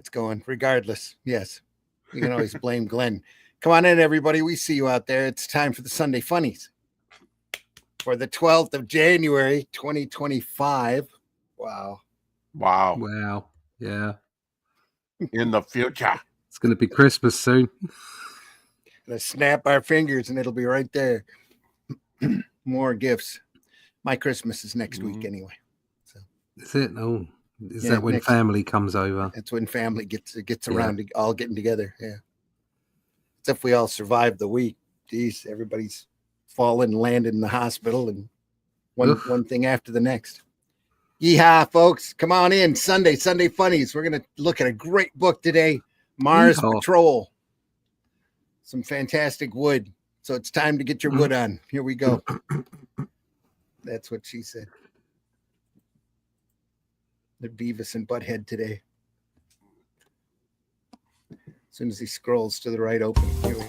it's going regardless. Yes. You can always blame Glenn. Come on in, everybody. We see you out there. It's time for the Sunday Funnies for the 12th of January, 2025. Wow. Wow. Yeah. In the future. It's going to be Christmas soon. Let's snap our fingers and it'll be right there. More gifts. My Christmas is next week anyway. So. Is it? Oh, is that when family comes over? That's when family gets around to all getting together. Yeah. Except if we all survive the week. Geez, everybody's fallen, landed in the hospital, and one thing after the next. Yeehaw, folks. Come on in. Sunday Funnies. We're going to look at a great book today, Mars Patrol. Some fantastic wood. So it's time to get your wood on. Here we go. That's what she said. The Beavis and Butthead today. As soon as he scrolls to the right open. Here we go.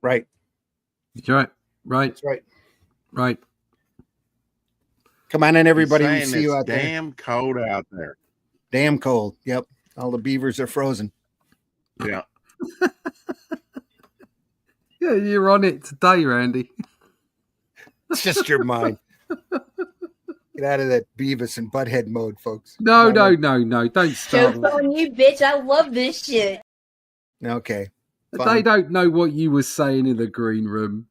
Right. Right. That's right. Right. Come on in, everybody. We see you out there. Damn cold out there. Damn cold. Yep. All the beavers are frozen. Yeah. Yeah, you're on it today, Randy. It's just your mind. Get out of that Beavis and Butthead mode, folks. No. Don't start. Joke's on you, bitch. I love this shit. Okay. Fine. They don't know what you were saying in the green room.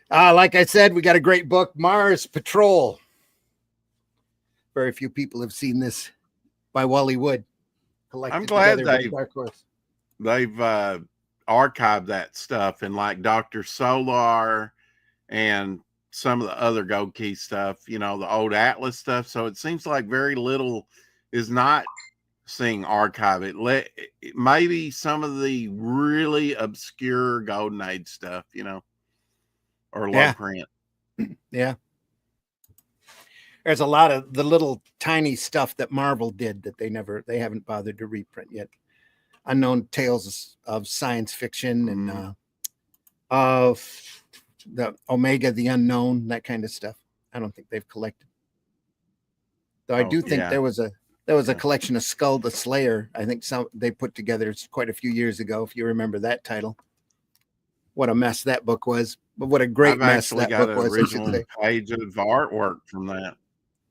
Like I said, we got a great book, Mars Patrol. Very few people have seen this by Wally Wood. I'm glad they've archived that stuff in like Dr. Solar and some of the other Gold Key stuff, the old Atlas stuff. So it seems like very little is not seeing archive. Maybe some of the really obscure Golden Age stuff, or low print. Yeah. There's a lot of the little tiny stuff that Marvel did that they haven't bothered to reprint yet. Unknown tales of science fiction and of the Omega, the Unknown, that kind of stuff. I don't think they've collected. Though I do think there was a collection of Skull the Slayer. I think they put together quite a few years ago, if you remember that title. What a mess that book was. But what a great mess that book was. Original page of artwork from that.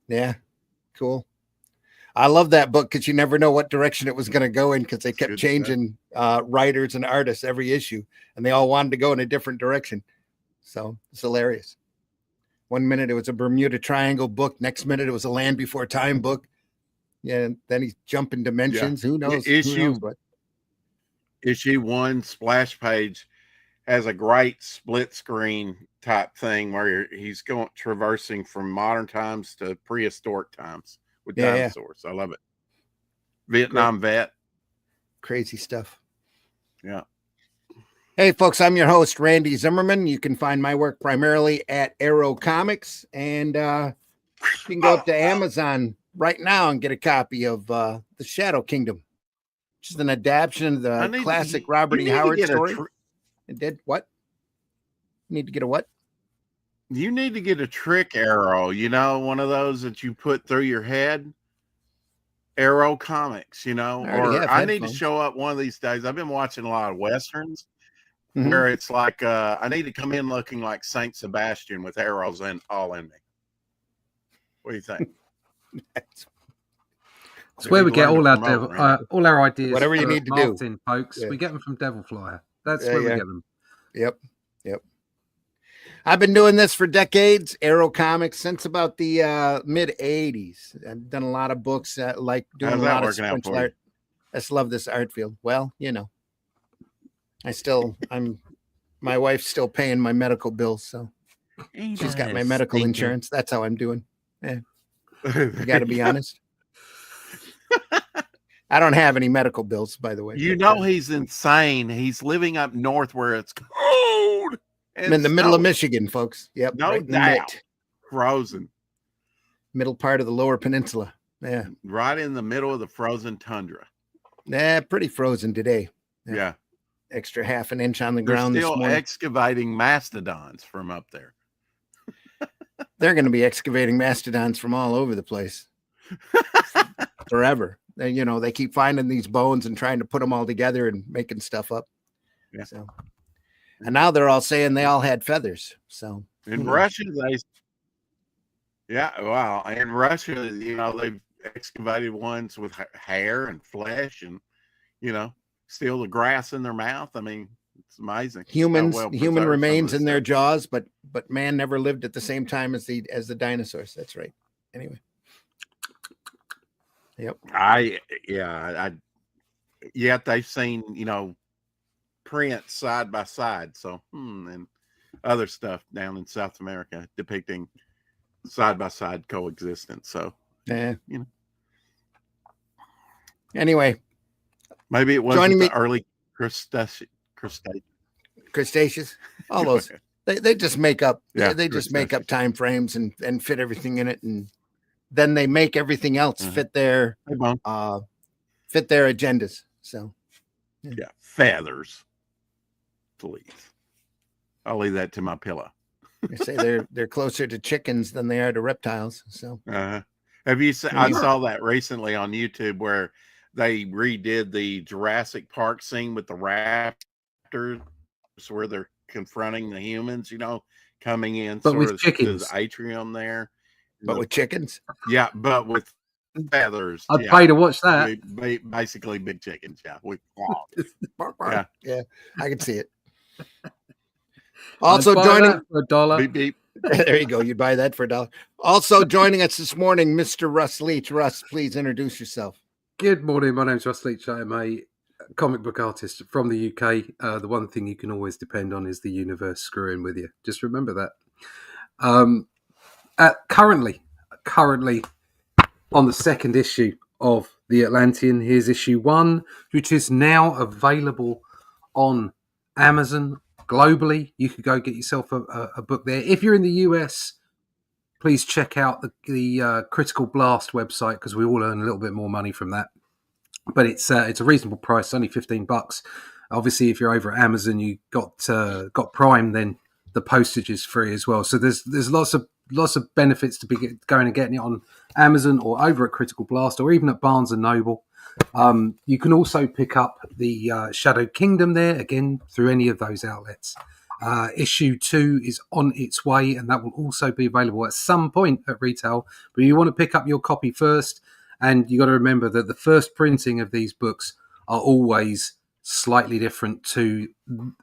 Yeah. Cool. I love that book because you never know what direction it was going to go in because they kept changing writers and artists every issue, and they all wanted to go in a different direction. So it's hilarious. One minute it was a Bermuda Triangle book. Next minute it was a Land Before Time book. Yeah, and then he's jumping dimensions. Yeah. Who knows? Issue 1 splash page has a great split screen type thing where he's traversing from modern times to prehistoric times. With dinosaurs. I love it. Vietnam vet. Crazy stuff. Yeah. Hey, folks, I'm your host, Randy Zimmerman. You can find my work primarily at Arrow Comics, and you can go up to Amazon right now and get a copy of The Shadow Kingdom, which is an adaptation of the classic Robert E. Howard story. It did what? You need to get a what? You need to get a trick arrow, one of those that you put through your head. Arrow Comics, or I need to show up one of these days. I've been watching a lot of Westerns where it's like, I need to come in looking like Saint Sebastian with arrows all in me. What do you think? That's where we get all our ideas. Whatever you need to do, folks. Yeah. We get them from Devil Flyer. That's where we get them. Yep. I've been doing this for decades, Arrow Comics, since about the mid 80s. I've done a lot of books, like doing a lot of sequential art. I just love this art field. Well, My wife's still paying my medical bills, so she's got my medical Stinker. insurance. That's how I'm doing. Yeah, you got to be honest. I don't have any medical bills, by the way. You know he's insane. He's living up north where it's cold. I'm in the middle of Michigan, folks. Yep, No right in the doubt. Frozen. middle part of the lower peninsula. Yeah, Right in the middle of the frozen tundra. pretty frozen today. Yeah. Extra half an inch on the They're ground this still morning. excavating mastodons from up there. They're going to be excavating mastodons from all over the place forever. They keep finding these bones and trying to put them all together and making stuff up. Yeah. So, and now they're all saying they all had feathers. So in Russia, in Russia, they've excavated ones with hair and flesh and, still the grass in their mouth. I mean, it's amazing. Human preserved remains some of in this their stuff. jaws, but man never lived at the same time as the dinosaurs. That's right. Anyway. Yep. Yet they've seen, prints side by side. So, and other stuff down in South America depicting side by side coexistence. So, yeah. Anyway, maybe it wasn't the early crustaceans. All those they just make up. Yeah, they just make up time frames and fit everything in it, and then they make everything else fit their agendas. So yeah, feathers. Please, I'll leave that to my pillow. They say they're closer to chickens than they are to reptiles. So have you seen? I saw that recently on YouTube where they redid the Jurassic Park scene with the raptors, where they're confronting the humans, coming in but sort with of chickens. to the atrium there. But with chickens? Yeah, but with feathers. I'd pay to watch that. Basically big chickens, yeah. Yeah, I can see it. Also joining for $1. Beep, beep. There you go. You'd buy that for $1. Also joining us this morning, Mr. Russ Leach. Russ, please introduce yourself. Good morning. My name's Russ Leach. I am a comic book artist from the UK. The one thing you can always depend on is the universe screwing with you. Just remember that. Currently on the second issue of The Atlantean, here's issue 1, which is now available on Amazon globally. You could go get yourself a book there. If you're in the US, please check out the Critical Blast website, because we all earn a little bit more money from that. But it's a reasonable price, only $15. Obviously, if you're over at Amazon, you got Prime, then the postage is free as well. So there's lots of benefits to be going and getting it on Amazon or over at Critical Blast or even at Barnes and Noble. You can also pick up the Shadow Kingdom there, again, through any of those outlets. Issue 2 is on its way, and that will also be available at some point at retail. But you want to pick up your copy first, and you got to remember that the first printing of these books are always slightly different to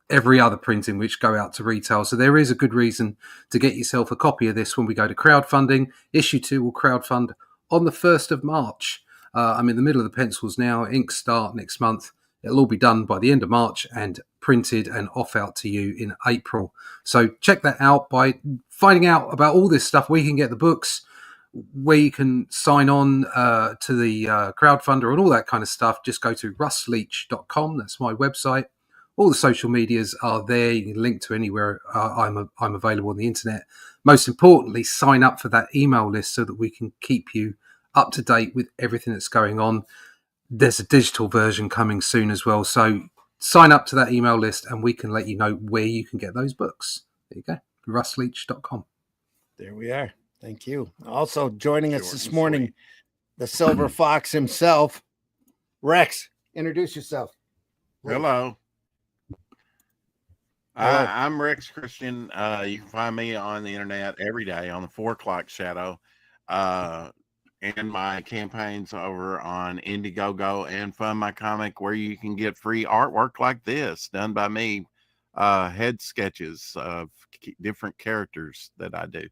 every other printing which go out to retail. So there is a good reason to get yourself a copy of this when we go to crowdfunding. Issue 2 will crowdfund on the 1st of March. I'm in the middle of the pencils now. Ink start next month. It'll all be done by the end of March and printed and off out to you in April. So check that out. By finding out about all this stuff, where you can get the books, where you can sign on to the crowdfunder and all that kind of stuff, just go to russleach.com. That's my website. All the social medias are there. You can link to anywhere I'm available on the internet. Most importantly, sign up for that email list so that we can keep you up to date with everything that's going on. There's a digital version coming soon as well. So sign up to that email list and we can let you know where you can get those books. There you go. russleach.com. There we are. Thank you. Also joining us this morning, the Silver Fox himself, Rex. Introduce yourself. Hello. I'm Rex Christian. You can find me on the internet every day on the 4 o'clock shadow. And my campaigns over on Indiegogo and Fund My Comic, where you can get free artwork like this done by me, head sketches of different characters that I do,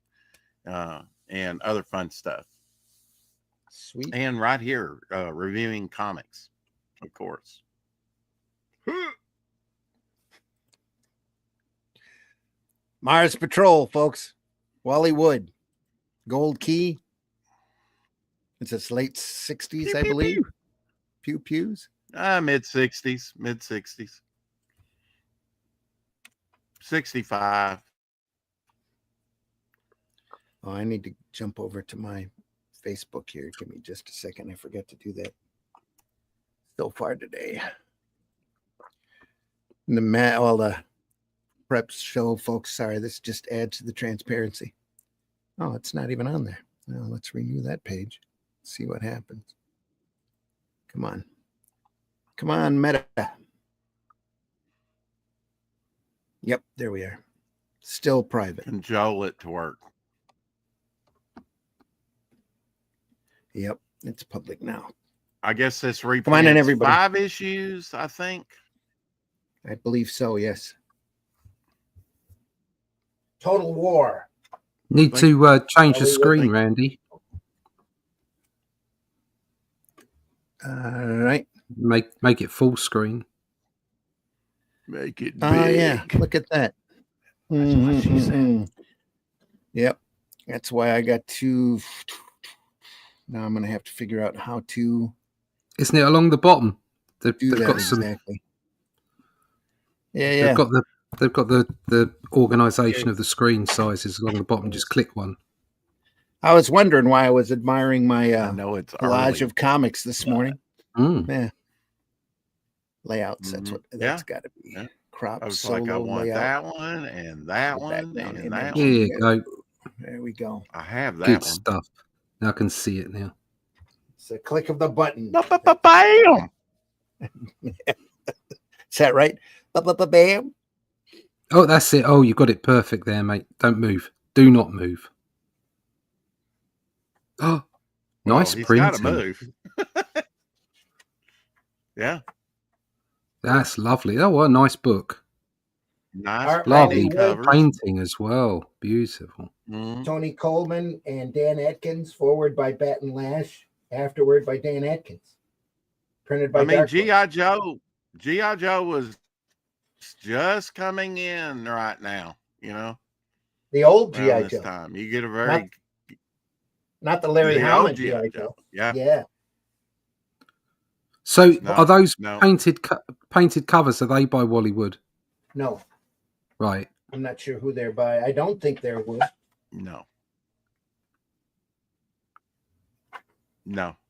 and other fun stuff. Sweet. And right here, reviewing comics, of course. Mars Patrol, folks. Wally Wood. Gold Key. It's its late 60s, Pew, I pew, believe. pew. Pew pews. Mid 60s, mid 60s. 65. Oh, I need to jump over to my Facebook here. Give me just a second. I forgot to do that so far today. The prep show, folks. Sorry, this just adds to the transparency. Oh, it's not even on there. Well, let's renew that page. See what happens. Come on. Come on, Meta. Yep, there we are. Still private. Control it to work. Yep, it's public now. I guess this Come on in, reprints everybody. 5 issues, I think. I believe so, yes. Total War. Need to change the Wally Wood. screen, Randy. All right. Make it full screen. Make it big. Oh, yeah. Look at that. That's what she said. Yep. That's why I got to. Now I'm going to have to figure out how to Isn't it along the bottom? do They've that got some. exactly. Yeah. They've got the organisation of the screen sizes along the bottom. Just click one. I was wondering why I was admiring my I know it's collage early. of comics this morning. Mm. Yeah. Layouts. That's what that's got to be. Yeah. Crop I was solo like, I want layout. that one and that The one background and image. that There one. you go. There we go. I have that Good one. stuff. Now I can see it now. It's a click of the button. Bam! Is that right? Bam. Oh, that's it. Oh, you got it perfect there, mate. Don't move. Do not move. Oh, nice He's got to printing. move. Yeah. That's lovely. Oh, what a nice book. Nice Art Lovely painted covers. painting as well. Beautiful. Mhm. Tony Coleman and Dan Atkins. Forward by Batten Lash. Afterward by Dan Atkins. Printed by I mean, Dark Horse. G.I. Joe was just coming in right now, The old around G.I. this Joe. time. You get a very Not the Larry the Hama old G.I. Joe. Yeah. Yeah. So, No, are those no. painted covers? Are they by Wally Wood? No. Right. I'm not sure who they're by. I don't think they're Wood. No.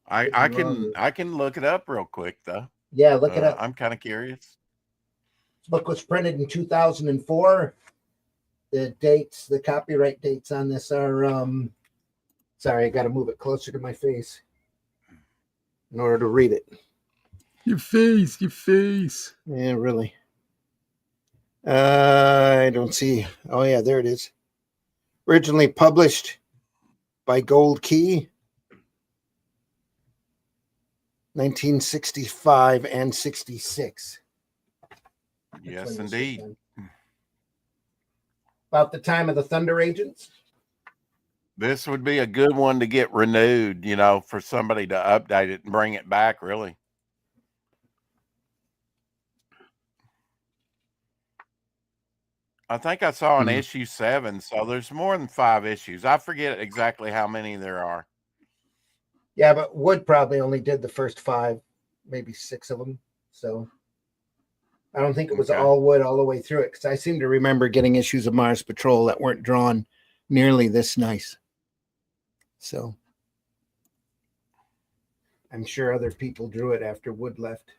I can look it up real quick though. Yeah, look it up. I'm kind of curious. This book was printed in 2004. The copyright dates on this are sorry, I got to move it closer to my face in order to read it. Your face. Yeah, really. I don't see. Oh yeah, there it is. Originally published by Gold Key, 1965 and 66. Yes, indeed. About the time of the Thunder Agents. This would be a good one to get renewed, for somebody to update it and bring it back, really. I think I saw an issue 7, so there's more than 5 issues. I forget exactly how many there are. Yeah, but Wood probably only did the first 5, maybe 6 of them. So I don't think it was all Wood all the way through it, because I seem to remember getting issues of Mars Patrol that weren't drawn nearly this nice. So I'm sure other people drew it after Wood left.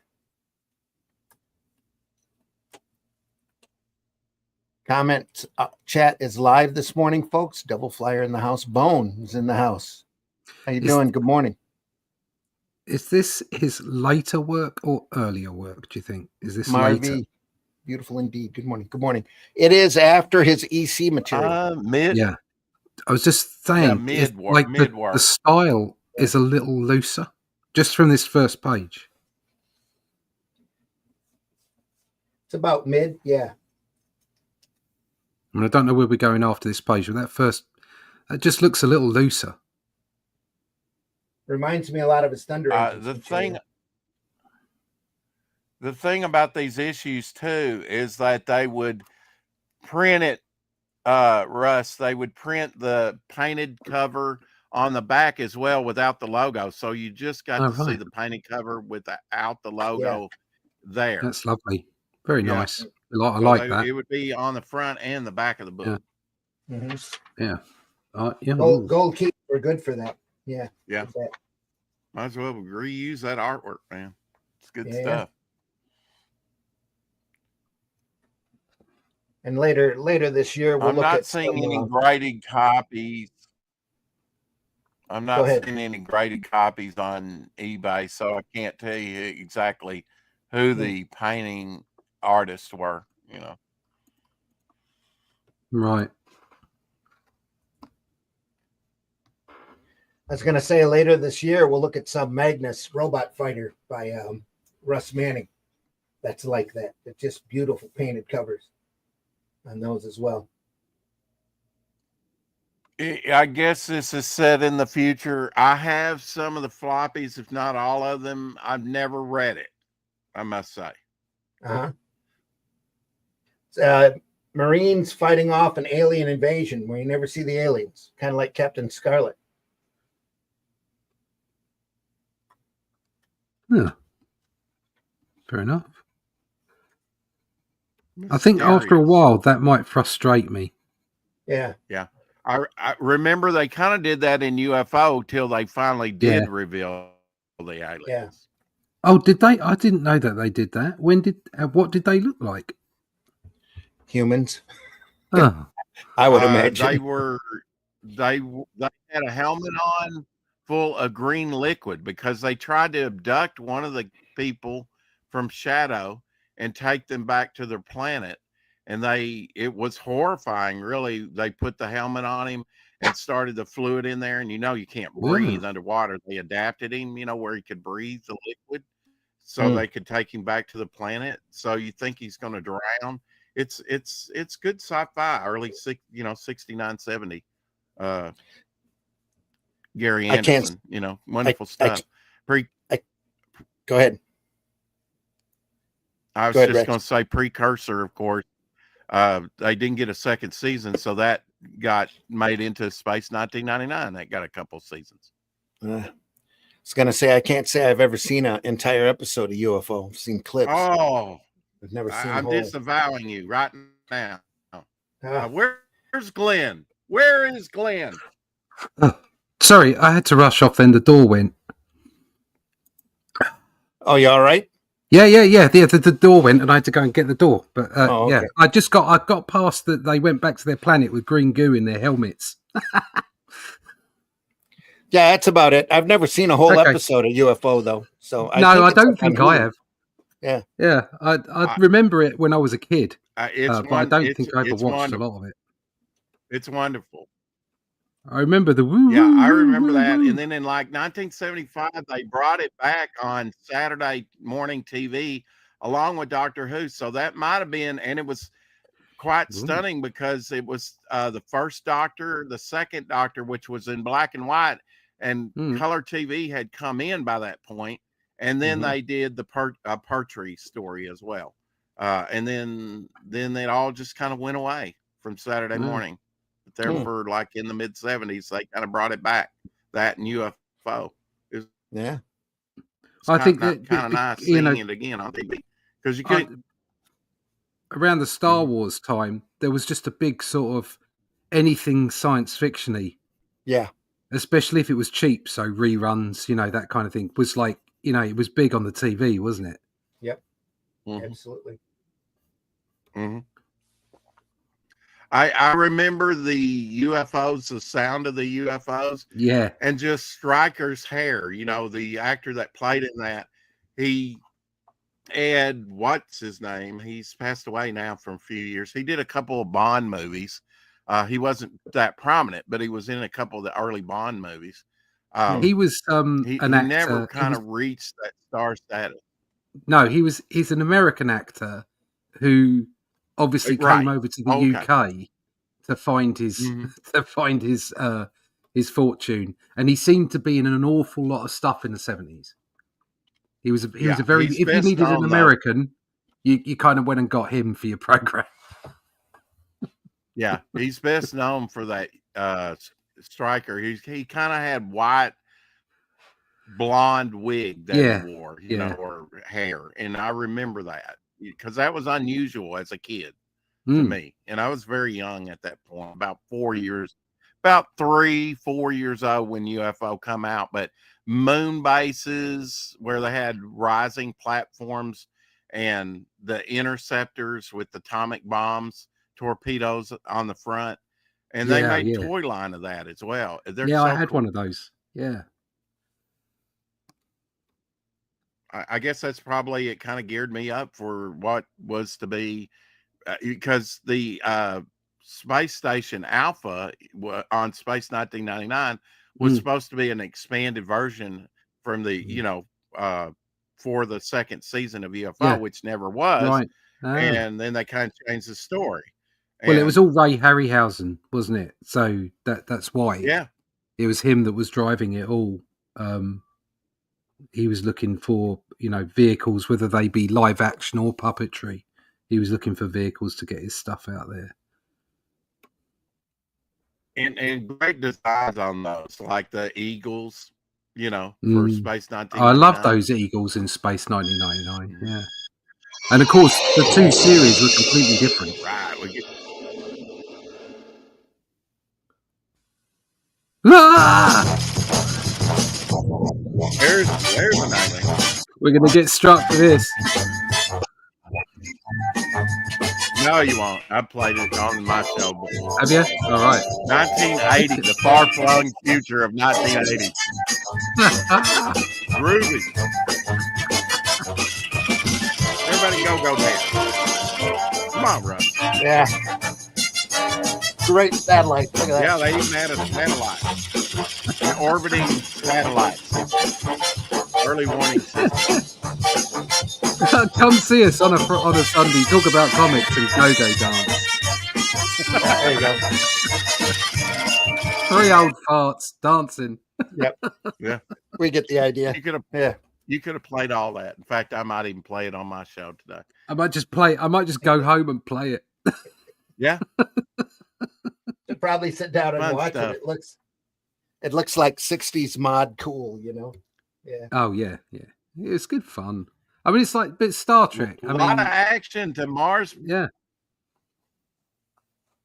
Comment chat is live this morning, folks. Double Flyer in the house. Bone is in the house. How you doing? Good morning. Is this his later work or earlier work, do you think? Is this Marvy, later? beautiful indeed. Good morning. Good morning. It is after his EC material. Mid. Yeah. I was just saying, the style is a little looser, just from this first page. It's about mid, yeah. I mean, I don't know where we're going after this page, but that just looks a little looser. Reminds me a lot of his Thunder Agents. The thing about these issues too is that they would print it Russ, they would print the painted cover on the back as well without the logo. So you just got Oh, to see right. the painted cover without the logo there. That's lovely. Very Yeah. nice. I So like that. it would be on the front and the back of the book. Yeah. Mhm. Yeah. Yeah. Gold keys are good for that. Yeah. Yeah. Might as well reuse that artwork, man. It's good stuff. And later this year, we'll I'm look not at seeing some, any graded copies. I'm not ahead. seeing any graded copies on eBay, so I can't tell you exactly who the painting artists were, you know. Right. I was going to say later this year, we'll look at some Magnus Robot Fighter by Russ Manning. That's like that. It's just beautiful painted covers on those as well. I guess this is set in the future. I have some of the floppies, if not all of them. I've never read it, I must say. Marines fighting off an alien invasion where you never see the aliens, kind of like Captain Scarlet. Yeah. Fair enough. I think after a while that might frustrate me. Yeah. I remember they kind of did that in UFO till they finally did reveal the aliens. Yeah. Oh, did they? I didn't know that they did that. What did they look like? Humans. Oh. I would imagine. They had a helmet on full of green liquid because they tried to abduct one of the people from Shadow and take them back to their planet. And it was horrifying, really. They put the helmet on him and started the fluid in there. And you can't breathe underwater. They adapted him, where he could breathe the liquid so they could take him back to the planet. So you think he's going to drown. It's good sci-fi, early 69, 70. Gary Anderson, wonderful stuff. Go ahead. I was just going to say precursor, of course. They didn't get a second season, so that got made into Space 1999. That got a couple seasons. I was going to say, I can't say I've ever seen an entire episode of UFO. I've seen clips. Oh, I've never seen I'm disavowing you right now. Where's Glenn? Where is Glenn? Sorry, I had to rush off. Then the door went. Oh, you all right? Yeah. The door went, and I had to go and get the door. But okay. Yeah, I got past that. They went back to their planet with green goo in their helmets. Yeah, that's about it. I've never seen a whole episode of UFO though. So I don't think I have. Yeah. I remember it when I was a kid, but I don't think I ever watched a lot of it. It's wonderful. I remember the woo. Yeah, I remember that. And then in like 1975, they brought it back on Saturday morning TV along with Doctor Who. So that might have been, and it was quite stunning because it was the first Doctor, the second Doctor, which was in black and white, and color TV had come in by that point. And then they did the Pertwee story as well. And then it all just kind of went away from Saturday morning. But there for like in the mid 70s, they kind of brought it back. That and UFO. I think that kind of nice seeing it again on TV because you could. Around the Star Wars time, there was just a big sort of anything science fiction-y. Yeah. Especially if it was cheap, so reruns, that kind of thing was like, it was big on the TV, wasn't it? Yep. Absolutely. I remember the UFOs, the sound of the UFOs. Yeah. And just Stryker's hair, the actor that played in that, Ed, what's his name? He's passed away now for a few years. He did a couple of Bond movies. He wasn't that prominent, but he was in a couple of the early Bond movies. He was he an actor. Never kind of reached that star status. No, he's an American actor who obviously came over to the UK to find his fortune, and he seemed to be in an awful lot of stuff in the 70s. He was a very, if you needed an American, you kind of went and got him for your program. Yeah, he's best known for that striker. He kind of had white blonde wig that he wore, or hair, and I remember that because that was unusual as a kid to me, and I was very young at that point, about 4 years, about 3-4 years old when UFO come out. But moon bases where they had rising platforms and the interceptors with atomic bombs, torpedoes on the front, and they made toy line of that as well. They're so I had cool. one of those. Yeah. I guess that's probably, it kind of geared me up for what was to be, because the space station Alpha on Space 1999 was supposed to be an expanded version from the, for the second season of UFO, which never was. Right. And then they kind of changed the story. Well, it was all Ray Harryhausen, wasn't it? So that's why. Yeah. It was him that was driving it all. He was looking for, vehicles, whether they be live action or puppetry. He was looking for vehicles to get his stuff out there. And great designs on those, like the Eagles, for Space 1999. I love those Eagles in Space 1999. Yeah. And of course, the two series were completely different. Right. There's an island. We're going to get struck for this. No, you won't. I played it on my show before. Have you? All right. 1980, the far-flung future of 1980. Groovy. Everybody go dance. Come on, Russ. Yeah. Great satellite. Look at that. Yeah, they even had a satellite. An orbiting satellite. Early warning system. Come see us on a Sunday. Talk about comics and go-go dance. There you go. 3 old farts dancing. Yep. Yeah. We get the idea. You could have played all that. In fact, I might even play it on my show today. I might just go home and play it. Yeah. Should probably sit down and Fun watch stuff. it. It looks like 60s mod cool, Yeah. Oh yeah. It's good fun. I mean, it's like a bit Star Trek. A lot of action to Mars. Yeah.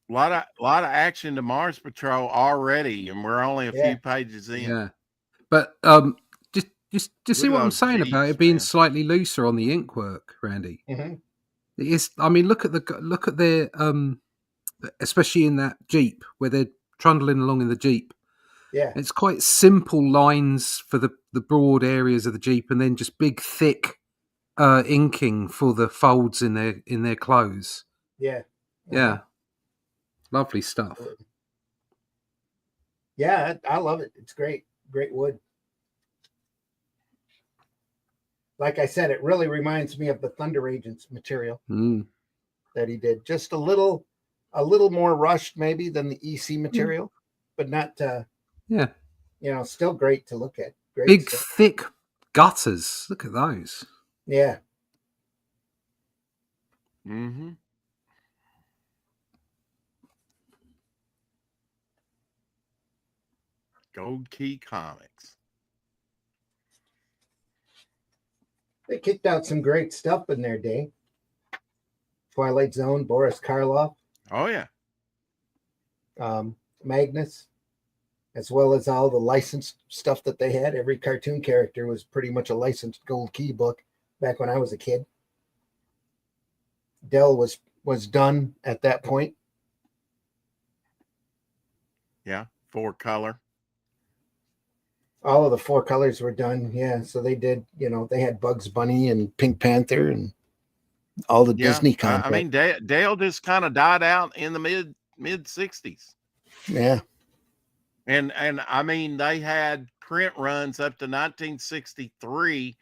A lot of action to Mars Patrol already, and we're only a few pages in. Yeah. But just see what I'm saying about it being slightly looser on the ink work, Randy. Mm-hmm. It's. I mean, look at their especially in that Jeep where they're trundling along in the Jeep. Yeah. It's quite simple lines for the broad areas of the Jeep, and then just big thick inking for the folds in their clothes. Yeah. Yeah. Lovely stuff. Yeah, I love it. It's great. Great wood. Like I said, it really reminds me of the Thunder Agents material that he did. Just a little more rushed maybe than the EC material, but not still great to look at. Great big stuff. thick gutters. Look at those. Yeah. Mm-hmm. Gold Key Comics. They kicked out some great stuff in their day. Twilight Zone, Boris Karloff. Oh yeah. Magnus, as well as all the licensed stuff that they had. Every cartoon character was pretty much a licensed Gold Key book back when I was a kid. Dell was done at that point. Yeah, 4-color. All of the 4 colors were done. Yeah, so they did. They had Bugs Bunny and Pink Panther and all the Disney content. I mean, Dale just kind of died out in the mid 60s. Yeah. And I mean, they had print runs up to 1963,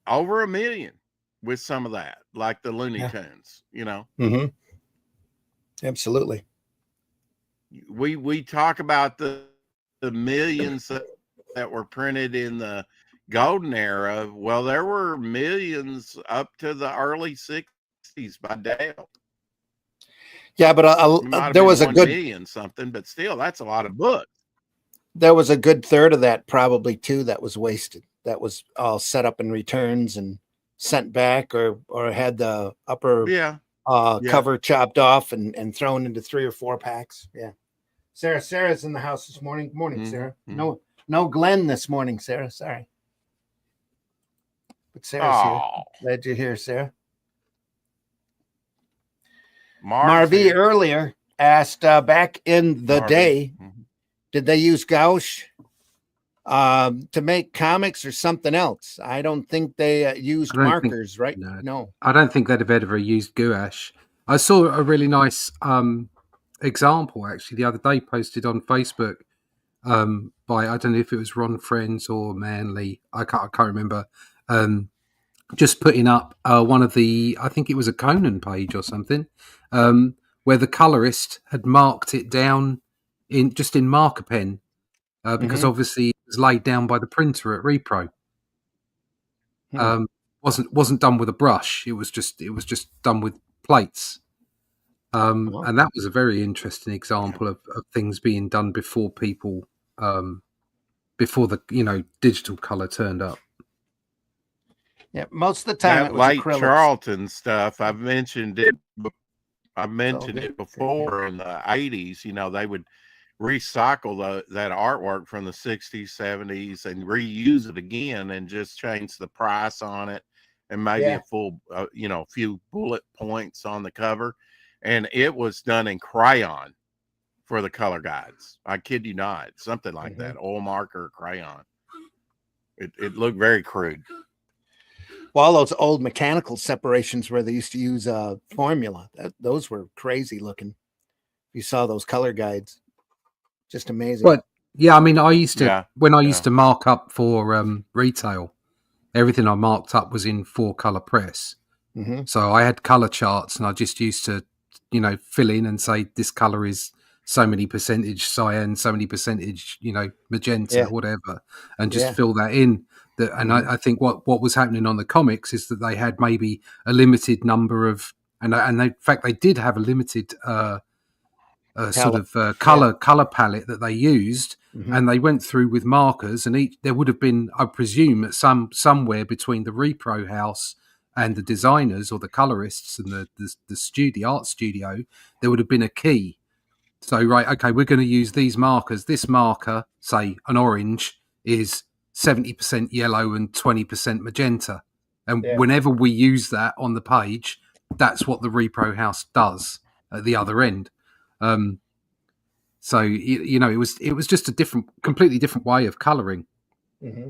over 1 million with some of that, like the Looney Tunes, Mm-hmm. Absolutely. We talk about the millions that were printed in the golden era. Well, there were millions up to the early 60s by Dale. Yeah, but It might have there been was a 1 good million something, but still, that's a lot of books. there was a good third of that probably too that was wasted. That was all set up in returns and sent back, or had the upper Yeah, yeah. cover chopped off and thrown into 3 or 4 packs. Yeah. Sarah's in the house this morning. Good morning, Mhm, Sarah. mhm. No Glenn this morning, Sarah. Sorry. But Sarah's here. Oh, Glad you're here, Sarah. Mark's Marvy here. earlier asked back in the Marvy. day, Mhm. did they use gouache to make comics or something else? I don't think they used I don't think markers, right? no. No. I don't think they'd have ever used gouache. I saw a really nice example actually the other day posted on Facebook by I don't know if it was Ron Friends or Manly. I can't remember. Just putting up one of the I think it was a Conan page or something, where the colorist had marked it down in marker pen because Mhm. obviously it was laid down by the printer at Repro. Hmm. Um, wasn't done with a brush. It was just done with plates. Oh. And that was a very interesting example of things being done before people before the digital color turned up. Yeah, most of the time That it was late acrylics. Charlton stuff, I've mentioned it good. it before in the 80s. They would recycle that artwork from the 60s, 70s and reuse it again and just change the price on it and maybe Yeah. a full, few bullet points on the cover. And it was done in crayon for the color guides. I kid you not, something like that, oil marker, crayon. It looked very crude. Well, all those old mechanical separations where they used to use formula, those were crazy looking. You saw those color guides, just amazing. But yeah, I mean, I used to Yeah, when I yeah. used to mark up for retail, everything I marked up was in 4-color press. Hmm. So I had color charts, and I just used to, fill in and say this color is so many percentage cyan, so many percentage, magenta, Yeah. whatever, and just Yeah. fill that in. And I think what was happening on the comics is that they had maybe a limited number of, and in fact they did have a limited sort Palette. of color palette that they used, Mhm. and they went through with markers, and there would have been, I presume, at somewhere between the repro house and the designers or the colorists and the art studio, there would have been a key. So right, okay, we're going to use these markers. This marker, say an orange, is 70% yellow and 20% magenta, and Yeah. whenever we use that on the page, that's what the repro house does at the other end. So it was just a completely different way of colouring. Mm-hmm.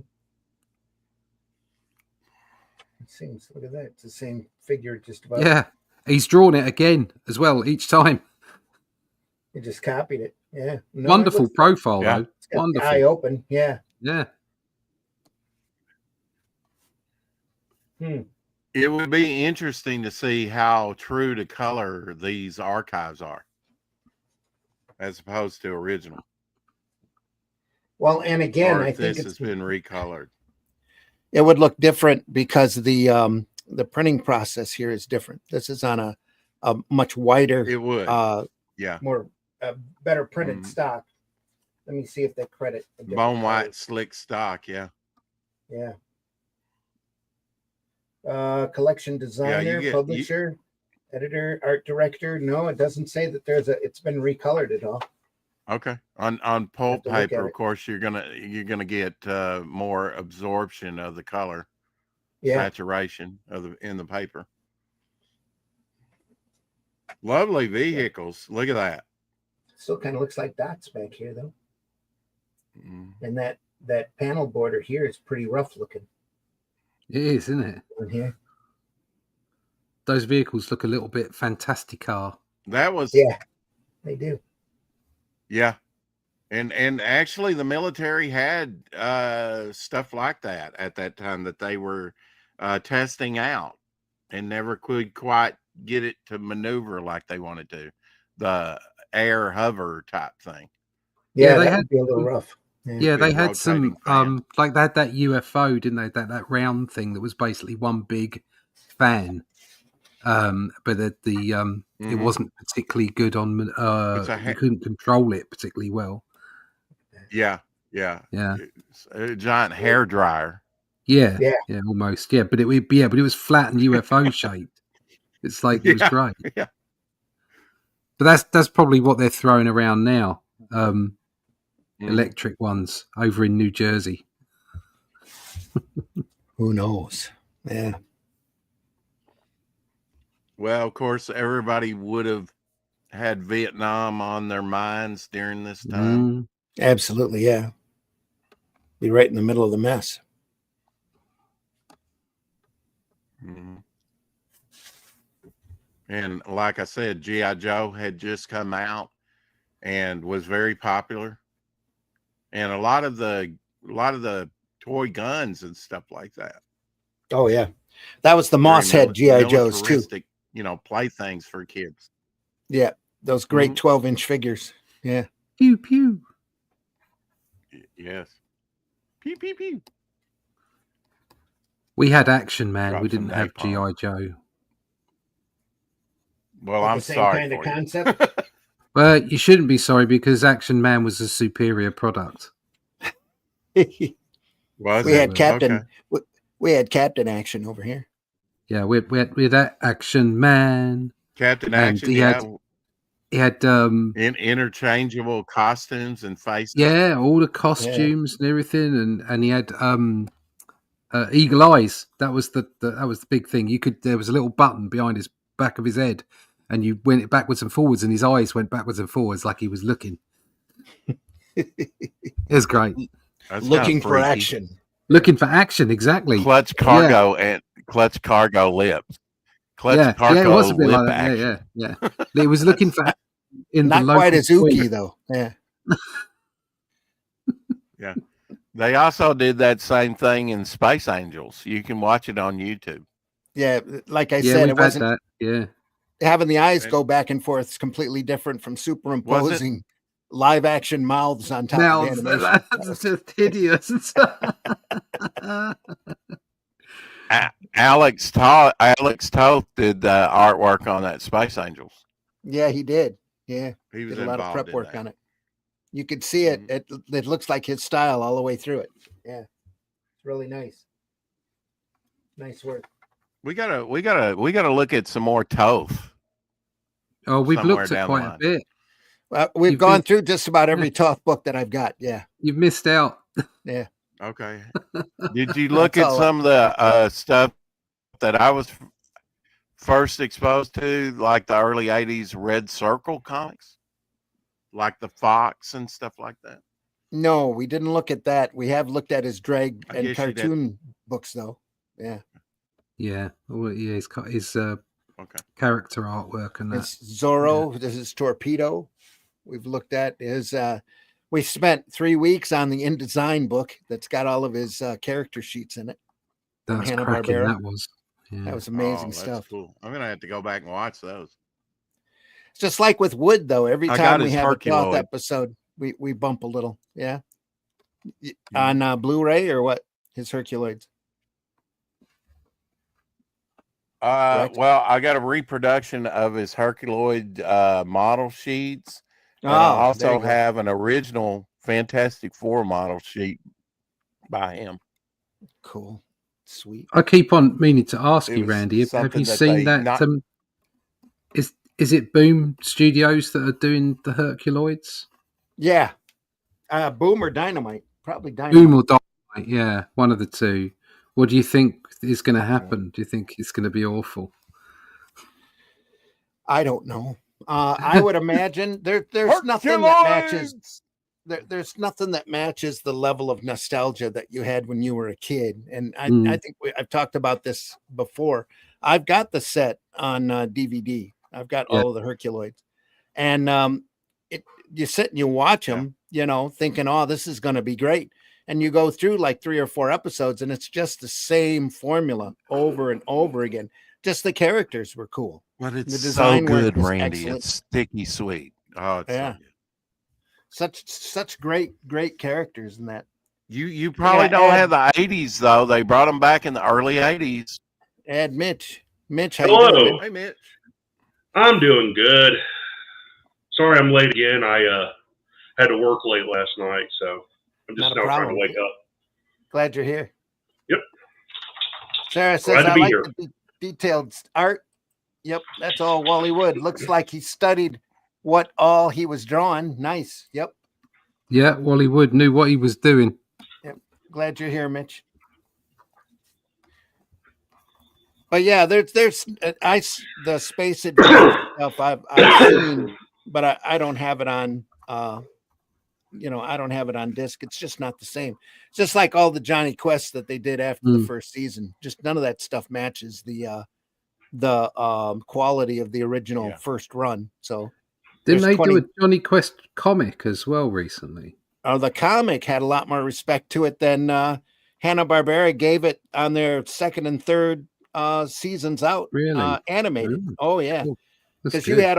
It seems. Look at that. It's the same figure, just about. Yeah, he's drawn it again as well each time. He just copied it. Yeah. No, Wonderful profile Yeah. though. It's got Wonderful. the eye open. Yeah. Yeah. It would be interesting to see how true to color these archives are as opposed to original. Well, and again, or I if think this has been recolored. it would look different because the printing process here is different. This is on a much wider, It would. Yeah. more better printed stock. Let me see if they credit a different Bone white, color. slick stock. Yeah. Yeah. Collection designer, publisher, editor, art director. No, it doesn't say that it's been recolored at all. Okay. On pulp Have to look paper, at of course, you're gonna get more absorption of the color, Yeah. saturation in the paper. Lovely vehicles. Look at that. Still kind of looks like dots back here though. Mm. And that panel border here is pretty rough looking. It is, isn't it? On here. Those vehicles look a little bit fantastic-car. That was They do. Yeah. And actually the military had stuff like that at that time that they were testing out and never could quite get it to maneuver like they wanted to. The air hover type thing. Yeah, they that had would be a little rough. Yeah, they had some fan. like they had that UFO, didn't they? That round thing that was basically one big fan. but it wasn't particularly good on. You couldn't control it particularly well. Yeah. It's a giant hair dryer. Yeah, almost. Yeah, but it was flat and UFO shaped. It's like it was great. Yeah. But that's probably what they're throwing around now. Electric ones over in New Jersey. Who knows? Yeah. Well, of course, everybody would have had Vietnam on their minds during this time. Absolutely, yeah. Be right in the middle of the mess. And like I said, G.I. Joe had just come out and was very popular. And a lot of the toy guns and stuff like that. Oh yeah. That was the Moss Head G.I. Joes too. Playthings for kids. Yeah. Those great 12-inch figures. Yeah. Pew pew. Yes. Pew pew pew. We had Action Man. Drop we didn't some have napalm. G.I. Joe. Well, Like I'm the same sorry kind of for you. concept. Well, you shouldn't be sorry because Action Man was a superior product. Was we it? had Captain. Okay. We had Captain Action over here. Yeah, we had that Action Man. Captain And Action. he had interchangeable costumes and faces. Yeah, all the costumes and everything, and he had eagle eyes. That was the big thing. There was a little button behind his back of his head, and you went it backwards and forwards, and his eyes went backwards and forwards like he was looking. It was great. That's looking for action. Looking for action, exactly. Clutch cargo and clutch cargo lips. Clutch cargo it was a bit lip like that. action. Yeah. It was looking for in not the local quite as ooky though. Yeah. Yeah. They also did that same thing in Space Angels. You can watch it on YouTube. Yeah, like I said, it wasn't that. Yeah. Having the eyes go back and forth is completely different from superimposing live action mouths on top of animation. That's just hideous. Alex Toth did the artwork on that Space Angels. Yeah, he did. Yeah, he was did a lot of prep work on it. You could see it. It looks like his style all the way through it. Yeah, it's really nice. Nice work. We gotta look at some more Toth. Oh, we've looked at quite a bit. Well, we've gone through just about every Toth book that I've got. Yeah, you've missed out. Yeah. Okay. Did you look at some of the stuff that I was first exposed to, like the early '80s Red Circle comics, like the Fox and stuff like that? No, we didn't look at that. We have looked at his drag and cartoon books, though. Yeah. Yeah. Well, yeah. His character artwork and that. It's Zorro. Yeah. This is Torpedo. We've looked at his. We spent 3 weeks on the InDesign book that's got all of his character sheets in it. That's cracking. That was. Yeah. That was amazing stuff. Cool. I'm gonna have to go back and watch those. It's just like with Wood, though. Every time we have a Toth episode, we bump a little. Yeah. On Blu-ray or what? His Herculoids. Well, I got a reproduction of his Herculoid model sheets. And I also have an original Fantastic Four model sheet by him. Cool. Sweet. I keep on meaning to ask you, Randy, have you seen that? Is it Boom Studios that are doing the Herculoids? Yeah. Boom or Dynamite? Probably Dynamite. Boom or Dynamite, yeah. One of the two. What do you think is going to happen? Do you think it's going to be awful? I don't know. I would imagine there's nothing that matches. There's nothing that matches the level of nostalgia that you had when you were a kid. And I think I've talked about this before. I've got the set on DVD. I've got all of the Herculoids, and you sit and you watch them, thinking, "Oh, this is going to be great." And you go through like 3 or 4 episodes, and it's just the same formula over and over again. Just the characters were cool. But it's so good, Randy. Excellent. It's sticky sweet. Oh, it's so good. Such great characters in that. You probably don't have the '80s though. They brought them back in the early '80s. Add Mitch. Mitch, how you doing? Hello. Man? Hey, Mitch. I'm doing good. Sorry I'm late again. I had to work late last night, so I'm just Not a now trying problem. to wake up. Glad you're here. Yep. Sarah Glad says, to I be like here. the detailed art. Yep, that's all Wally Wood. Looks like he studied what all he was drawing. Nice. Yep. Yeah, Wally Wood knew what he was doing. Yep. Glad you're here, Mitch. But yeah, there's the space adventure stuff I've seen, but I don't have it on I don't have it on disc. It's just not the same. It's just like all the Johnny Quests that they did after the first season. Just none of that stuff matches the quality of the original first run. So Didn't there's they do a Johnny Quest comic as well recently? The comic had a lot more respect to it than Hanna-Barbera gave it on their second and third seasons out. Really? Animated. Ooh. Oh yeah. Cool. Because you had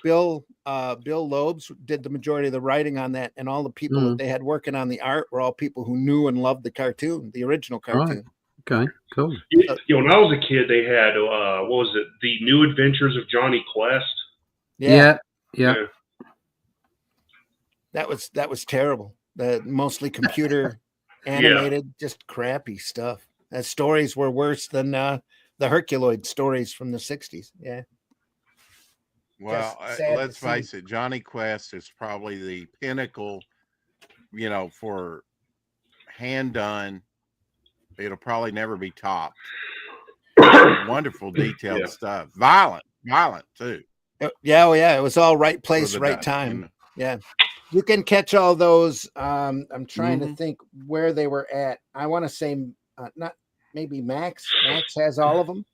Bill Loebs did the majority of the writing on that, and all the people that they had working on the art were all people who knew and loved the cartoon, the original cartoon. Right. Okay, cool. When I was a kid, they had what was it? The New Adventures of Johnny Quest. Yeah. That was terrible. Mostly computer animated, just crappy stuff. The stories were worse than the Herculoid stories from the 60s. Yeah. Well, let's face it, Johnny Quest is probably the pinnacle, for hand done. It'll probably never be topped. Wonderful detailed stuff. Violent too. Yeah. It was all right place, right time. Yeah. You can catch all those. I'm trying to think where they were at. I want to say not maybe Max. Max has all of them.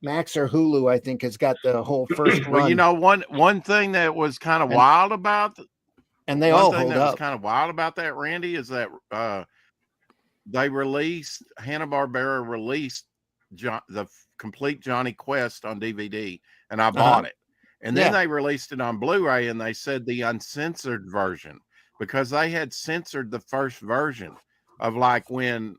Max or Hulu, I think, has got the whole first run. Well, one thing that was kind of wild about, and they all hold up. Was kind of wild about that, Randy, is that Hanna-Barbera released the complete Johnny Quest on DVD, and I bought it. And then they released it on Blu-ray, and they said the uncensored version, because they had censored the first version of, like, when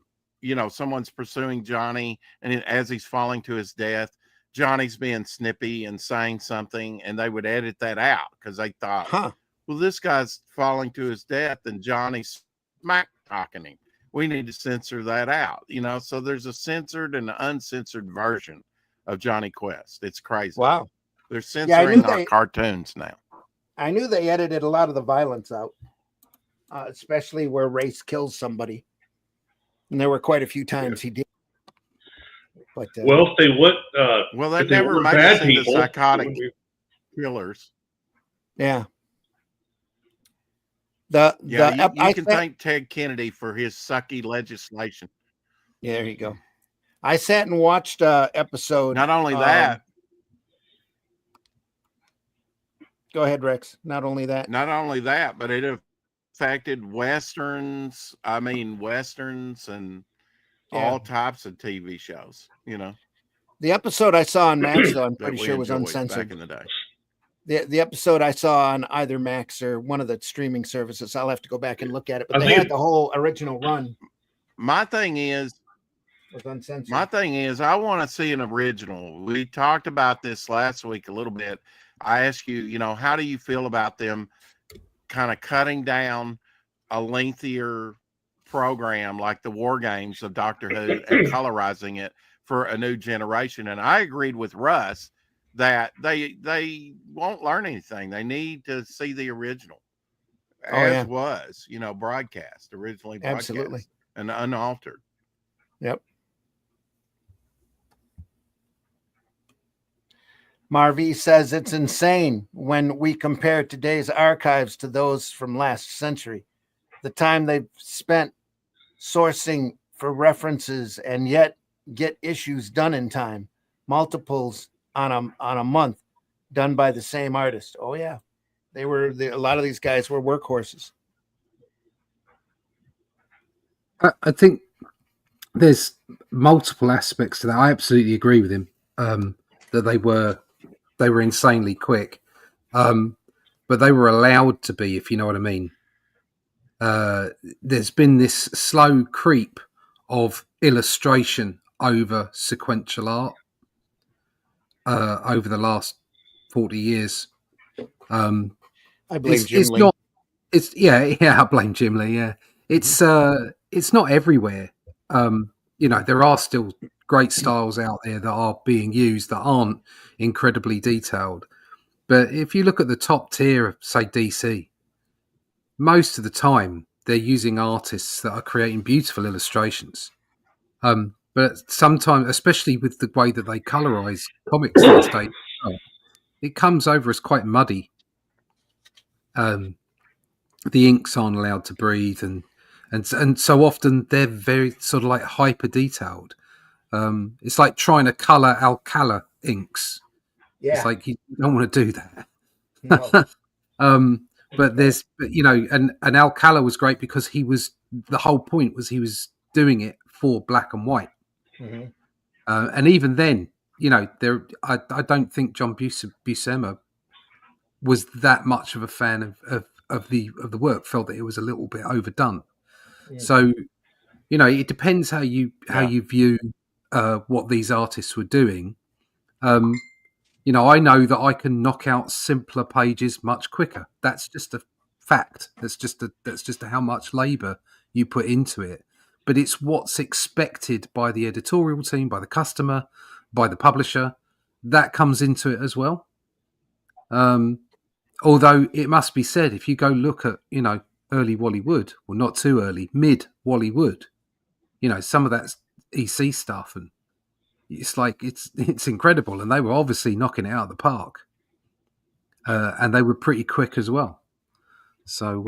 someone's pursuing Johnny, and as he's falling to his death, Johnny's being snippy and saying something, and they would edit that out because they thought, well, this guy's falling to his death and Johnny's smack talking him. We need to censor that out, So there's a censored and an uncensored version of Johnny Quest. It's crazy. Wow. They're censoring our cartoons now. I knew they edited a lot of the violence out, especially where Race kills somebody. And there were quite a few times he did. But well, if they would, that never made us into psychotic killers. Yeah. You can thank Ted Kennedy for his sucky legislation. Yeah, there you go. I sat and watched episode. Not only that. Go ahead, Rex. Not only that, but it affected westerns. I mean, westerns and all types of TV shows. The episode I saw on Max, though, I'm pretty sure was uncensored back in the day. The episode I saw on either Max or one of the streaming services, I'll have to go back and look at it. But they had the whole original run. My thing is, I want to see an original. We talked about this last week a little bit. I asked you, how do you feel about them kind of cutting down a lengthier program like the War Games of Doctor Who and colorizing it for a new generation? And I agreed with Russ that they won't learn anything. They need to see the original was, broadcast, originally broadcast. Absolutely. And unaltered. Yep. Marvy says it's insane when we compare today's archives to those from last century. The time they've spent sourcing for references and yet get issues done in time, multiples on a month, done by the same artist. Oh yeah, a lot of these guys were workhorses. I think there's multiple aspects to that. I absolutely agree with him that they were insanely quick, but they were allowed to be, if you know what I mean. There's been this slow creep of illustration over sequential art over the last 40 years. I blame Jim It's Lee. not. It's yeah. I blame Jim Lee. Yeah, it's not everywhere. There are still great styles out there that are being used that aren't incredibly detailed. But if you look at the top tier of, say, DC, most of the time they're using artists that are creating beautiful illustrations. But sometimes, especially with the way that they colorize comics these days, it comes over as quite muddy. The inks aren't allowed to breathe, and so often they're very sort of like hyper detailed. It's like trying to color Alcala inks. Yeah. It's like you don't want to do that. No. But and Alcala was great because the whole point was he was doing it for black and white. Mhm. And even then, I don't think John Buscema was that much of a fan of the work. Felt that it was a little bit overdone. Mhm. So it depends how you Yeah. view what these artists were doing. I know that I can knock out simpler pages much quicker. That's just a fact. That's just how much labour you put into it. But it's what's expected by the editorial team, by the customer, by the publisher. That comes into it as well. Although it must be said, if you go look at early Wally Wood, well, not too early, mid Wally Wood, some of that's EC stuff, and it's like it's incredible, and they were obviously knocking it out of the park, and they were pretty quick as well. So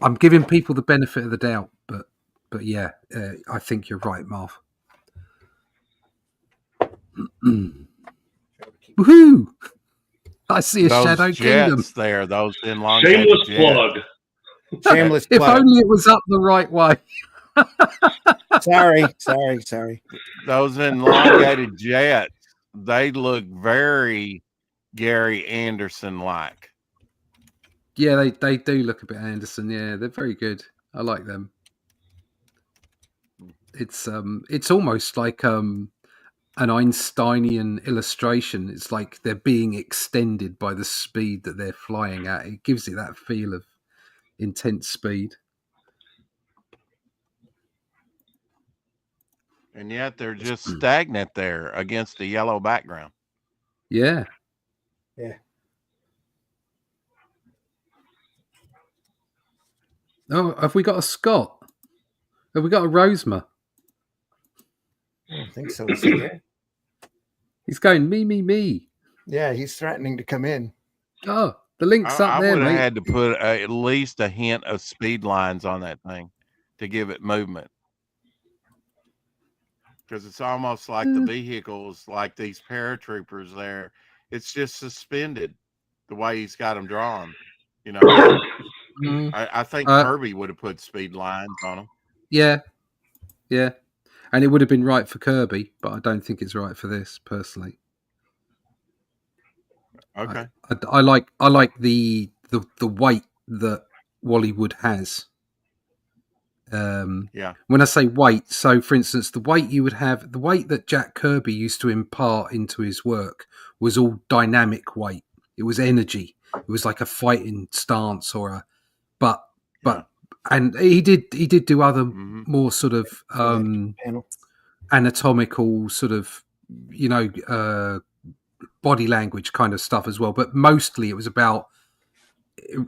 I'm giving people the benefit of the doubt, but yeah, I think you're right, Marv. Woohoo! I see a Those Shadow jets Kingdom. there, those elongated Shameless jets. plug. Shameless If plug. only it was up the right way. Sorry. Those elongated jets, they look very Gary Anderson like. Yeah, they do look a bit Anderson. Yeah, they're very good. I like them. It's almost like an Einsteinian illustration. It's like they're being extended by the speed that they're flying at. It gives it that feel of intense speed. And yet they're just stagnant there against the yellow background. Yeah. Yeah. Oh, have we got a Scott? Have we got a Rosema? I don't think so. Is he there? He's going me. Yeah, he's threatening to come in. Oh, the link's I up there, would have mate. had to put at least a hint of speed lines on that thing to give it movement. Because it's almost like the vehicles, like these paratroopers there, it's just suspended the way he's got them drawn. I think Kirby would have put speed lines on them. Yeah. And it would have been right for Kirby, but I don't think it's right for this personally. Okay. I like the weight that Wally Wood has. Yeah. When I say weight, so for instance, the weight that Jack Kirby used to impart into his work was all dynamic weight. It was energy. It was like a fighting stance and he did do other more sort of anatomical sort of body language kind of stuff as well, but mostly it was about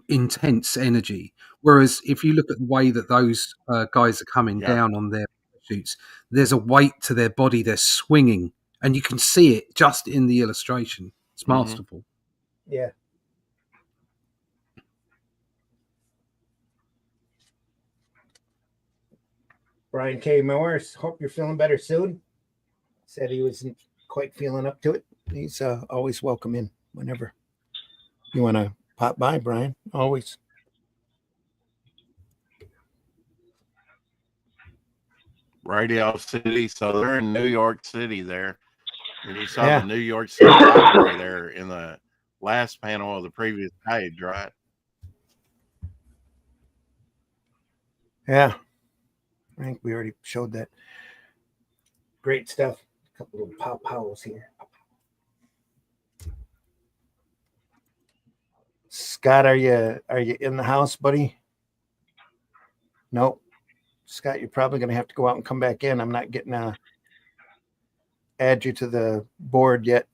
intense energy. Whereas if you look at the way that those guys are coming down on their shoots, there's a weight to their body. They're swinging, and you can see it just in the illustration. It's masterful. Yeah. Brian K. Morris, hope you're feeling better soon. Said he wasn't quite feeling up to it. He's always welcome in whenever you want to pop by, Brian. Always. Radio City. So they're in New York City there. And you saw the New York City Library there in the last panel of the previous page, right? Yeah. I think we already showed that. Great stuff. A couple of pow-pows here. Scott, are you in the house, buddy? Nope. Scott, you're probably going to have to go out and come back in. I'm not getting add you to the board yet.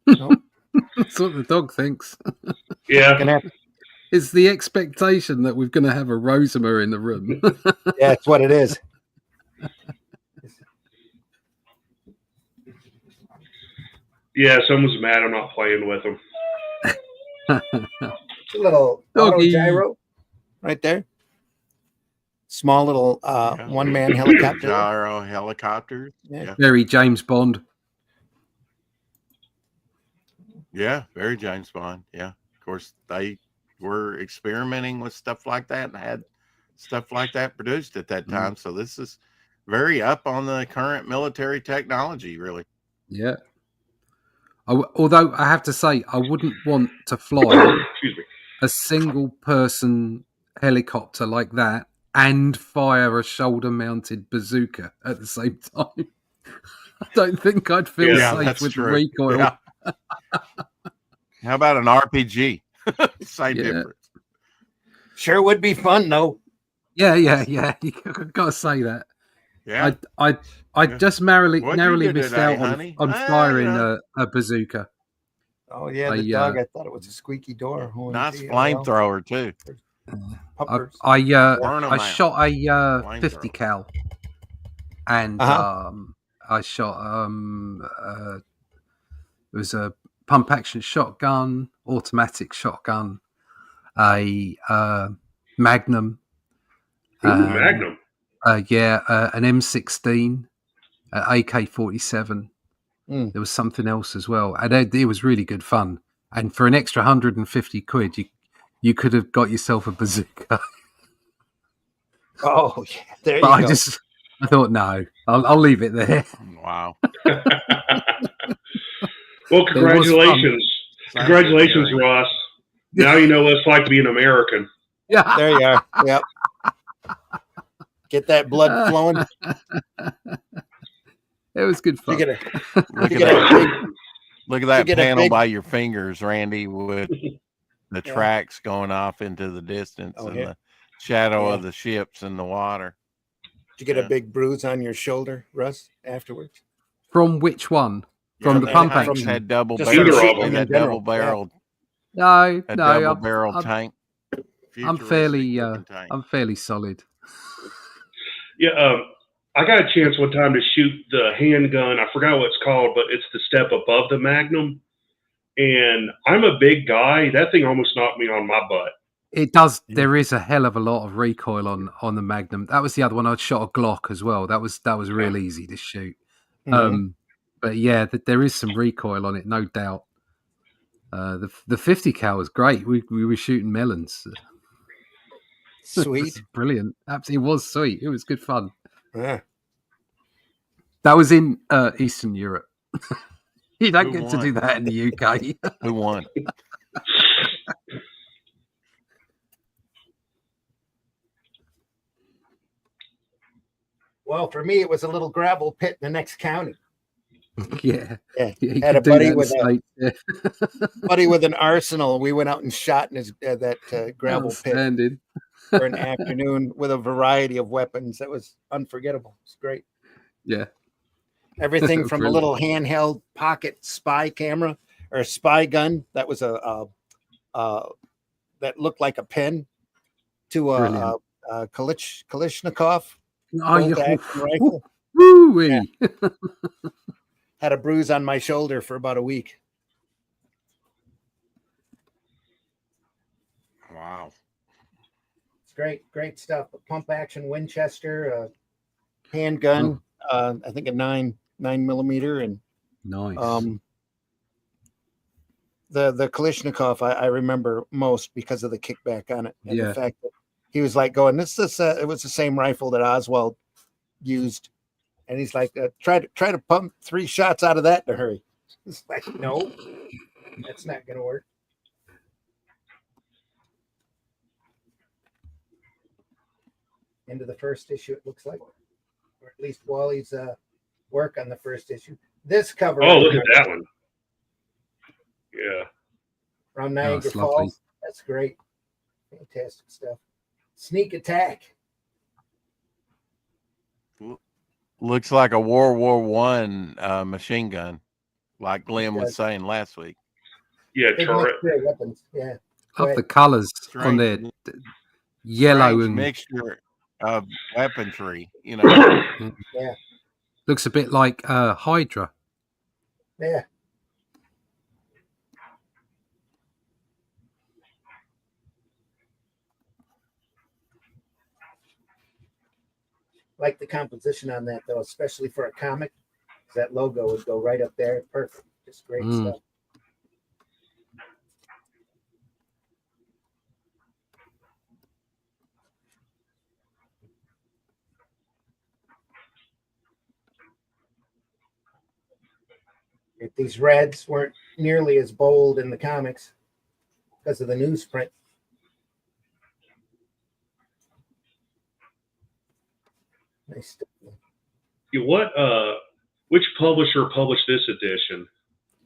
Nope. That's what the dog thinks. Yeah. Gonna have, It's the expectation that we're going to have a Rosima in the room. yeah, it's what it is. Yeah, someone's mad I'm not playing with them. It's a little auto Doggy. gyro right there. Small little Yeah. one-man helicopter. Gyro helicopters. Yeah. Yeah. Very James Bond. Yeah, very James Bond. Yeah. Of course, they were experimenting with stuff like that and had stuff like that produced at that time. So this is very up on the current military technology, really. Yeah. Although I have to say, I wouldn't want to fly Excuse me. a single person helicopter like that and fire a shoulder mounted bazooka at the same time. I don't think I'd feel Yeah, safe that's with true. the recoil. Yeah. How about an RPG? Same Yeah. difference. Sure would be fun though. Yeah. You got to say that. Yeah. I Yeah. just narrowly What'd you do missed today, out honey? on you firing know. a bazooka. Oh yeah, the dog. I thought it was a squeaky door. Nice OMG, flamethrower too. Puppers. I Burn 'em I out. shot a Flamethrower. 50 cal, and I shot it was a pump action shotgun, automatic shotgun, a Magnum, Ooh, Magnum. an M16, AK-47. Mm. There was something else as well, and it was really good fun. And for an extra 150 quid, you could have got yourself a bazooka. Oh yeah, there But you go. I thought no, I'll leave it there. Wow. Well, congratulations. Sounds Congratulations, endearing. Ross. Now you know what it's like to be an American. Yeah, There you are. Yep. Get that blood flowing. it was good You fun. get a, Look you at get that. a big, Look at that get a panel big- by your fingers, Randy, with the Yeah. tracks going off into the distance Oh, and yeah. the shadow Yeah. of the ships in the water. did you get Yeah. a big bruise on your shoulder, Russ, afterwards? From which one? From the that pump tank action? had double Just from barrel. shooting That in general, double barrel, No, a no, double barrel tank. I'm Futuristic fairly, looking tank. I'm fairly solid. Yeah, I got a chance one time to shoot the handgun. I forgot what it's called, but it's the step above the Magnum. And I'm a big guy. That thing almost knocked me on my butt. It does. Yeah. There is a hell of a lot of recoil on the Magnum. That was the other one. I'd shot a Glock as well. That was real easy to shoot. Mhm. But yeah, there is some recoil on it, no doubt. The 50 cal was great. We were shooting melons. It was Sweet. brilliant. Absolutely, it was sweet. It was good fun. Yeah. That was in Eastern Europe. You don't Who get to won? do that in the UK. Who won? Well, for me, it was a little gravel pit in the next county. Yeah. Yeah. You Had could a do buddy that in with the States, yeah. Buddy with an arsenal. We went out and shot in his that gravel pit Outstanding. for an afternoon with a variety of weapons. That was unforgettable. It's great. Yeah. Everything from a Brilliant. little handheld pocket spy camera or a spy gun that was a that looked like a pen to a Brilliant. Kalashnikov Oh, bolt yeah. action rifle. Woo-wee. Had a bruise on my shoulder for about a week. Wow. It's great stuff. A pump action Winchester, a handgun, I think a 9mm, and Nice. the Kalashnikov I remember most because of the kickback on it and Yeah. the fact that he was like going, it was the same rifle that Oswald used, and he's like, try to pump 3 shots out of that in a hurry. It's like, no, that's not gonna work. Into the first issue, it looks like, or at least Wally's work on the first issue. This cover. Oh, look at that one. Yeah. Around Oh, Niagara it's lovely. Falls. That's great. Fantastic stuff. Sneak Attack. Looks like a World War One machine gun, like Glenn was does. saying last week. Yeah, Big turret. mixture of weapons. Yeah. Love Right. the colours on there. Strange, Yellow strange and mixture of weaponry. You know, Yeah. looks a bit like Hydra. Yeah. Like the composition on that though, especially for a comic. That logo would go right up there. Perfect. Just great stuff. If these reds weren't nearly as bold in the comics because of the newsprint. Nice stuff. Yeah, what? Which publisher published this edition?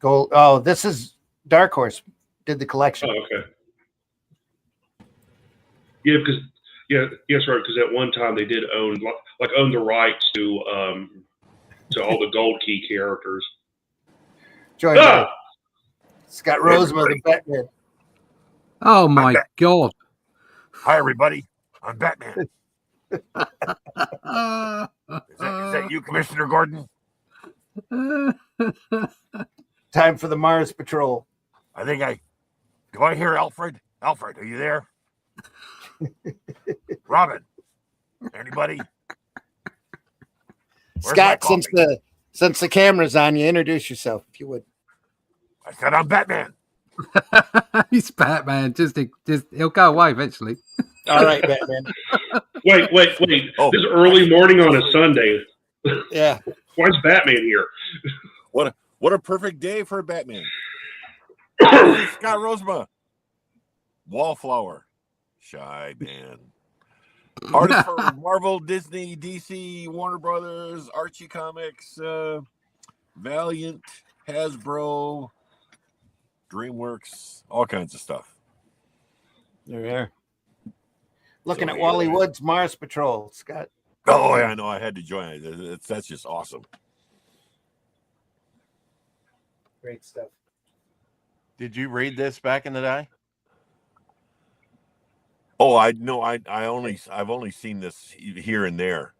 Gold. Oh, this is Dark Horse did the collection. Oh, okay. Yeah, because yes, right. Because at one time they did own the rights to all the Gold Key characters. Joined by Scott Rosema, the Batman. Oh my God! Hi, everybody. I'm Batman. Is that you, Commissioner Gordon? Time for the Mars Patrol. Do I hear Alfred? Alfred, are you there? Robin, anybody? Where's Scott, my coffee? since the camera's on, you introduce yourself if you would. I said I'm Batman. He's Batman. Just he'll go away eventually. All right, Batman. Wait. Oh, This is early morning on a Sunday. Yeah. Why's Batman here? What a perfect day for a Batman. This is Scott Rosema. Wallflower. Shy man. Artist for Marvel, Disney, DC, Warner Brothers, Archie Comics, Valiant, Hasbro, DreamWorks, all kinds of stuff. There we are. Looking at Wally Wood's Mars Patrol, Scott. Oh, yeah, I know. I had to join it. That's just awesome. Great stuff. did you read this back in the day? Oh, I know. I've only seen this here and there.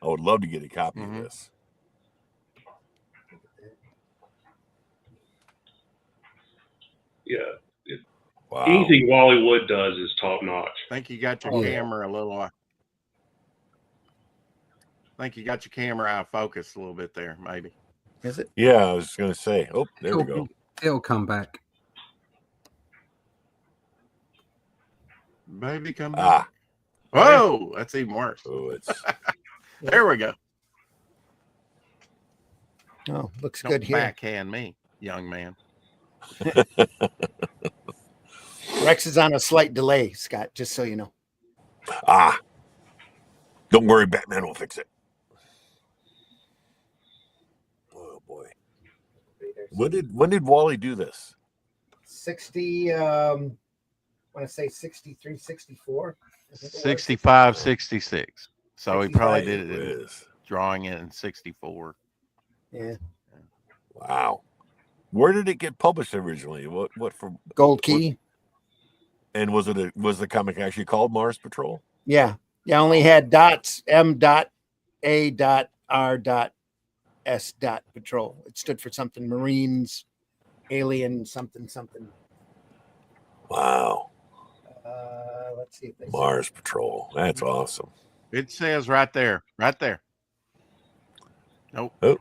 I would love to get a copy of this. Yeah. Wow. Anything Wally Wood does is top notch. I think you got your camera a little. I think you got your camera out of focus a little bit there, maybe. Is it? Yeah, I was going to say. Oh, there we go. It'll come back. Baby, come back. Whoa, that's even worse. Oh, it's There we go. Oh, looks Don't good here. backhand me, young man. Rex is on a slight delay, Scott, just so you know. Don't worry, Batman will fix it. Oh boy. When did Wally do this? 60 I want to say 63, 64. 65, 66. So he probably 65. did it drawing it in 64. Yeah. Wow. Where did it get published originally? What for? Gold Key. And was the comic actually called Mars Patrol? Yeah. Yeah, only had dots, M.A.R.S. Patrol. It stood for something Marines, Alien, something. Wow. Let's see if they Mars Patrol. That's awesome. It says right there. Nope. Oh.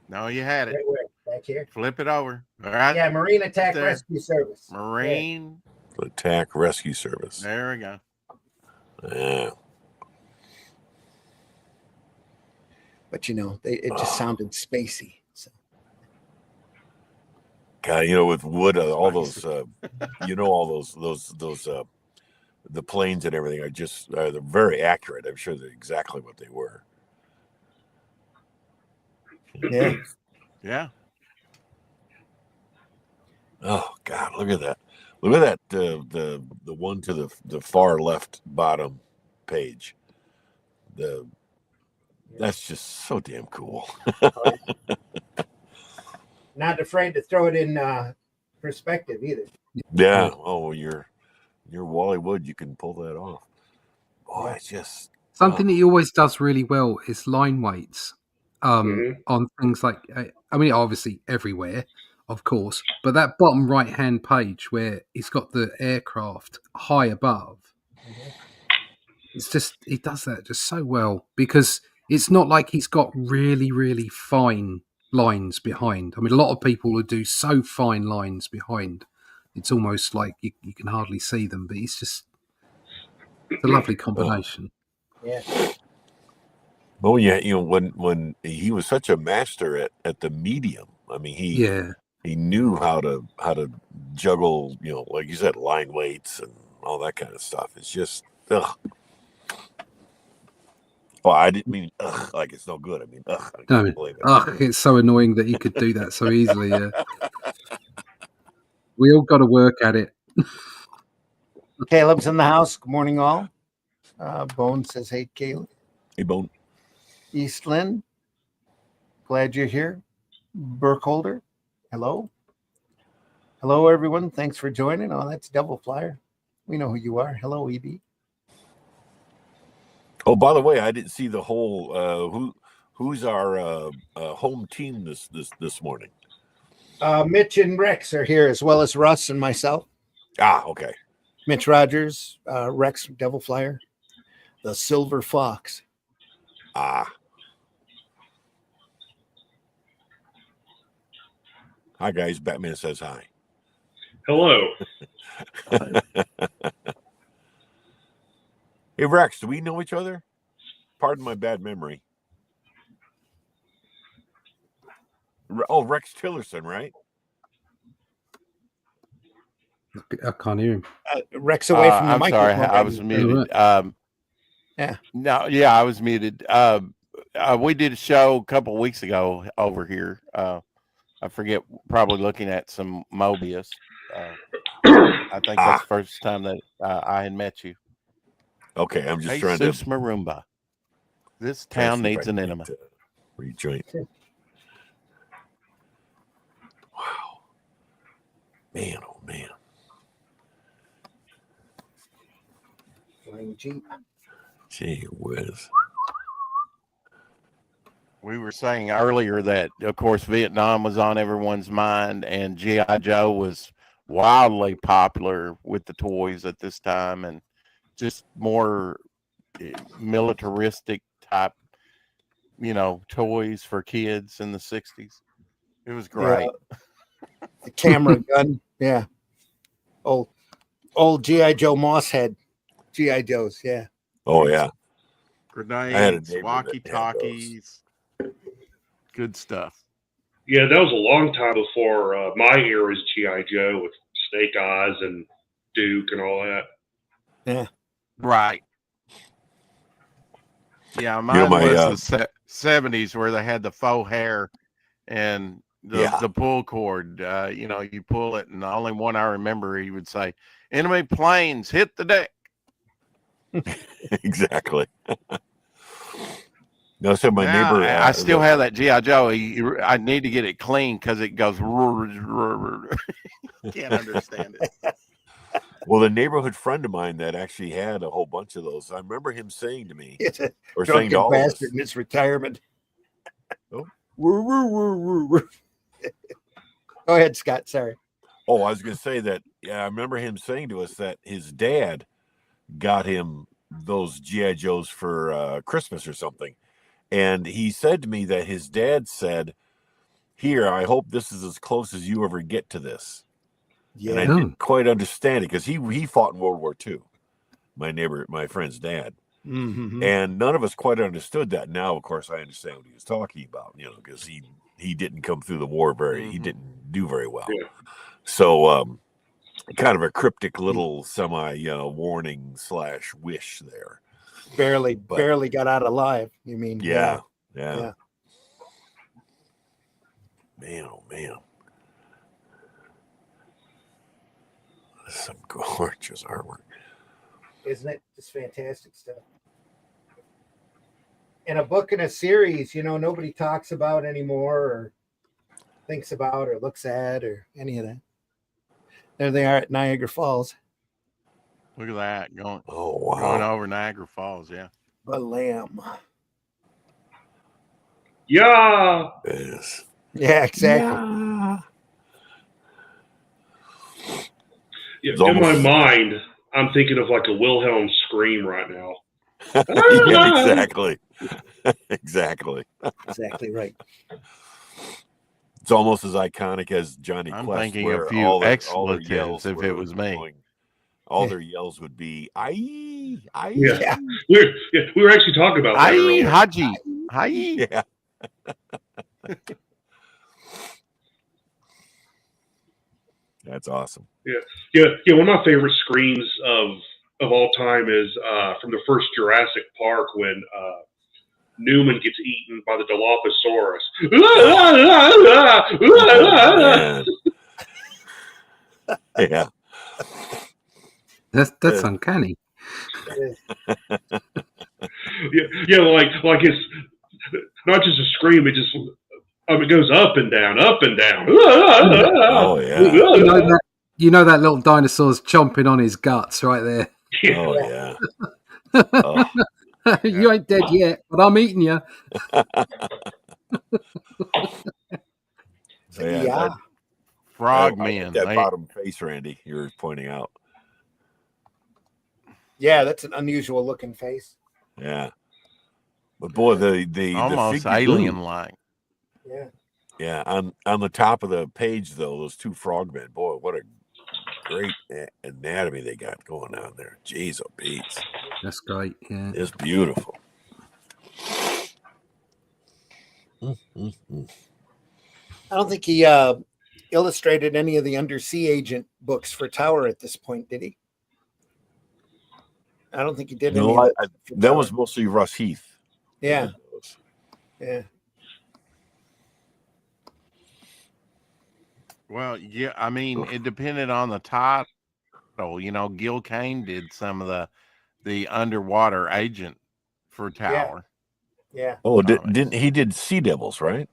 No, you had it. right where? Back here. Flip it over. All right. Yeah, Marine Attack there. Rescue Service. Marine. Attack Rescue Service. There we go. Yeah. But it just sounded spacey. So. God, with Wood, all those, all those, the planes and everything are just they're very accurate. I'm sure they're exactly what they were. Yeah. Yeah. Oh God, look at that! Look at that. The one to the far left bottom page. That's just so damn cool. Not afraid to throw it in perspective either. Yeah. Oh, you're Wally Wood. You can pull that off. Oh, it's just Something that he always does really well is line weights Mhm. on things like, I mean, obviously everywhere, of course, but that bottom right hand page where he's got the aircraft high above, it's just, he does that just so well because it's not like he's got really, really fine lines behind. I mean, a lot of people who do so fine lines behind, it's almost like you can hardly see them, but it's just, it's a lovely combination. Yeah. Oh yeah, when he was such a master at the medium. I mean, Yeah. he knew how to juggle, like you said, line weights and all that kind of stuff. It's just ugh. Well, I didn't mean ugh, like it's no good. I mean ugh. I No, can't believe it. it's so annoying that he could do that so easily. Yeah. We all got to work at it. Caleb's in the house. Good morning, all. Bone says, "Hey, Caleb." Hey, Bone. Eastland, glad you're here. Burkholder, hello. Hello, everyone. Thanks for joining. Oh, that's Devil Flyer. We know who you are. Hello, EB. Oh, by the way, I didn't see the whole who's our home team this morning. Mitch and Rex are here, as well as Russ and myself. Ah, okay. Mitch Rogers, Rex Devil Flyer, the Silver Fox. Ah. Hi, guys. Batman says hi. Hello. Hey, Rex, do we know each other? Pardon my bad memory. Oh, Rex Tillerson, right? I can't hear him. Rex away from the I'm microphone. sorry, I was muted. Yeah. No, yeah, I was muted. We did a show a couple weeks ago over here. I forget, probably looking at some Mobius. I think that's the first time that I had met you. Okay, I'm just Hey, trying Sus to. Marumba. This town needs an enema. Rejoin. Wow. Man, oh man. Jeep. Gee whiz. We were saying earlier that, of course, Vietnam was on everyone's mind, and G.I. Joe was wildly popular with the toys at this time, and just more militaristic type, toys for kids in the 60s. It was great. Yeah. The camera gun. Yeah. Old G.I. Joe Mosshead. G.I. Joes. Yeah. Oh, yeah. Grenades, walkie-talkies. Good stuff. Yeah, that was a long time before my era's G.I. Joe with Snake Eyes and Duke and all that. Yeah. Right. Yeah, mine was the 70s where they had the faux hair and the pull cord. You pull it, and the only one I remember, he would say, "Enemy planes hit the deck." Exactly. No, so my neighbor. I still have that G.I. Joe. I need to get it clean because it goes. Can't understand it. Well, the neighborhood friend of mine that actually had a whole bunch of those, I remember him saying to me, It's a or saying to all of us, in his retirement. Oh. Go ahead, Scott. Sorry. Oh, I was going to say that. Yeah, I remember him saying to us that his dad got him those G.I. Joes for Christmas or something. And he said to me that his dad said, "Here, I hope this is as close as you ever get to this." Yeah. And I didn't quite understand it because he fought in World War II. My friend's dad. Mm-hmm. And none of us quite understood that. Now, of course, I understand what he was talking about, because he didn't come through the war he didn't do very well. Yeah. So, kind of a cryptic little warning / wish there. Barely got out alive. You mean? Yeah. Man, oh man. Some gorgeous artwork. Isn't it? Just fantastic stuff. In a book in a series, nobody talks about anymore or thinks about or looks at or any of that. There they are at Niagara Falls. Look at that going Oh going wow! over Niagara Falls. Yeah. A lamb. Yeah. Yes. Yeah, exactly. Yeah. Yeah, It's in my almost. mind, I'm thinking of like a Wilhelm scream right now. Yeah, exactly. Exactly. Exactly right. It's almost as iconic as Johnny I'm Quest, thinking a where few all their expletives yells if it were was me. going. All their yells would be "aye, aye." Yeah. Yeah. We were actually talking about that Hi, earlier. Haji. Hi. Yeah. That's awesome. Yeah. One of my favorite screams of all time is from the first Jurassic Park when Newman gets eaten by the Dilophosaurus. Oh, man. Yeah. That's uncanny. Yeah, like it's not just a scream; it goes up and down, up and down. Oh yeah. You know that little dinosaur's chomping on his guts right there. Oh yeah. Oh, You ain't dead yet, but I'm eating you. so yeah. Yeah. Frog I like men. that They- bottom face, Randy. You were pointing out. Yeah, that's an unusual looking face. Yeah. But boy, the almost figure- alien like. Yeah. Yeah, on the top of the page though, those two frogmen. Boy, what a great anatomy they got going on there. Jeez, oh beats. That's great. Yeah. It's beautiful. Mm-hmm. I don't think he illustrated any of the Undersea Agent books for Tower at this point, did he? I don't think he did any No, of that. for that Tower. was mostly Russ Heath. Yeah. Yeah. Well, yeah, I mean, it depended on the title. Gil Kane did some of the underwater agent for Tower. Yeah. Oh, Comics. didn't he did Sea Devils, right?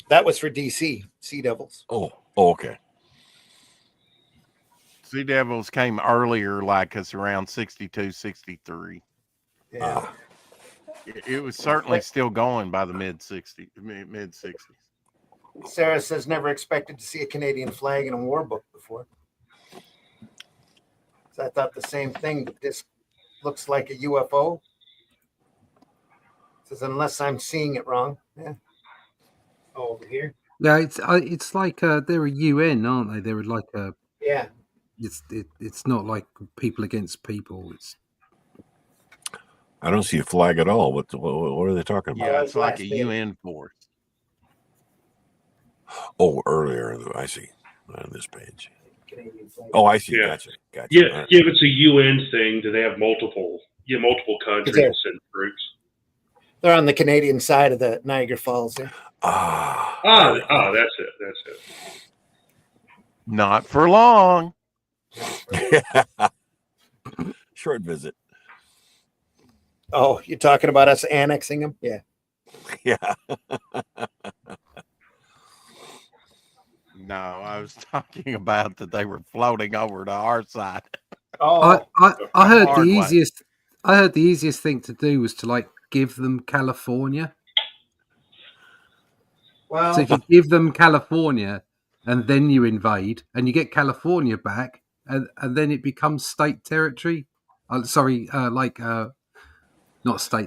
That was for DC, Sea Devils. Oh, okay. Sea Devils came earlier, like us around 62, 63. Yeah. It was certainly still going by the mid 60s. Sarah says never expected to see a Canadian flag in a war book before. So I thought the same thing, but this looks like a UFO. Says unless I'm seeing it wrong. Yeah. Oh, over here. Yeah, it's like they're a UN, aren't they? They're like a. Yeah. It's not like people against people. It's I don't see a flag at all. What are they talking about? Yeah, it's like a last day. UN force. Oh, earlier. I see on this page. Canadian flag. Oh, I see. Yeah. Gotcha. Yeah, All right. if it's a UN thing, do they have multiple countries Is there- to send troops? They're on the Canadian side of the Niagara Falls there. That's it. Not for long. Short visit. Oh, you're talking about us annexing them? Yeah. Yeah. No, I was talking about that they were floating over to our side. Oh, I heard Hard the way. easiest. I heard the easiest thing to do was to like give them California. well, So if you give them California and then you invade and you get California back and then it becomes state territory. Not state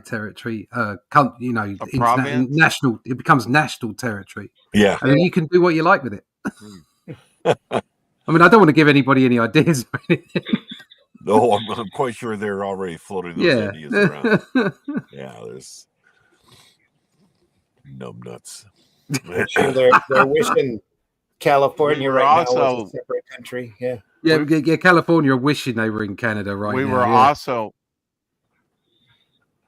territory. province? national. It becomes national territory, Yeah. and then you can do what you like with it. I mean, I don't want to give anybody any ideas. Or anything. No, I'm quite sure they're already floating those Yeah. ideas around. Yeah, there's numbnuts. sure they're wishing California We were right now was also- a separate country. Yeah. Yeah, California are wishing they were in Canada right we now. were yeah. also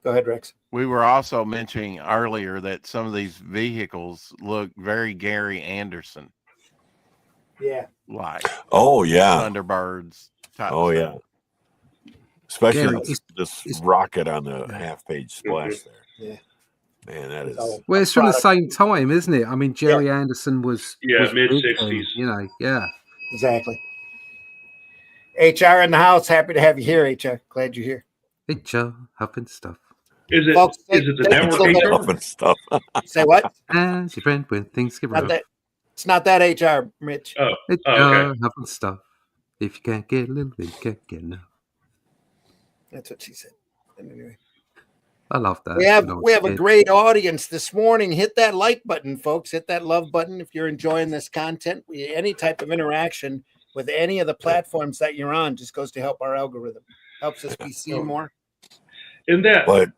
Go ahead, Rex. we were also mentioning earlier that some of these vehicles look very Gary Anderson. Yeah. like Oh yeah. Thunderbirds type Oh yeah. stuff. Especially Gary, this rocket on the half-page splash there. Yeah. Man, that is. So, well, it's from the same time, isn't it? I mean, Jerry Anderson was Yeah, mid big 60s. then, you know. Yeah. exactly. HR in the house. Happy to have you here, HR. Glad you're here. Big Joe, huffing stuff. Is it Folks, is it the take a network? little bit- HR? Up and stuff. Say what? And your friend when things get Not rough. that. It's not that HR, Rich. Oh, Big oh, Joe, okay. huffing stuff. If you can't get a little bit, you can't get enough. That's what she said. Anyway. I love that. We have when I was we have a kid. great audience this morning. Hit that like button, folks. Hit that love button if you're enjoying this content. Any type of interaction with any of the platforms that you're on just goes to help our algorithm. Helps us be seen more. In that But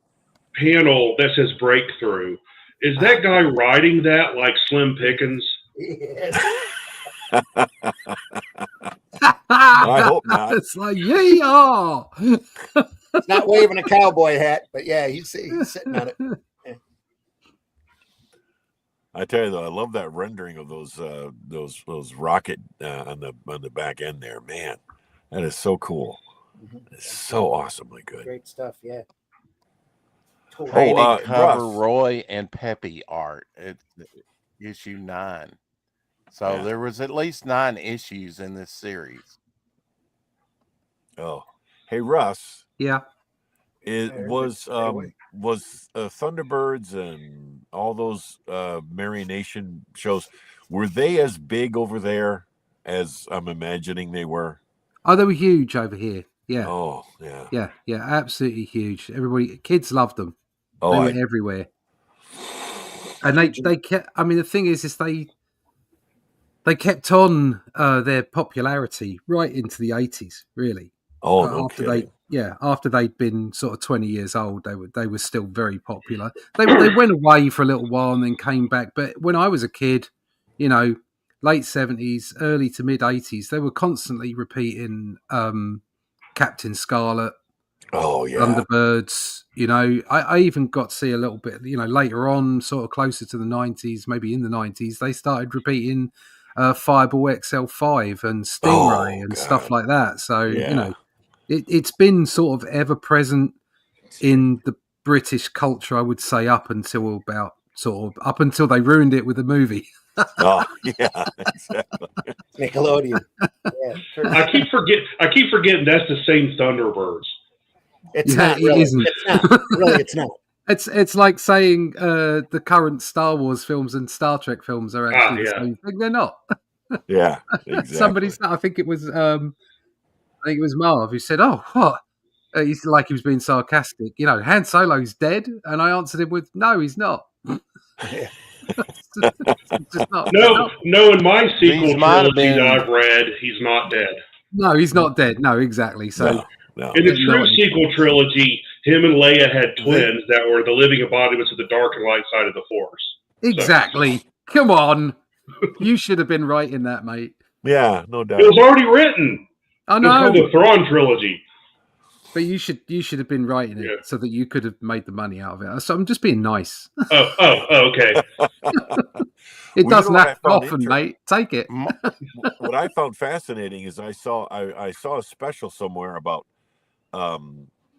panel that says breakthrough, is that guy writing that like Slim Pickens? Yes. I hope not. It's like, yeah. He's not waving a cowboy hat, but yeah, he's sitting on it. I tell you though, I love that rendering of those rocket on the back end there. Man, that is so cool. It's so awesomely good. Great stuff, yeah. Cool. Painted cover Russ. Roy and Peppy art. It's issue 9. So Yeah. there was at least 9 issues in this series. Oh, hey Russ. Yeah. It Yeah, was away. Thunderbirds and all those Nation shows, were they as big over there as I'm imagining they were? Oh, they were huge over here. Yeah. Oh yeah. Yeah, absolutely huge. Everybody, kids loved them. Oh, They were everywhere. And they kept. I mean, the thing is they kept on their popularity right into the 80s. Really. no After kidding. after they'd been sort of 20 years old, they were still very popular. They went away for a little while and then came back. But when I was a kid, you know, late 70s, early to mid 80s, they were constantly repeating Captain Scarlet, Oh yeah. Thunderbirds. You know, I even got to see a little bit, you know, later on, sort of closer to the 90s, maybe in the 90s, they started repeating Fireball XL5 and Stingray and stuff like that. So, you know, it's been sort of ever present in the British culture, I would say, up until they ruined it with the movie. Oh yeah, exactly. Nickelodeon. Yeah, sure. I keep forgetting that's the same Thunderbirds. It's Yeah, not it really. isn't. It's not. Really, it's not. It's like saying the current Star Wars films and Star Trek films are actually the same thing. They're not. Yeah, exactly. Somebody said, I think it was Marv who said, "Oh, what?" He's like he was being sarcastic. You know, Han Solo's dead, and I answered him with, "No, he's not." Yeah. Just not. No. In my sequel These might have trilogy that been- I've read, he's not dead. No, he's not dead. No, exactly. So No. In the true No. sequel trilogy, him and Leia had twins that were the living embodiments of the dark and light side of the Force. exactly. Come on, you should have been writing that, mate. Yeah, no doubt. It was already written. I It was called know, the Thrawn trilogy. but you should have been writing it so that you could have made the money out of it. So I'm just being nice. Oh, okay. It Well, doesn't you know what I happen found often, inter- mate. Take it. What I found fascinating is I saw a special somewhere about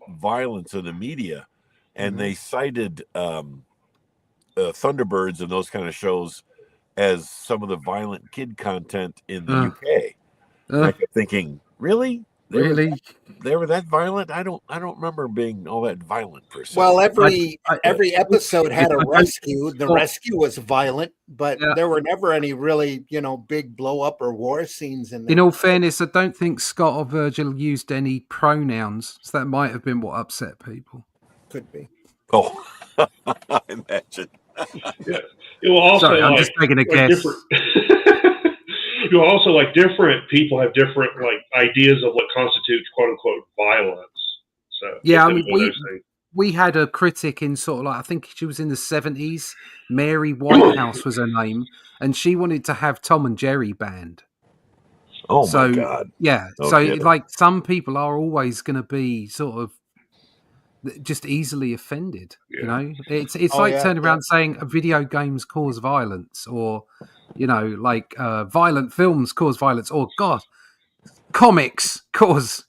violence in the media, and they cited Thunderbirds and those kind of shows as some of the violent kid content in the UK. And I kept thinking, really? They were that violent? I don't remember being all that violent per se. Well, every episode had a rescue. The rescue was violent, but there were never any really, big blow up or war scenes in there. In all fairness, I don't think Scott or Virgil used any pronouns, so that might have been what upset people. Could be. Oh, I imagine. Yeah. It will also Sorry, I'm just taking a guess. You also different people have different ideas of what constitutes quote unquote violence. So yeah, I mean we had a critic in sort of I think she was in the 70s. Mary Whitehouse was her name, and she wanted to have Tom and Jerry banned. Oh my God! Yeah, No so kidding. some people are always going to be sort of just easily offended. Yeah. You know, it's Oh, like yeah, turning yeah. around saying video games cause violence, or like violent films cause violence, or God, comics cause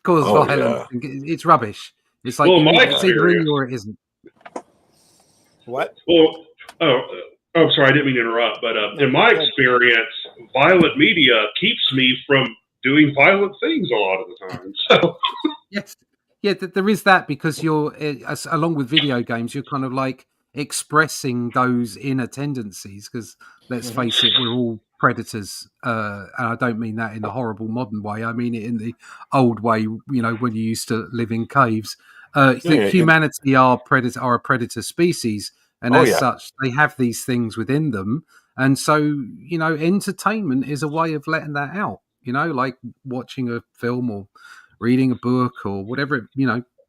Oh, violence. yeah. It's rubbish. It's like Well, in my it's either in experience, you or it isn't. What? well, oh, sorry, I didn't mean to interrupt, but No, in my go ahead. experience, violent media keeps me from doing violent things a lot of the time. So, Yes, yeah, there is that, because you're along with video games, you're kind of like expressing those inner tendencies. Because let's Mhm. face it, we're all predators, and I don't mean that in a horrible modern way. I mean it in the old way. When you used to live in caves. Yeah, Humanity are a predator species, and oh, as yeah. such, they have these things within them. And so, entertainment is a way of letting that out. Like watching a film or reading a book or whatever,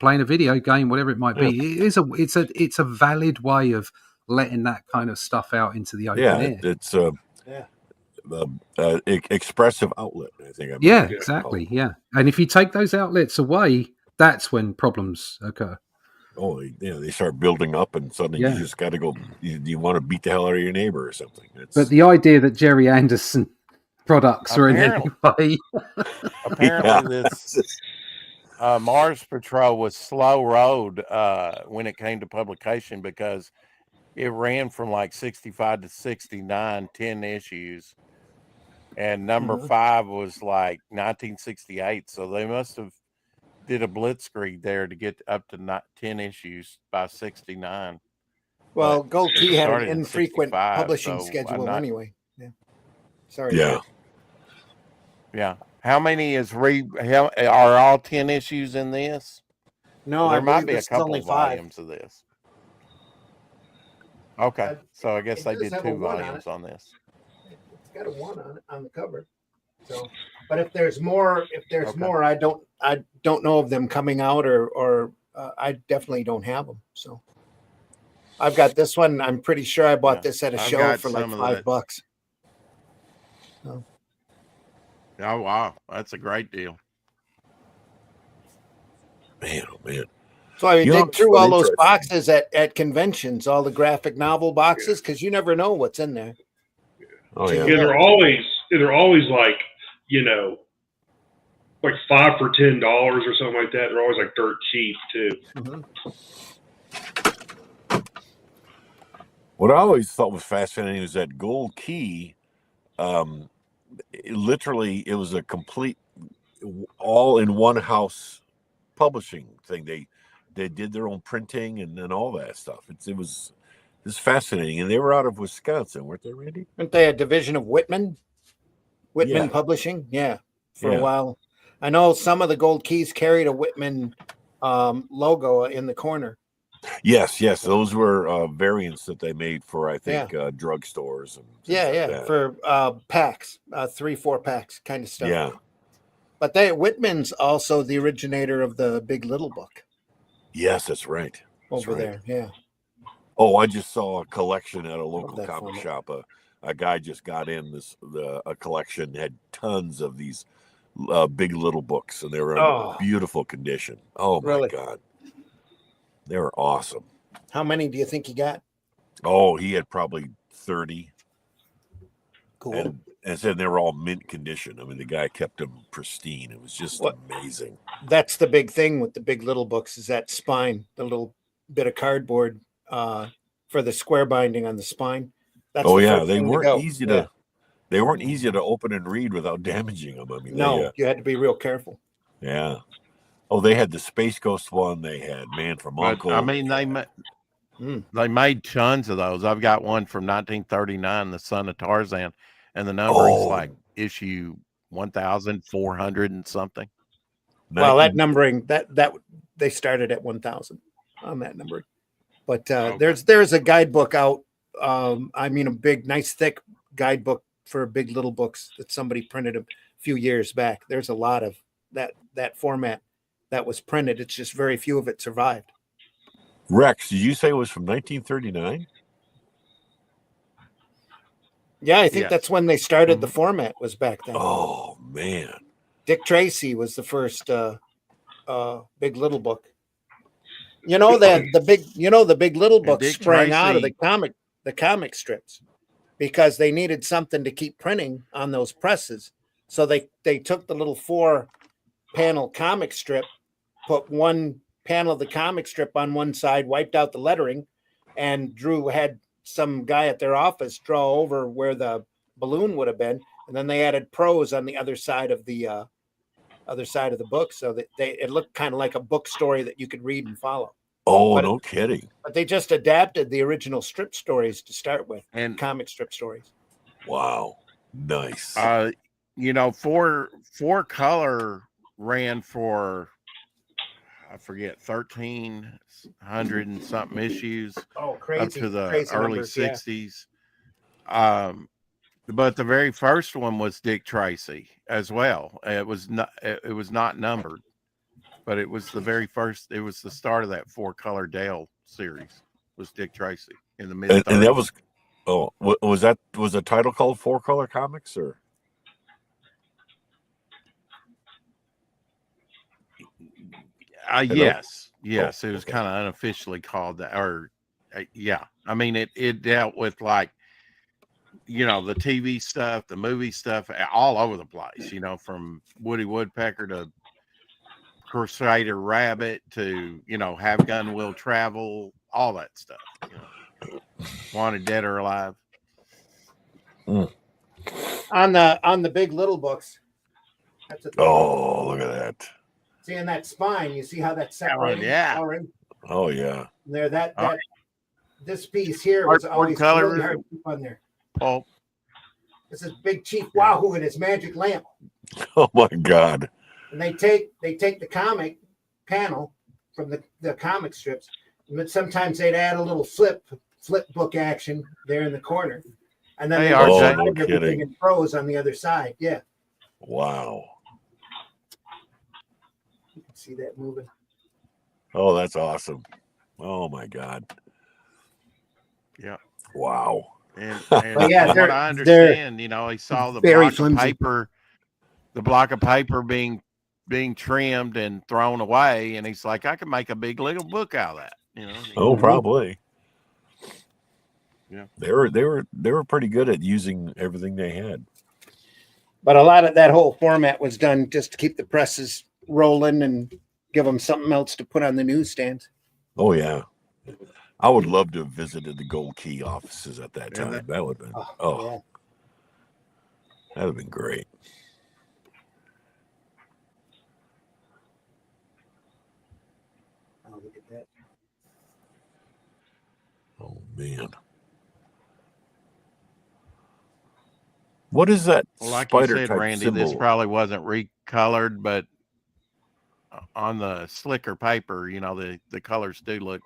playing a video game, whatever it might Yeah. be. It's a valid way of letting that kind of stuff out into the open Yeah, air. it's Yeah. expressive outlet. I think. Yeah, Yeah. exactly. Yeah, and if you take those outlets away, that's when problems occur. Oh, they start building up, and suddenly Yeah. you just got to go. You want to beat the hell out of your neighbor or something. But the idea that Jerry Anderson products are in any Apparently. way, Apparently, Yeah. this Mars Patrol was slow road when it came to publication, because it ran from like 65 to 69, 10 issues. And number Mhm. 5 was like 1968. So they must have did a blitzkrieg there to get up to 10 issues by 69. Well, But Gold it Key had an started in infrequent 65, publishing so schedule anyway. Yeah. Sorry. Yeah. Yeah. How many are all 10 issues in this? No, Well, I there might believe be a this is couple only 5. volumes of this. Okay. So I guess It they does did have a 2 1 on volumes it. on this. It's got a 1 on the cover. So, but if there's more, Okay. I don't know of them coming out, or I definitely don't have them. So, I've got this one. I'm pretty sure I bought Yeah. this at a I've show got for like some of $5. Oh, wow. That's a great deal. Man, oh man. So I You know, dig it's through all those interesting. boxes at conventions, all the graphic novel boxes, because you never know what's in there. Oh Till yeah. you yeah, look. they're always like, like 5 for $10 or something like that. They're always like dirt cheap too. Mhm. What I always thought was fascinating is that Gold Key. It was a complete, all in one house publishing thing. They did their own printing and all that stuff. It was fascinating, and they were out of Wisconsin, weren't they, Randy? Aren't they a division of Whitman Yeah. Publishing? Yeah, for Yeah. a while. I know some of the Gold Keys carried a Whitman logo in the corner. Yes, those were variants that they made for, I think, drugstores and things like that. For packs, 3-4 packs kind of stuff. Yeah. But Whitman's also the originator of the Big Little Book Yes, that's right. over there. Yeah. Oh, I just saw a collection at a local that comic format. shop. A guy just got in a collection, had tons of these Big Little books, and they were in beautiful condition. Oh my Really? God, they were awesome. How many do you think he got? Oh, he had probably 30. Cool. And said they were all mint condition. I mean, the guy kept them pristine. It was just amazing. That's the big thing with the Big Little Books, is that spine, the little bit of cardboard for the square binding on the spine. That's they weren't easy to. They weren't easy to open and read without damaging them. I mean, you had to be real careful. Yeah. Oh, they had the Space Ghost one. They had Man from Uncle. I mean, they made tons of those. I've got one from 1939, The Son of Tarzan, and the numbering's like issue 1,400 and something. Well, that numbering that they started at 1,000 on that numbering, but there's a guidebook out. I mean, a big, nice, thick guidebook for Big Little Books that somebody printed a few years back. There's a lot of that format that was printed. It's just very few of it survived. Rex, did you say it was from 1939? Yeah, I think that's when they started the format, was back then. Oh man. Dick Tracy was the first Big Little Book. You know that the big little And book Dick sprang out of Tracy- the comic strips because they needed something to keep printing on those presses. So they took the little 4-panel comic strip, put one panel of the comic strip on one side, wiped out the lettering, and had some guy at their office draw over where the balloon would have been, and then they added prose on the other side of the book, so that it looked kind of like a book story that you could read and follow. Oh, But- no kidding. But they just adapted the original strip stories to start with, And comic strip stories. Wow. Nice. four color ran for, I forget, 1,300 and something issues Oh, crazy! up to the crazy early numbers, yeah. 60s. But the very first one was Dick Tracy as well. It was not numbered, but it was the very first. It was the start of that 4-color Dale series. Was Dick Tracy in the mid? And that was, was the title called 4-Color Comics or? Yes, it was okay. kind of unofficially called that, or yeah. I mean, it dealt with, like, the TV stuff, the movie stuff, all over the place. From Woody Woodpecker to Crusader Rabbit to Have Gun Will Travel, all that stuff. Wanted Dead or Alive. On the big little books. That's a Oh, look at that. See in that spine, you see how that's separated? yeah. Already? Oh, yeah. There, that Oh. this piece here was Hardboard always color. really hard to keep on there. Pulp. This is Big Chief Wahoo and his magic lamp. Oh, my God. And they take the comic panel from the comic strips, but sometimes they'd add a little flip book action there in the corner, and then Hey, they RJ. would Oh, no everything kidding. in prose on the other side. Yeah, Wow. you can see that moving. Oh, that's awesome. Oh, my God. Yeah. Wow. And But yeah, from they're- what I understand, he saw the very block flimsy. of paper, being trimmed and thrown away, and he's like, I can make a big little book out of that. Oh, probably. Yeah. They were pretty good at using everything they had. But a lot of that whole format was done just to keep the presses rolling and give them something else to put on the newsstands. Oh, yeah. I would love to have visited the Gold Key offices at that Yeah, time. That would have been, Yeah. that would have been great. Oh, look at that. Oh, man. What is that Well, like spider you said, type Randy, symbol? this probably wasn't recolored, but on the slicker paper, the colors do look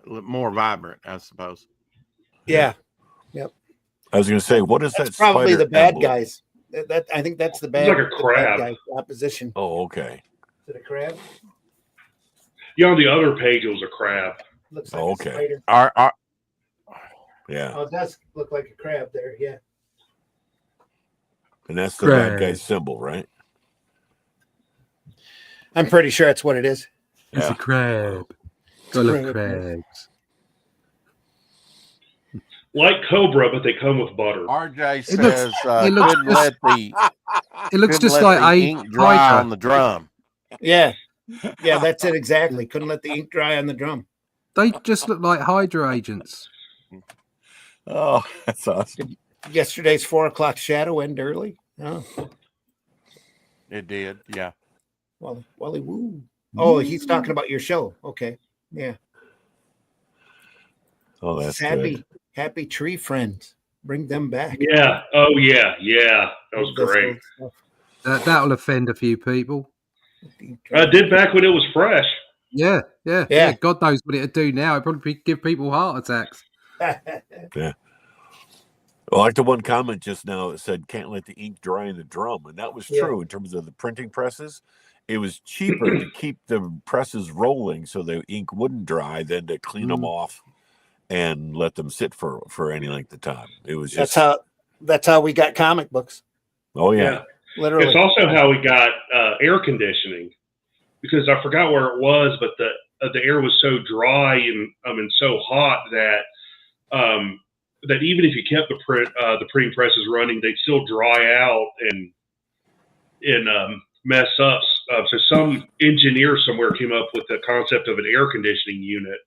more vibrant, I suppose. Yeah, I was going to say, what is that's that probably spider the bad emblem? guys. That I think that's the bad, like a the bad crab. guy opposition. Oh, okay. Is it a crab? Yeah, on the other page it was a crab. Looks like Okay. a spider. Yeah. Oh, it does look like a crab there. Yeah. And that's the bad Crab. guy symbol, right? I'm pretty sure that's what it is. It's Yeah. a crab. I love crab. crabs. Like Cobra, but they come with butter. RJ It looks- says it looks couldn't just- let the It looks couldn't just let like the a ink dry hydra. on the drum. Yeah. Yeah, that's it exactly. Couldn't let the ink dry on the drum. They just look like Hydra agents. Oh, that's awesome. Yesterday's 4:00 shadow end early. Oh, It did, yeah. Wally woo. Oh, he's talking about your show. Okay. Yeah. Oh, that's happy, good. happy tree friends. Bring them back. Yeah. Oh, yeah. Yeah. That was This great. old stuff. That'll offend a few people. I did back when it was fresh. Yeah. Yeah. God knows what it'd do now. It'd probably give people heart attacks. Well, like the one comment just now that said, can't let the ink dry in the drum. And that was Yeah. true in terms of the printing presses. It was cheaper to keep the presses rolling so the ink wouldn't dry than to clean them off and let them sit for any length of time. It was just, that's how we got comic books. oh, yeah. Literally. It's also how we got air conditioning, because I forgot where it was, but the air was so dry and so hot that that even if you kept the printing presses running, they'd still dry out and mess up. So some engineer somewhere came up with the concept of an air conditioning unit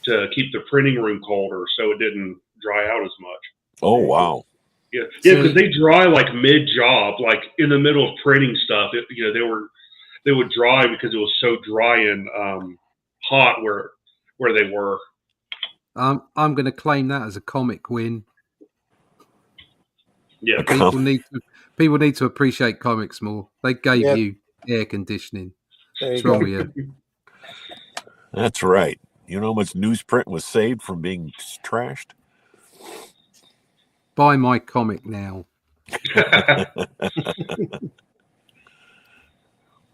to keep the printing room colder, so it didn't dry out as much. Oh wow. Yeah, because they dry like mid job, like in the middle of printing stuff. They would dry because it was so dry and hot where they were. I'm going to claim that as a comic win. Yeah, People need to appreciate comics more. They gave Yep. you air conditioning. There you What's wrong go. with you? That's right. You know how much newsprint was saved from being trashed? Buy my comic now.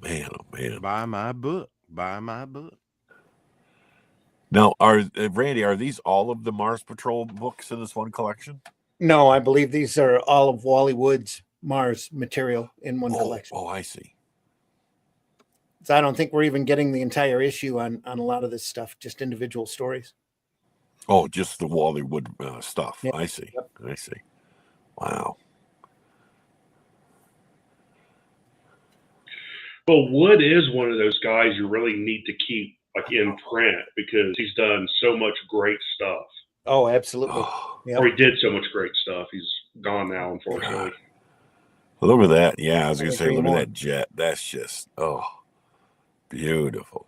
Man, oh man. Buy my book. Buy my book. Now, Randy, are these all of the Mars Patrol books in this one collection? No, I believe these are all of Wally Wood's Mars material in one collection. Oh, I see. So I don't think we're even getting the entire issue on a lot of this stuff, just individual stories. Oh, just the Wally Wood stuff. Yeah. I see. Yep. I see. Wow. Well, Wood is one of those guys you really need to keep like in print because he's done so much great stuff. Oh, absolutely. Oh, Yep. Or he did so much great stuff. He's gone now, unfortunately. look at that. Yeah, I was going to say, Agree look more. at that jet. That's just, beautiful.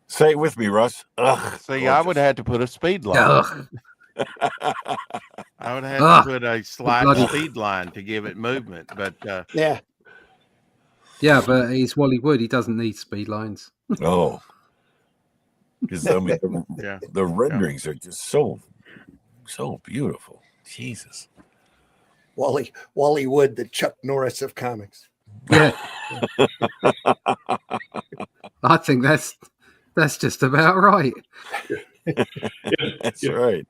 Say it with me, Russ. Ugh, See, I would gorgeous. have to put a speed line. Ugh. I would have Ugh. to put a slight Bloody- speed line to give it movement. But Yeah. Yeah, but he's Wally Wood. He doesn't need speed lines. Oh. Because, I mean, yeah, the renderings are just so beautiful. Jesus. Wally Wood, the Chuck Norris of comics. Yeah. I think that's just about right. That's right.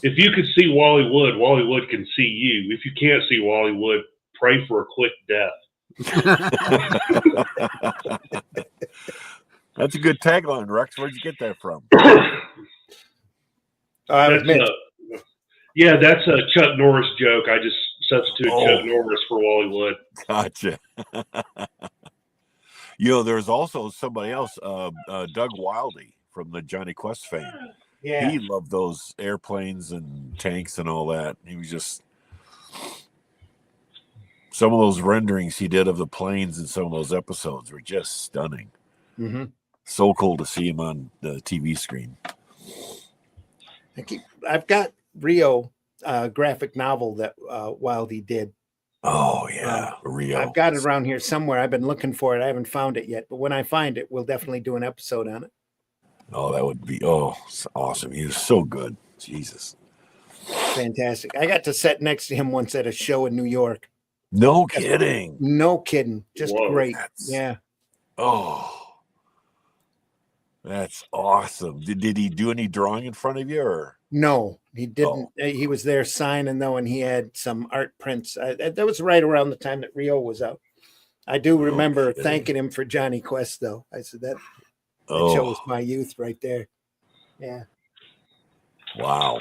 If you could see Wally Wood can see you. If you can't see Wally Wood, pray for a quick death. That's a good tagline, Rex. Where'd you get that from? That's a Chuck Norris joke. I just substituted Chuck Norris for Wally Wood. Gotcha. There's also somebody else, Doug Wildy from the Johnny Quest fame. Yeah. He loved those airplanes and tanks and all that. He was just some of those renderings he did of the planes in some of those episodes were just stunning. Mm-hmm. So cool to see him on the TV screen. I've got Rio graphic novel that Wildy did. Oh yeah, Rio. I've got it around here somewhere. I've been looking for it. I haven't found it yet, but when I find it, we'll definitely do an episode on it. Oh, that would be it's awesome. He was so good. Jesus. Fantastic. I got to sit next to him once at a show in New York. No kidding. No kidding. Just Whoa. great. Yeah. Oh, that's awesome. Did he do any drawing in front of you or? No, he didn't. He was there signing though, and he had some art prints. That was right around the time that Rio was out. I do remember thanking him for Johnny Quest though. I said that shows my youth right there. Yeah. Wow.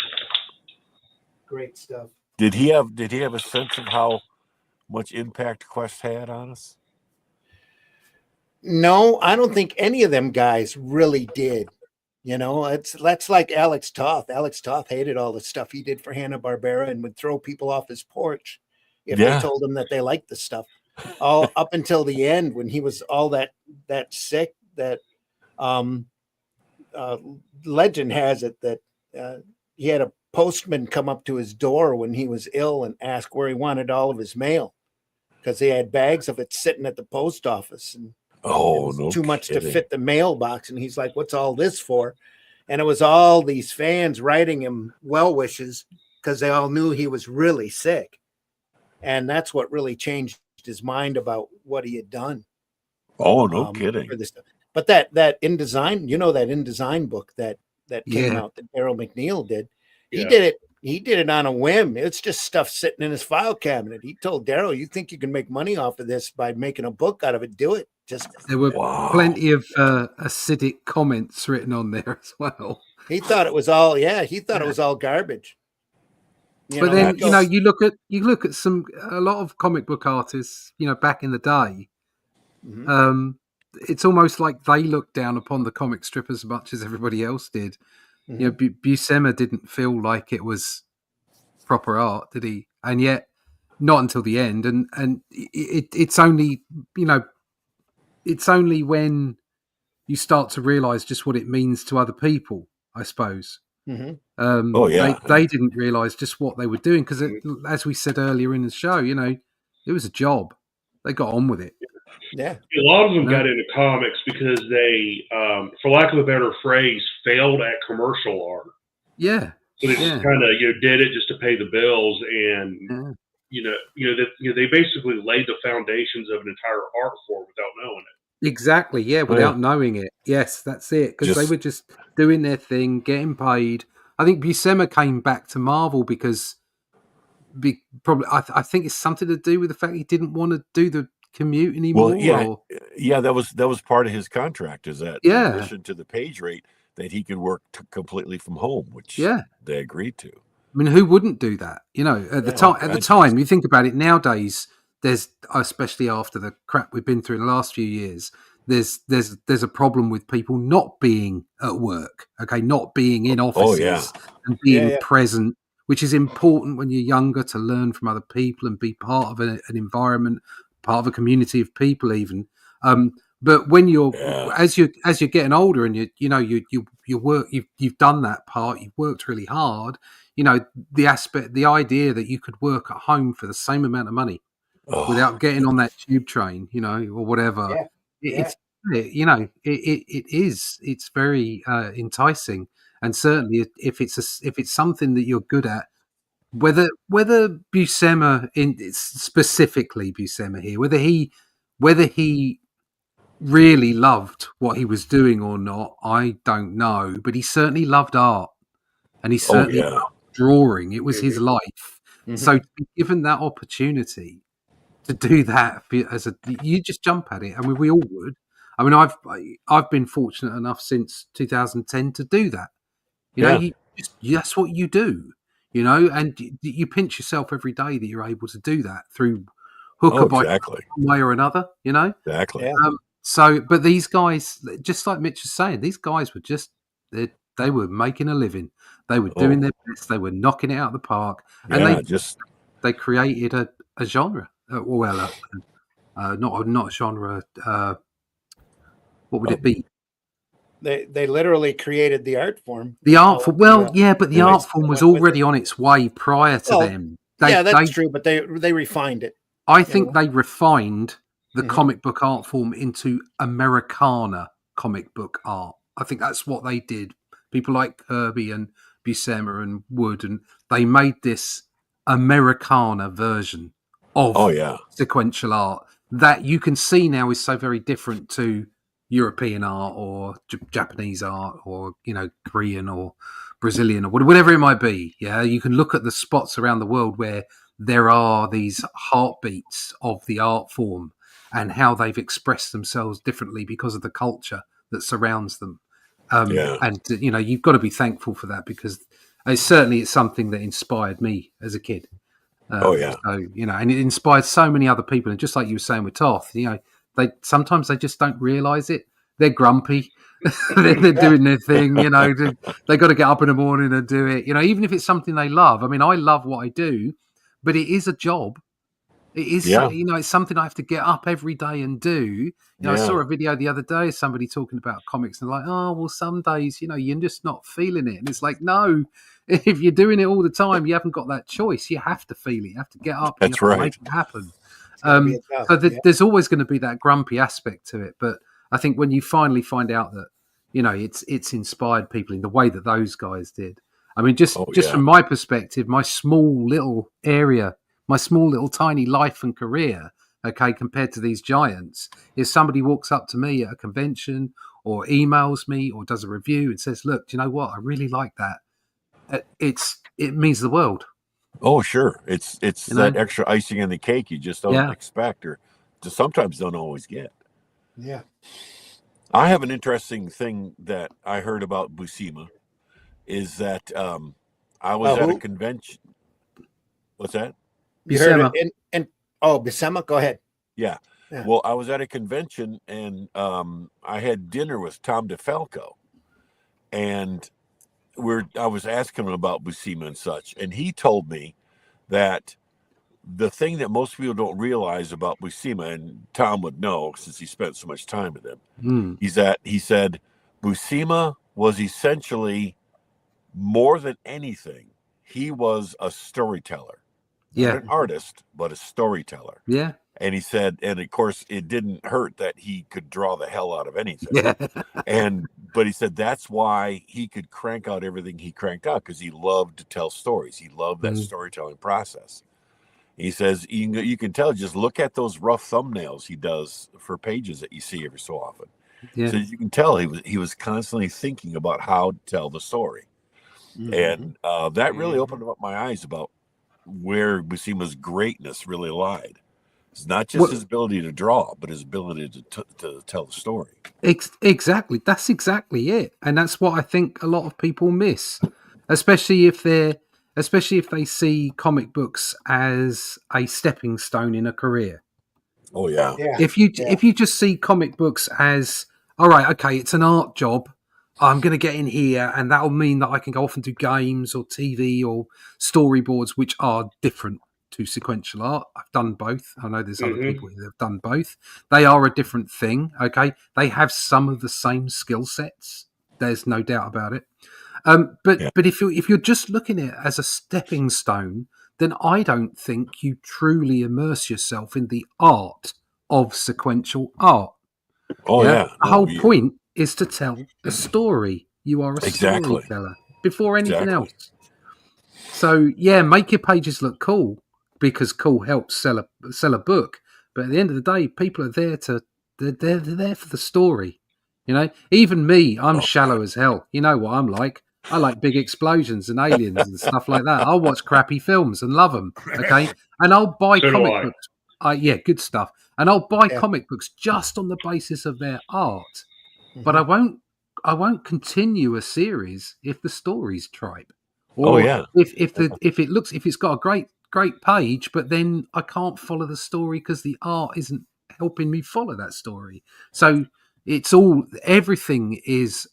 Great stuff. Did he have a sense of how much impact Quest had on us? No, I don't think any of them guys really did. That's like Alex Toth. Alex Toth hated all the stuff he did for Hanna-Barbera and would throw people off his porch if they told him that they liked the stuff. All up until the end when he was all that sick that legend has it that he had a postman come up to his door when he was ill and ask where he wanted all of his mail because he had bags of it sitting at the post office and too much to fit the mailbox. And he's like, what's all this for? And it was all these fans writing him well wishes because they all knew he was really sick. And that's what really changed his mind about what he had done. Oh, no kidding. For this stuff. But that InDesign, that InDesign book that came out that Daryl McNeil did, he did it on a whim. It's just stuff sitting in his file cabinet. He told Daryl, you think you can make money off of this by making a book out of it, do it. Just There were Wow. plenty of acidic comments written on there as well. he thought it was all. Yeah, he thought it was all garbage. But then he goes, you look at a lot of comic book artists, back in the day. Mhm. It's almost like they looked down upon the comic strip as much as everybody else did. Mhm. Buscema didn't feel like it was proper art, did he? And yet, not until the end. And it's only it's only when you start to realize just what it means to other people, I suppose. Mhm. Oh, yeah. They didn't realize just what they were doing because, as we said earlier in the show, it was a job. They got on with it. Yeah. A lot of them No. got into comics because they, for lack of a better phrase, failed at commercial art. Yeah. So they just kind of did it just to pay the bills, and they basically laid the foundations of an entire art form without knowing it. Exactly. Yeah, without knowing it. Yes, that's it. Because they were just doing their thing, getting paid. I think Buscema came back to Marvel because probably I think it's something to do with the fact he didn't want to do the commute anymore. Well, yeah, that was part of his contract. Is that in addition to the page rate that he could work completely from home, which they agreed to. I mean, who wouldn't do that? At the time, you think about it nowadays. There's, especially after the crap we've been through in the last few years, there's a problem with people not being at work. Okay, not being in offices and being present, which is important when you're younger to learn from other people and be part of an environment, part of a community of people, even. But when you're as you're getting older and you work, you've done that part, you've worked really hard. The idea that you could work at home for the same amount of money without getting on that tube train, or whatever. It's very enticing, and certainly if it's something that you're good at, whether Buscema specifically Buscema here, whether he really loved what he was doing or not, I don't know, but he certainly loved art, and he certainly loved drawing. It was his life. So to be given that opportunity to do that you just jump at it. I mean, we all would. I mean, I've been fortunate enough since 2010 to do that. That's what you do. And you pinch yourself every day that you're able to do that through hook or by one way or another. Exactly. So, but these guys, just like Mitch was saying, these guys were just they were making a living. They were doing their best. They were knocking it out of the park, and they created a genre. Not a genre. What would it be? They literally created the art form. The art form. Well, yeah, but the art form was already on its way prior to them. That's true, but they refined it. I think they refined the comic book art form into Americana comic book art. I think that's what they did. People like Kirby and Buscema and Wood, and they made this Americana version of sequential art that you can see now is so very different to European art or Japanese art or Korean or Brazilian or whatever it might be. Yeah, you can look at the spots around the world where there are these heartbeats of the art form and how they've expressed themselves differently because of the culture that surrounds them. And you've got to be thankful for that, because it's something that inspired me as a kid. So, and it inspired so many other people. And just like you were saying with Toth, they sometimes just don't realize it. They're grumpy. they're doing their thing. They got to get up in the morning and do it. Even if it's something they love. I mean, I love what I do, but it is a job. It is, it's something I have to get up every day and do. I saw a video the other day of somebody talking about comics and like, oh, well, some days, you're just not feeling it. And it's like, no, if you're doing it all the time, you haven't got that choice. You have to feel it. You have to get up and make it happen. So there's always going to be that grumpy aspect to it. But I think when you finally find out that, it's inspired people in the way that those guys did. I mean, just from my perspective, my small little area, my small little tiny life and career, okay, compared to these giants, if somebody walks up to me at a convention or emails me or does a review and says, look, do you know what? I really like that. It means the world. Oh, sure. It's that extra icing on the cake you just don't expect or just sometimes don't always get. Yeah. I have an interesting thing that I heard about Buscema is that I was at a Who? convention. What's that? You heard Buscema. it in Buscema? Go ahead. Yeah. Yeah. Well, I was at a convention and I had dinner with Tom DeFalco, and I was asking him about Buscema and such, and he told me that the thing that most people don't realize about Buscema, and Tom would know since he spent so much time with him, he said Buscema was essentially, more than anything, he was a storyteller. Yeah. Not an artist, but a storyteller. Yeah. And he said, and of course, it didn't hurt that he could draw the hell out of anything. Yeah. But he said that's why he could crank out everything he cranked out, because he loved to tell stories. He loved that storytelling process. He says you can tell, just look at those rough thumbnails he does for pages that you see every so often. Yeah. So you can tell he was constantly thinking about how to tell the story. And that really opened up my eyes about where Buscema's greatness really lied. It's not just his ability to draw, but his ability to tell the story. Exactly. That's exactly it. And that's what I think a lot of people miss, especially if they see comic books as a stepping stone in a career. Oh yeah. If you just see comic books as, all right, okay, it's an art job, I'm going to get in here, and that'll mean that I can go off and do games or TV or storyboards, which are different to sequential art. I've done both. I know there's other people who have done both. They are a different thing. Okay, they have some of the same skill sets. There's no doubt about it. But if you're just looking at it as a stepping stone, then I don't think you truly immerse yourself in the art of sequential art. Oh yeah. The whole point is to tell a story. You are a storyteller before anything else. So yeah, make your pages look cool, because cool helps sell a book. But at the end of the day, people are there they're there for the story. You know, even me, I'm shallow as hell. You know what I'm like. I like big explosions and aliens and stuff like that. I'll watch crappy films and love them. Okay, and I'll buy comic books. Yeah, good stuff. And I'll buy comic books just on the basis of their art. But I won't continue a series if the story's tripe. Or if it's got a great page, but then I can't follow the story because the art isn't helping me follow that story. So everything is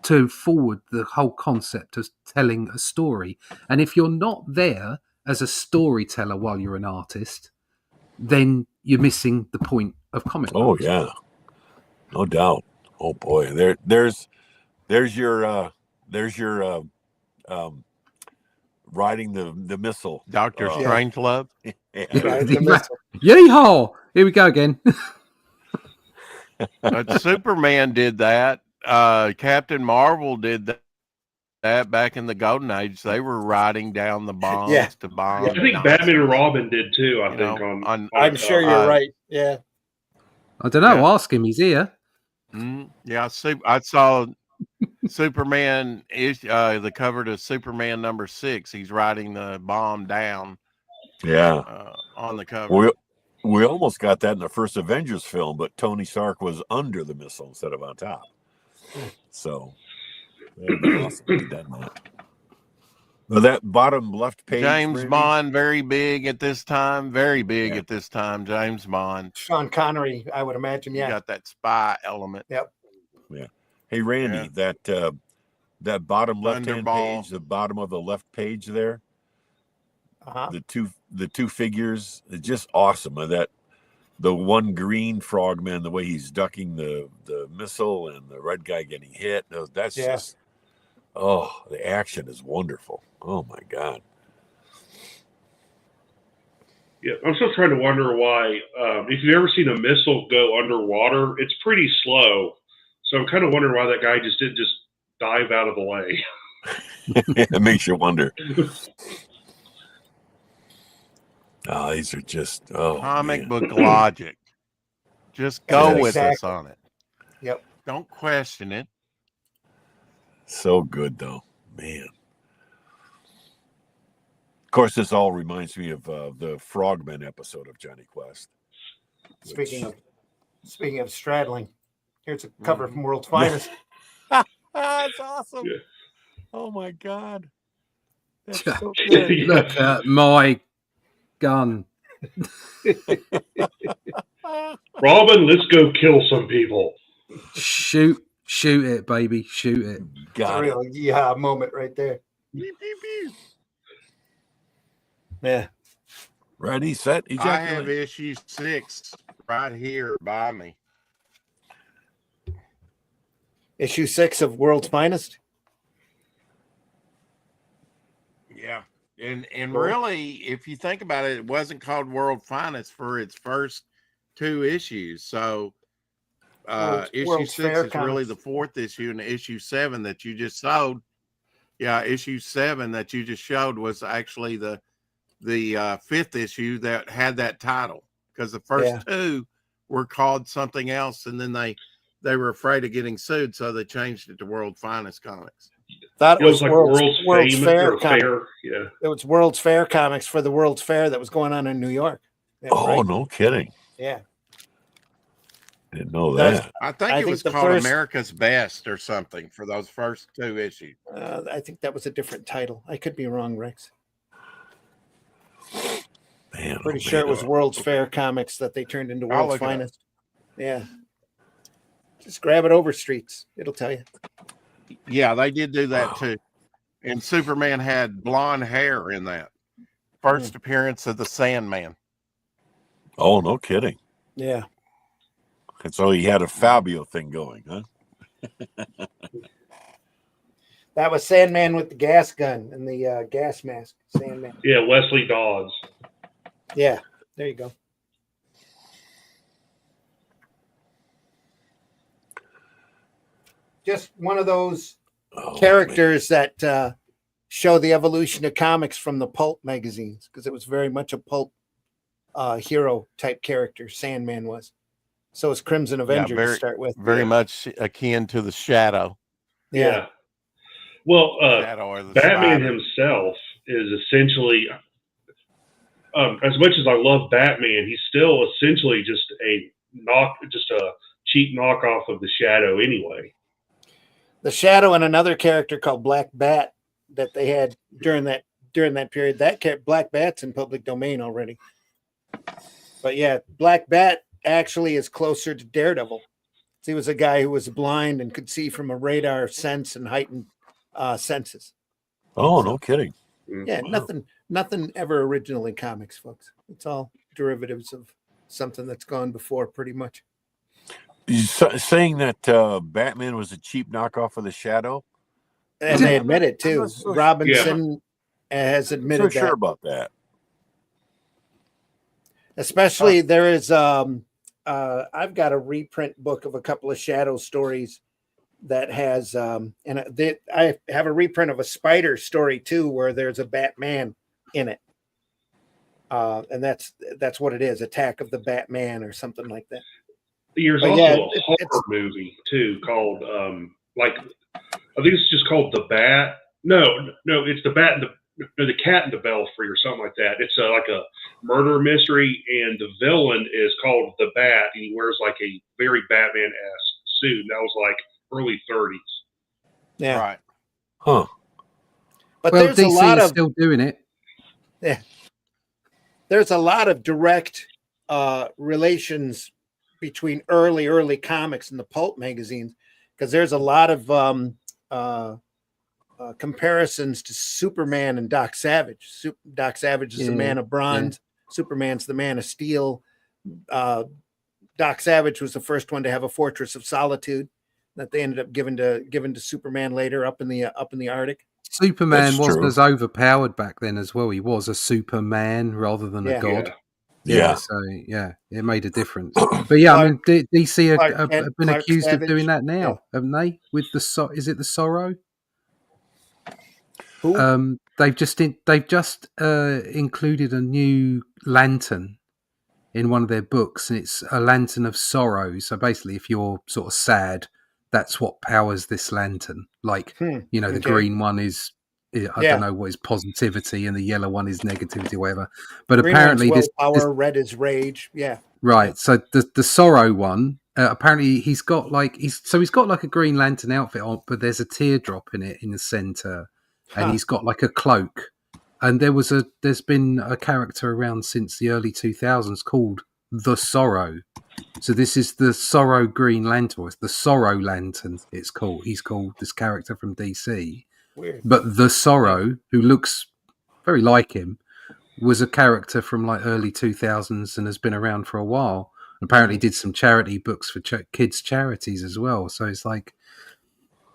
to forward the whole concept of telling a story. And if you're not there as a storyteller while you're an artist, then you're missing the point of comic books. Oh yeah, no doubt. Oh boy, there's your riding the missile, Dr. Strangelove. Yeehaw! Here we go again. But Superman did that. Captain Marvel did that back in the Golden Age. They were riding down the bombs to bomb. I think Batman and Robin did too. I think I'm sure you're right. Yeah. I don't know. Ask him. He's here. Yeah, I saw Superman is the cover to Superman #6. He's riding the bomb down. Yeah. On the cover. We almost got that in the first Avengers film, but Tony Stark was under the missile instead of on top. So that would be awesome if he'd done that. Well, that bottom left page. James Bond, very big at this time. Very big at this time. James Bond. Sean Connery, I would imagine. Yeah. You got that spy element. Yep. Yeah. Hey, Randy, that bottom left-hand page, the bottom of the left page there, the two figures, it's just awesome. The one green frogman, the way he's ducking the missile, and the red guy getting hit. That's just, the action is wonderful. Oh my God. Yeah, I'm still trying to wonder why. If you've ever seen a missile go underwater, it's pretty slow. So I'm kind of wondering why that guy didn't just dive out of the way. It makes you wonder. These are just comic book logic. Just go with us on it. Yep. Don't question it. So good though, man. Of course, this all reminds me of the Frogmen episode of Johnny Quest. Speaking of Speaking of straddling, here's a cover Mhm. from World's Finest. That's awesome. Yeah. Oh my god. That's so good. Yeah. Look at my gun. Robin, let's go kill some people. Shoot it, baby. Shoot it. It's a Got it. real yeah moment right there. Beep, beep, beep. Yeah. Ready, set, I have ejaculate. issue 6 right here by me. Issue 6 of World's Finest. Yeah. And Cool. really, if you think about it, it wasn't called World Finest for its first 2 issues. So issue World's 6 Fair is really Comics. the 4th issue, and issue 7 that you just showed. Yeah, issue 7 that you just showed was actually the 5th issue that had that title, because the first 2 were called something else, and then they were afraid of getting sued, so they changed it to World Finest Comics. Thought It was like World's World's Fair or Comics. Fair. Yeah. It was World's Fair Comics for the World's Fair that was going on in New York. Yeah, Oh, right? no kidding. Yeah. Didn't know That's- that. I think I it think was the called first- America's Best or something for those first 2 issues. I think that was a different title. I could be wrong, Rex. Man, Pretty sure it was World's Fair Comics that they turned into I'll World's look it up. Finest. Yeah. Just grab it over streets. It'll tell you. Yeah, they did do that too. And Superman had blonde hair in that. First appearance of the Sandman. Oh, no kidding. Yeah. And so he had a Fabio thing going, huh? That was Sandman with the gas gun and the gas mask. Sandman. Yeah, Wesley Dodds. Yeah. There you go. Just one of those characters that show the evolution of comics from the pulp magazines, because it was very much a pulp hero type character. Sandman was. So is Crimson Avenger to start with. Very much akin to the Shadow. Yeah. Well, Shadow or the Batman Spider. himself is essentially, as much as I love Batman, he's still essentially just a cheap knockoff of the Shadow anyway. The Shadow and another character called Black Bat that they had during that period. That Black Bat's in public domain already. But yeah, Black Bat actually is closer to Daredevil. He was a guy who was blind and could see from a radar sense and heightened senses. Oh, no kidding. Yeah, nothing ever original in comics, folks. It's all derivatives of something that's gone before, pretty much. Saying that Batman was a cheap knockoff of the Shadow? And they admit it I'm too. not so Robinson has I'm admitted so sure that. about that. Especially there is I've got a reprint book of a couple of Shadow stories that has I have a reprint of a Spider story too, where there's a Batman in it. And that's what it is, Attack of the Batman or something like that. There's But also yeah, a horror movie too called I think it's just called The Bat. No, it's The Bat and the Cat and the Belfry or something like that. It's like a murder mystery, and the villain is called the Bat, and he wears like a very Batman-esque suit. And that was like early 30s. Yeah. Right. Huh. But Well, there's a DC lot is of still doing it. there's a lot of direct relations between early comics and the pulp magazines, because there's a lot of comparisons to Superman and Doc Savage. Doc Savage is the man of bronze. Superman's the man of steel. Doc Savage was the first one to have a fortress of solitude that they ended up giving to Superman later up in the Arctic. Superman That's wasn't true. as overpowered back then as well. He was a Superman rather than a god. Yeah. So yeah, it made a difference. But yeah, I mean, DC have been Clark accused Savage. of doing that now, haven't they? With the is it the Sorrow? Who? They've just included a new lantern in one of their books, and it's a lantern of sorrow. So basically, if you're sort of sad, that's what powers this lantern. Like the Okay. green one is I don't know what is positivity, and the yellow one is negativity, or whatever. But Green apparently, one's this willpower, red is rage. Yeah. right. Yeah. So the sorrow one, apparently he's got like he's got like a Green Lantern outfit on, but there's a teardrop in it in the center, and he's got like a cloak. And there's been a character around since the early 2000s called the Sorrow. So this is the Sorrow Green Lantern. It's the Sorrow Lantern. It's called. He's called this character from DC. Weird. But the Sorrow, who looks very like him, was a character from like early 2000s and has been around for a while. Apparently did some charity books for kids charities as well. So it's like,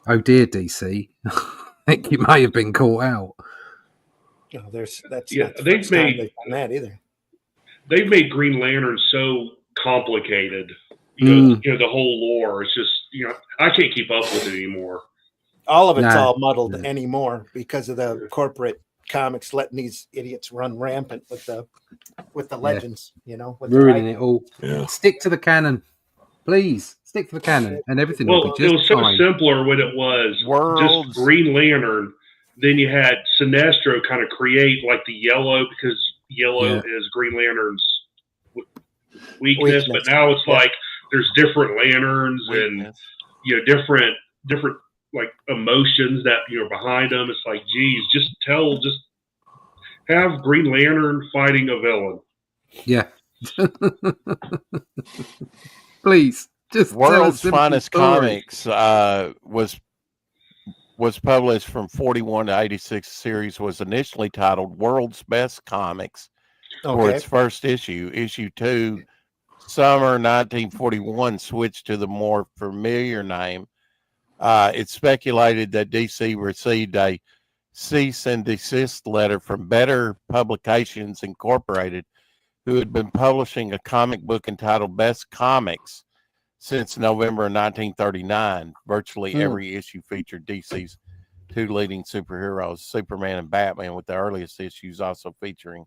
oh dear, DC. I think you may have been caught out. No, that's not the they've first time made they've done that either. They've made Green Lantern so complicated. You know, the whole lore. It's just, I can't keep up with it anymore. All of it's all muddled anymore because of the corporate comics letting these idiots run rampant with the legends, with ruining it all. Yeah. Stick to the canon, please. Stick to the canon, and everything will be just it was so fine. simpler when it was just Green Lantern. Then you had Sinestro kind of create like the yellow, because yellow is Green Lantern's weakness. But now it's like there's different lanterns and different like emotions that behind them. It's like, geez, just have Green Lantern fighting a villain. Yeah. Please, just World's Finest Comics was published from 41 to 86. Series was initially titled World's Best Comics for its first issue. Issue 2, summer 1941, switched to the more familiar name. It's speculated that DC received a cease and desist letter from Better Publications Incorporated, who had been publishing a comic book entitled Best Comics since November 1939. Virtually every issue featured DC's two leading superheroes, Superman and Batman, with the earliest issues also featuring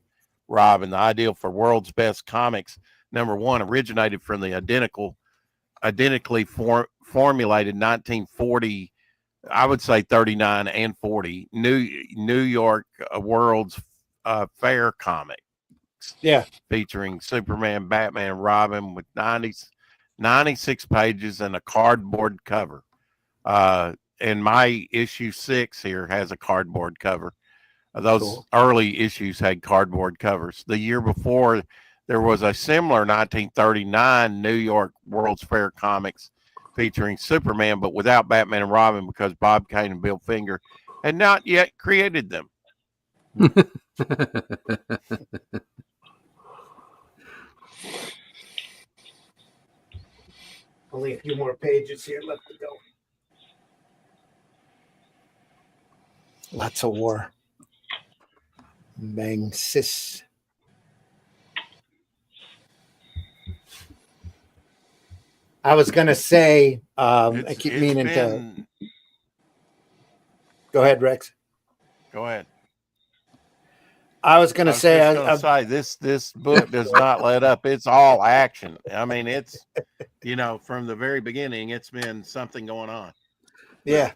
Robin. The ideal for World's Best Comics, number 1, originated from the identically formulated 1940, I would say 39 and 40, New York World's Fair comic. Yeah. Featuring Superman, Batman, Robin with 96 pages and a cardboard cover. And my issue 6 here has a cardboard cover. Those early issues had cardboard covers. The year before, there was a similar 1939 New York World's Fair comics featuring Superman, but without Batman and Robin, because Bob Kane and Bill Finger had not yet created them. Only a few more pages here left to go. Lots of war. Bang sis. I was gonna say, I keep meaning to. Go ahead, Rex. Go ahead. I was gonna say, this book does not let up. It's all action. I mean, it's from the very beginning, it's been something going on. Yeah.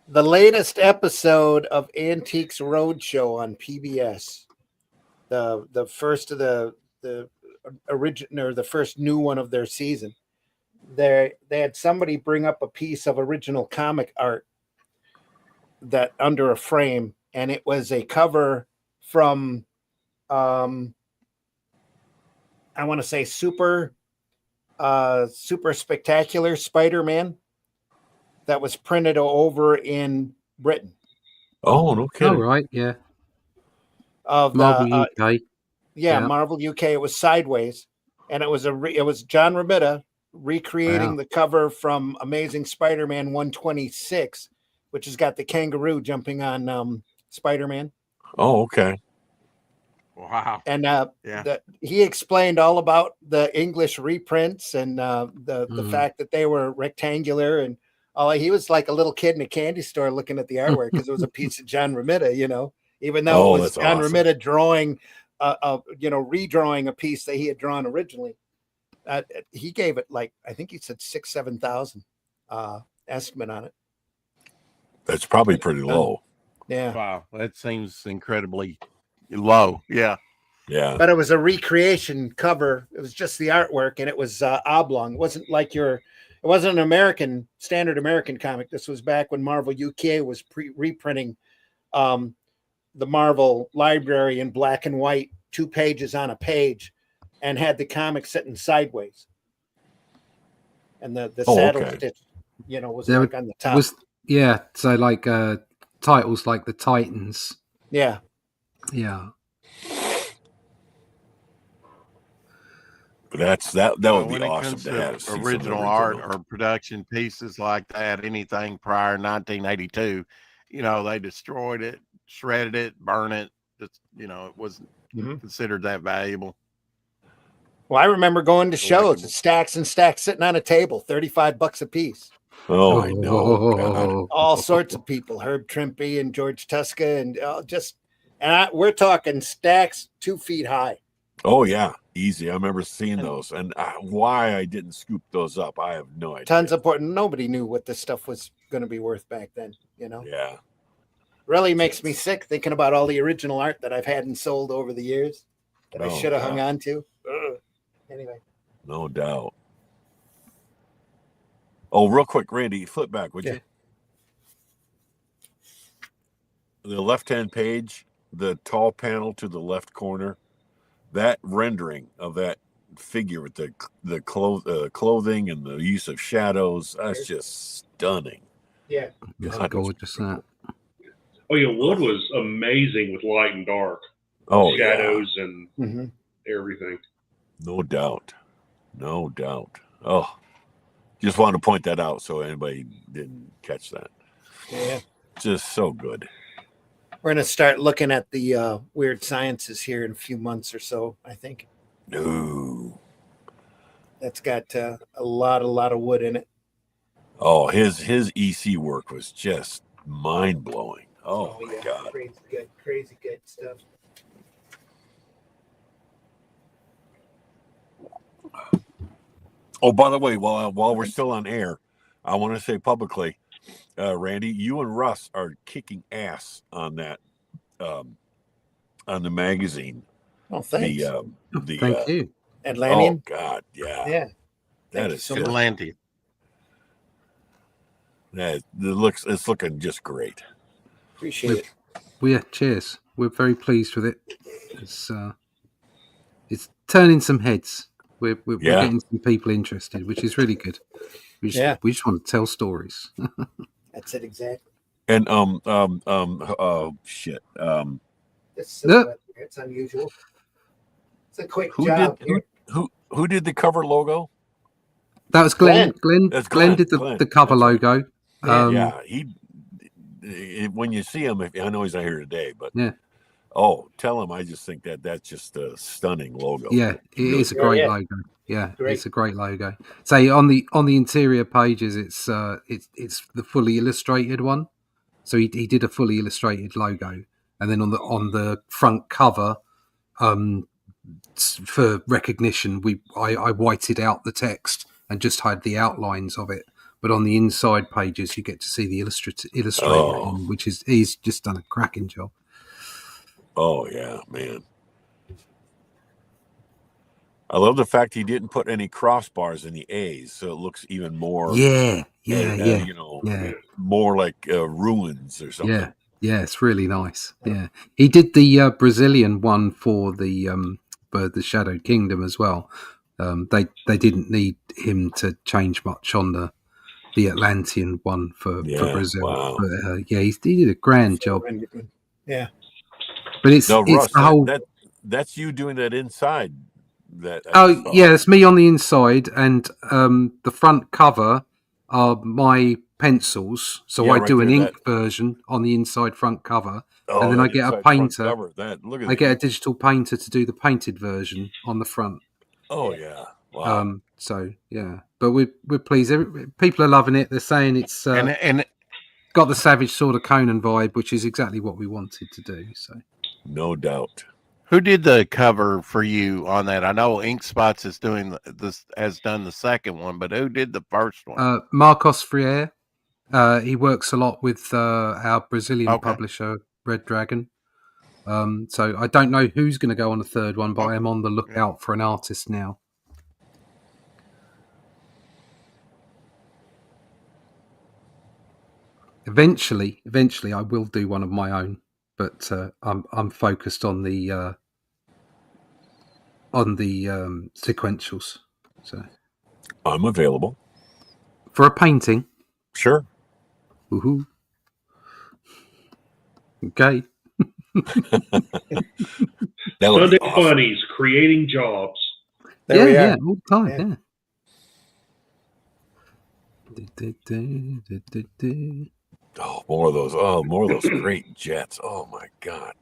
The latest episode of Antiques Roadshow on PBS, the first of the original, or the first new one of their season, they had somebody bring up a piece of original comic art that under a frame, and it was a cover from I want to say super spectacular Spider-Man that was printed over in Britain. Oh, no kidding. Oh, right, yeah. Of Marvel UK. Yeah, Marvel UK. It was sideways, and it was John Romita recreating the cover from Amazing Spider-Man 126, which has got the kangaroo jumping on Spider-Man. Oh, okay. Wow. And he explained all about the English reprints and the fact that they were rectangular, and he was like a little kid in a candy store looking at the artwork because it was a piece of John Romita, even though it was John Romita drawing, redrawing a piece that he had drawn originally. He gave it I think he said 6,000-7,000 estimate on it. That's probably pretty low. Yeah. Wow, that seems incredibly low. Yeah. Yeah. But it was a recreation cover. It was just the artwork, and it was oblong. It wasn't like it wasn't an standard American comic. This was back when Marvel UK was reprinting the Marvel library in black and white, 2 pages on a page, and had the comic sitting sideways. And the saddle okay. stitch, was There like on the top. So like titles like the Titans. Yeah. Yeah. But that Well, would be when it awesome comes to to have see some original art or production pieces like that, anything prior to 1982, they destroyed it, shredded it, burned it. It wasn't considered that valuable. Well, I remember going to shows, Collectible. stacks and stacks sitting on a table, $35 a piece. Oh, I know. God. All sorts of people, Herb Trimpe and George Tuska, and we're talking stacks 2 feet high. Oh yeah, easy. I remember seeing those, and why I didn't scoop those up, I have no idea. Tons of nobody knew what this stuff was going to be worth back then. Yeah. Really makes me sick thinking about all the original art that I've had and sold over the years that I should have hung on to. Ugh. Anyway. No doubt. Oh, real quick, Randy, flip back, would you? The left-hand page, the tall panel to the left corner, that rendering of that figure with the clothing and the use of shadows, that's just stunning. Yeah. It's gorgeous, that. Oh yeah, Wood was amazing with light and dark. Oh, shadows and everything. No doubt. No doubt. Oh, just wanted to point that out so anybody didn't catch that. Yeah. Just so good. We're going to start looking at the weird sciences here in a few months or so, I think. No. That's got a lot of Wood in it. Oh, his EC work was just mind-blowing. Oh my God. Crazy good stuff. Oh, by the way, while we're still on air, I want to say publicly, Randy, you and Russ are kicking ass on that, on the magazine. Oh, thanks. Thank you. Atlantean? Oh God, yeah. Yeah. That is so just, Atlantean. it's looking just great. Appreciate it. Yeah, cheers. We're very pleased with it. It's turning some heads. We're getting some people interested, which is really good. We just want to tell stories. That's it exactly. And shit. It's unusual. It's a quick job. Who did the cover logo? That was Glenn. That's Glenn did the cover logo. Yeah, when you see him, I know he's not here today, but oh, tell him I just think that's just a stunning logo. Yeah, it is a great logo. Yeah, it's a great logo. Say on the interior pages, it's the fully illustrated one. So he did a fully illustrated logo, and then on the front cover, for recognition, I whited out the text and just had the outlines of it. But on the inside pages, you get to see the illustrator, which he's just done a cracking job. Oh yeah, man. I love the fact he didn't put any crossbars in the A's, so it looks even more. More like ruins or something. Yeah, it's really nice. Yeah, he did the Brazilian one for the Shadow Kingdom as well. They didn't need him to change much on the Atlantean one for Brazil. Wow. But he did a grand job. Yeah, but it's Russ, the whole. That's you doing that inside. It's me on the inside, and the front cover are my pencils. So I do an ink version on the inside front cover, and then I get a painter. I get a digital painter to do the painted version on the front. Oh yeah! Wow. But we're pleased. People are loving it. They're saying it's and got the Savage Sword of Conan vibe, which is exactly what we wanted to do. So no doubt. Who did the cover for you on that? I know Ink Spots is doing has done the second one, but who did the first one? Marcos Freire He works a lot with our Brazilian Okay. publisher, Red Dragon. So I don't know who's going to go on the third one, but I am on the lookout for an artist now. Eventually, I will do one of my own, but I'm focused on the sequentials. So I'm available. for a painting, Sure. woohoo. Okay. That would Sunday be awesome. Funnies, creating jobs. There we are. all the time. Yeah. Oh, more of those. Oh, more of those great jets. Oh my God.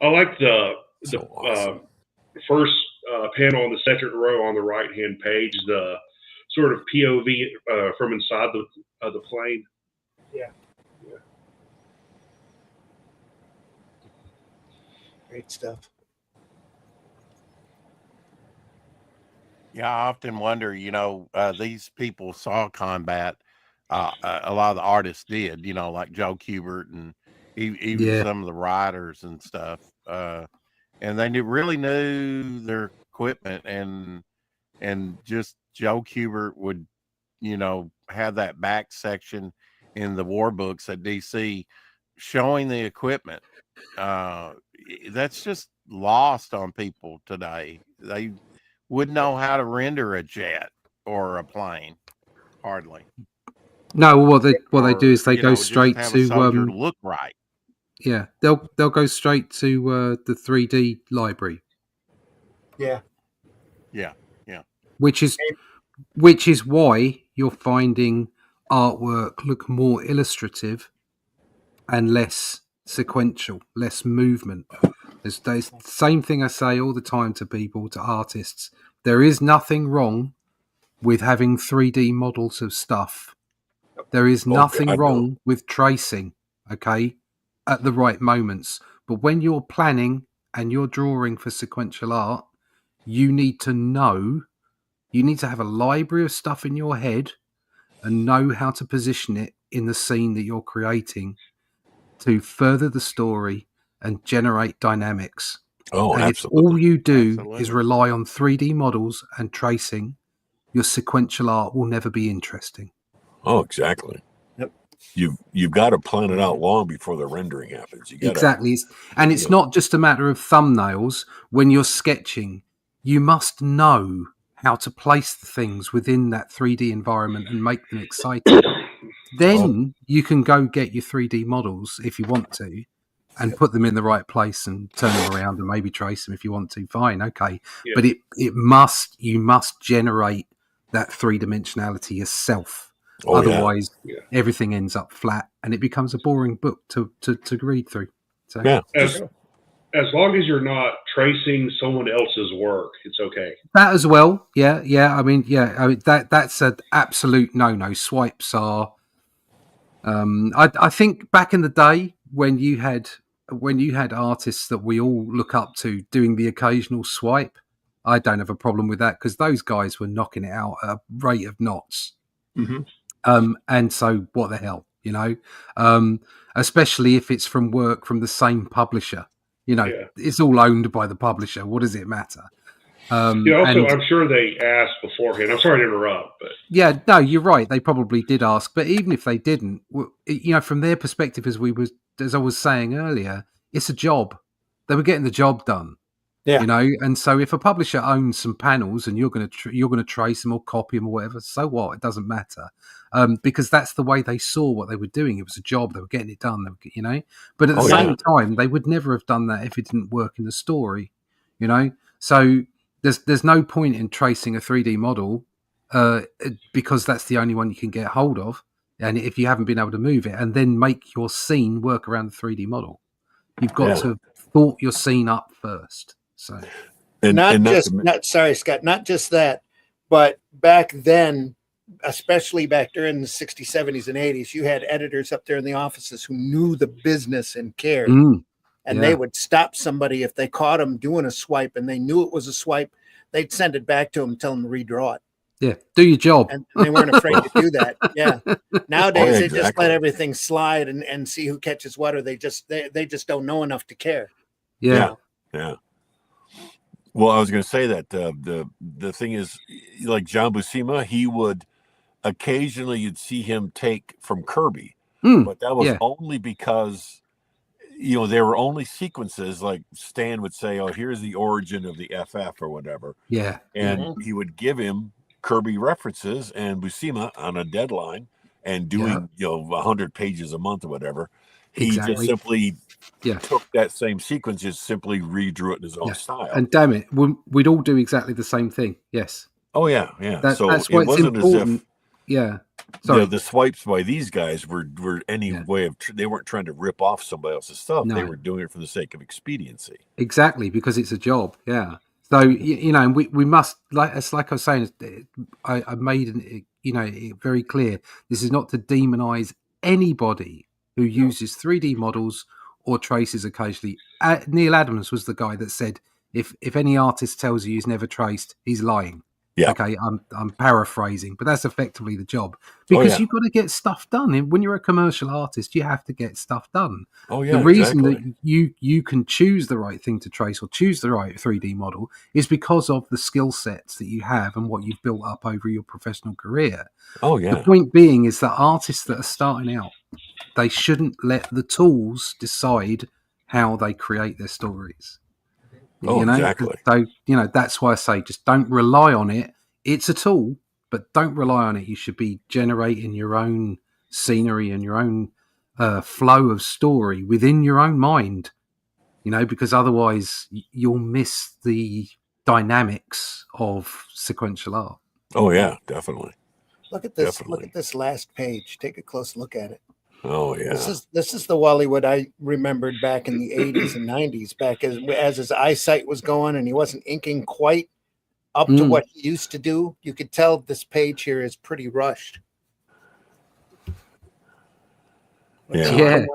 I like the So awesome. first panel on the second row on the right hand page, the sort of POV from inside the plane. Great stuff. Yeah, I often wonder, these people saw combat. A lot of the artists did, like Joe Kubert and even Yeah. some of the writers and stuff. And they really knew their equipment, and just Joe Kubert would, have that back section in the war books at DC showing the equipment. That's just lost on people today. They wouldn't know how to render a jet or a plane, hardly. No, what they do Or, is they go just straight have a soldier to look right. yeah, they'll go straight to the 3D library, Yeah. Yeah. which is why you're finding artwork look more illustrative and less sequential, less movement. It's the same thing I say all the time to people, to artists. There is nothing wrong with having 3D models of stuff. There is nothing God, no. wrong with tracing, okay, at the right moments. But when you're planning and you're drawing for sequential art, you need to know, you need to have a library of stuff in your head and know how to position it in the scene that you're creating to further the story and generate dynamics. Oh, and absolutely. if all you do Absolutely. is rely on 3D models and tracing, your sequential art will never be interesting. Oh, exactly. Yep. You've got to plan it out long before the rendering happens. You got Exactly. And it's not just a matter of thumbnails. When you're sketching, you must know how to place the things within that 3D environment and make them exciting. Then you can go get your 3D models if you want to and put them in the right place and turn them around and maybe trace them if you want to. Fine, okay. Yeah. But you must generate that three-dimensionality yourself. Oh, yeah. Otherwise, Yeah. everything ends up flat and it becomes a boring book to read through. So Yeah. As long as you're not tracing someone else's work, it's okay. that as well. Yeah. I mean, that's an absolute no. Swipes are. I think back in the day when you had artists that we all look up to doing the occasional swipe, I don't have a problem with that because those guys were knocking it out at a rate of knots. Mm-hmm. And so what the hell, especially if it's from work from the same publisher, it's all owned by the publisher. What does it matter? I'm sure they asked beforehand. I'm sorry to interrupt, but yeah, no, you're right. They probably did ask, but even if they didn't, from their perspective, as I was saying earlier, it's a job. They were getting the job done. Yeah. And so if a publisher owns some panels and you're going to trace them or copy them or whatever, so what? It doesn't matter, because that's the way they saw what they were doing. It was a job. They were getting it done. But at the same time, they would never have done that if it didn't work in the story. So there's no point in tracing a 3D model because that's the only one you can get hold of. And if you haven't been able to move it and then make your scene work around the 3D model, you've got to thought your scene up first. So, sorry, Scott, not just that, but back then, especially back during the 60s, 70s, and 80s, you had editors up there in the offices who knew the business and cared. And they would stop somebody if they caught them doing a swipe and they knew it was a swipe. They'd send it back to them and tell them to redraw it. Yeah, do your job. and they weren't afraid to do that. Yeah. Nowadays, they just exactly. let everything slide and see who catches what, or they just don't know enough to care. Yeah. Yeah. Well, I was going to say that the thing is, like John Buscema, he would occasionally you'd see him take from Kirby, but that was Yeah. only because there were only sequences like Stan would say, "Oh, here's the origin of the FF or whatever," Yeah. and he would give him Kirby references, and Buscema on a deadline and doing 100 pages a month or whatever, he just Exactly. simply Yeah. took that same sequence, just simply redrew it in his own Yeah. style. And damn it, we'd all do exactly the same thing. Yes. Oh yeah. So That's why it it's wasn't important. as if Yeah. Sorry. the swipes by these guys were any Yeah. way of they weren't trying to rip off somebody else's stuff. They No. were doing it for the sake of expediency. Exactly, because it's a job. Yeah. So and we must like I was saying. I made it very clear. This is not to demonize anybody who uses 3D models or traces occasionally. Neil Adams was the guy that said, if any artist tells you he's never traced, he's lying. Yeah. Okay, I'm paraphrasing, but that's effectively the job, because you've got to get stuff done. And when you're a commercial artist, you have to get stuff done. Oh yeah. The reason exactly. that you can choose the right thing to trace or choose the right 3D model is because of the skill sets that you have and what you've built up over your professional career. Oh yeah. The point being is that artists that are starting out, they shouldn't let the tools decide how they create their stories. Oh, exactly. So, that's why I say just don't rely on it. It's a tool, but don't rely on it. You should be generating your own scenery and your own flow of story within your own mind, because otherwise you'll miss the dynamics of sequential art. Oh yeah, definitely. Look at this. Definitely. Look at this last page. Take a close look at it. Oh yeah. This is the Wallywood I remembered back in the 80s and 90s, back as his eyesight was going and he wasn't inking quite up to what he used to do. You could tell this page here is pretty rushed. Yeah.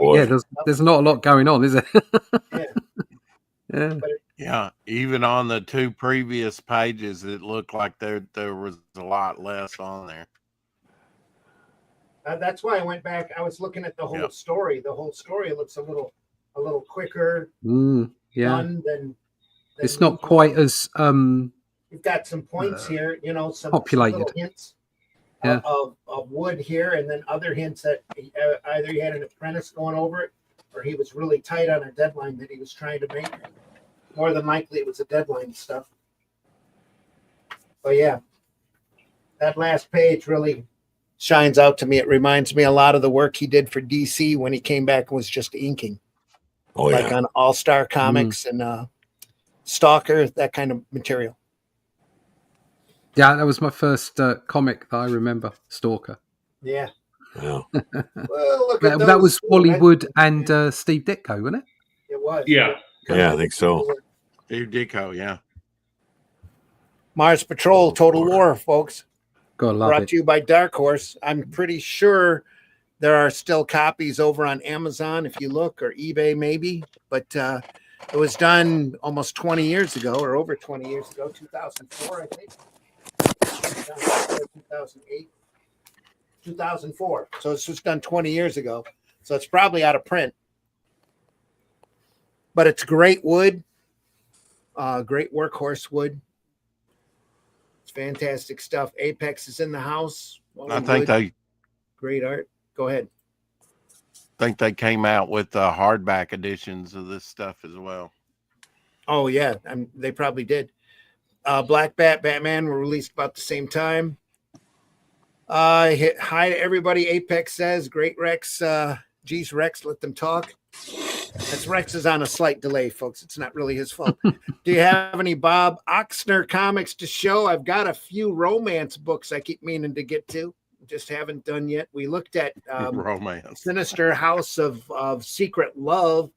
There's not a lot going on, is there? Yeah. Even on the two previous pages, it looked like there was a lot less on there. That's why I went back. I was looking at the whole story. The whole story looks a little quicker done than it's not quite as you've got some points here, some populated. little hints of wood here, and then other hints that either he had an apprentice going over it or he was really tight on a deadline that he was trying to make. More than likely it was a deadline stuff. But yeah, that last page really shines out to me. It reminds me a lot of the work he did for DC when he came back and was just inking. Oh yeah. Like on All-Star Comics and Stalker, that kind of material. Yeah, that was my first comic that I remember, Stalker. Yeah. Wow. Well, look at that was Wally Wood and Steve Ditko, wasn't it? It was. Yeah. Yeah, I think so. Steve Ditko, yeah. Mars Patrol, Total War, folks. God, love Brought it. to you by Dark Horse. I'm pretty sure there are still copies over on Amazon if you look, or eBay maybe. But it was done almost 20 years ago, or over 20 years ago, 2004, I think. 2008, 2004. So this was done 20 years ago. So it's probably out of print. But it's great wood, great workhorse wood. It's fantastic stuff. Apex is in the house. I think they great art. Go ahead. think they came out with hardback editions of this stuff as well. Oh yeah, they probably did. Black Bat, Batman were released about the same time. Hi to everybody. Apex says, great Rex. Geez, Rex, let them talk. That's Rex is on a slight delay, folks. It's not really his fault. Do you have any Bob Oxner comics to show? I've got a few romance books I keep meaning to get to. Just haven't done yet. We looked at romance. Sinister House of Secret Love.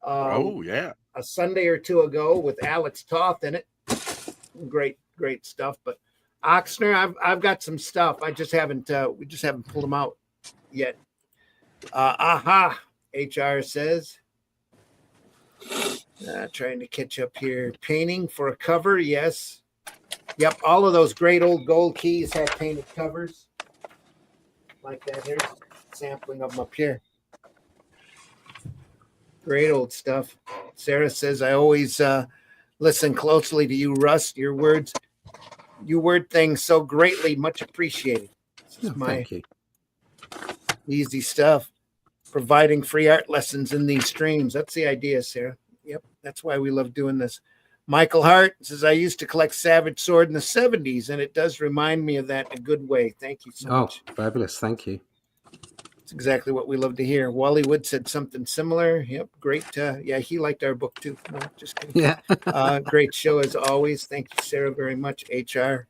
Oh yeah, a Sunday or two ago with Alex Toth in it. Great stuff. But Oxner, I've got some stuff. We just haven't pulled them out yet. Aha, HR says. Trying to catch up here. Painting for a cover, yes. Yep, all of those great old gold keys had painted covers like that. Here's a sampling of them up here. Great old stuff. Sarah says, I always listen closely to you, Russ. You word things so greatly, much appreciated. This is my Thank you. easy stuff. Providing free art lessons in these streams. That's the idea, Sarah. Yep, that's why we love doing this. Michael Hart says, I used to collect Savage Sword in the 70s, and it does remind me of that in a good way. Thank you so much. Fabulous. Thank you. It's exactly what we love to hear. Wally Wood said something similar. Yep, great. Yeah, he liked our book too. No, just kidding. Yeah. Great show as always. Thank you, Sarah, very much. HR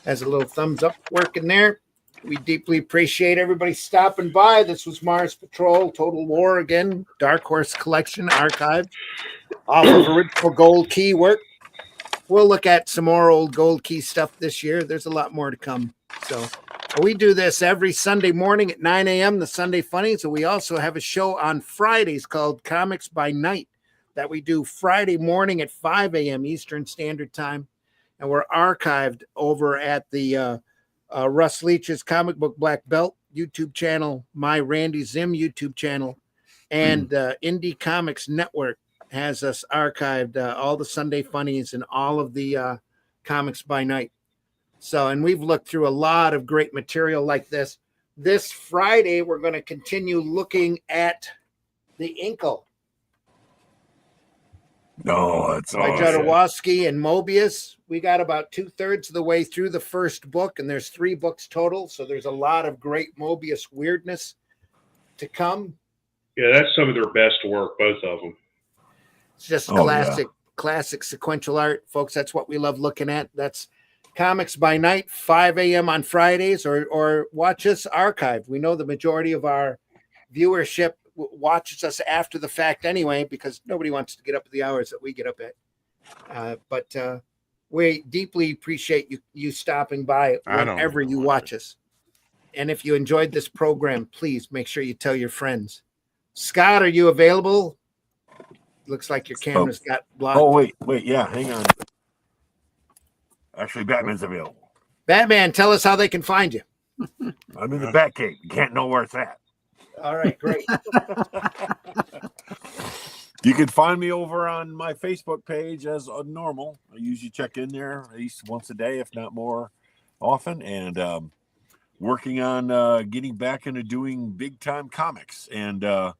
has a little thumbs up working there. We deeply appreciate everybody stopping by. This was Mars Patrol, Total War again, Dark Horse Collection archived off of original Gold Key work. We'll look at some more old Gold Key stuff this year. There's a lot more to come. So we do this every Sunday morning at 9 a.m., the Sunday Funnies. And we also have a show on Fridays called Comics by Night that we do Friday morning at 5 a.m. Eastern Standard Time. And we're archived over at the Russ Leach's Comic Book Black Belt YouTube channel, my Randy Zim YouTube channel, and Indie Comics Network has us archived, all the Sunday Funnies and all of the Comics by Night. So, and we've looked through a lot of great material like this. This Friday, we're going to continue looking at the Inkle. No, that's by awesome. Jodorowsky and Mobius. We got about 2/3 of the way through the first book, and there's 3 books total. So there's a lot of great Mobius weirdness to come. Yeah, that's some of their best work, both of them. It's just classic sequential art, folks. That's what we love looking at. That's Comics by Night, 5 a.m. on Fridays, or watch us archived. We know the majority of our viewership watches us after the fact anyway, because nobody wants to get up at the hours that we get up at. But we deeply appreciate you stopping by whenever you watch us. And if you enjoyed this program, please make sure you tell your friends. Scott, are you available? Looks like your camera's got blocked. Oh, wait, yeah, hang on. Actually, Batman's available. Batman, tell us how they can find you. I'm in the Batcave. You can't know where it's at. All right, great. You can find me over on my Facebook page as normal. I usually check in there at least once a day, if not more often, and working on getting back into doing big time comics. And as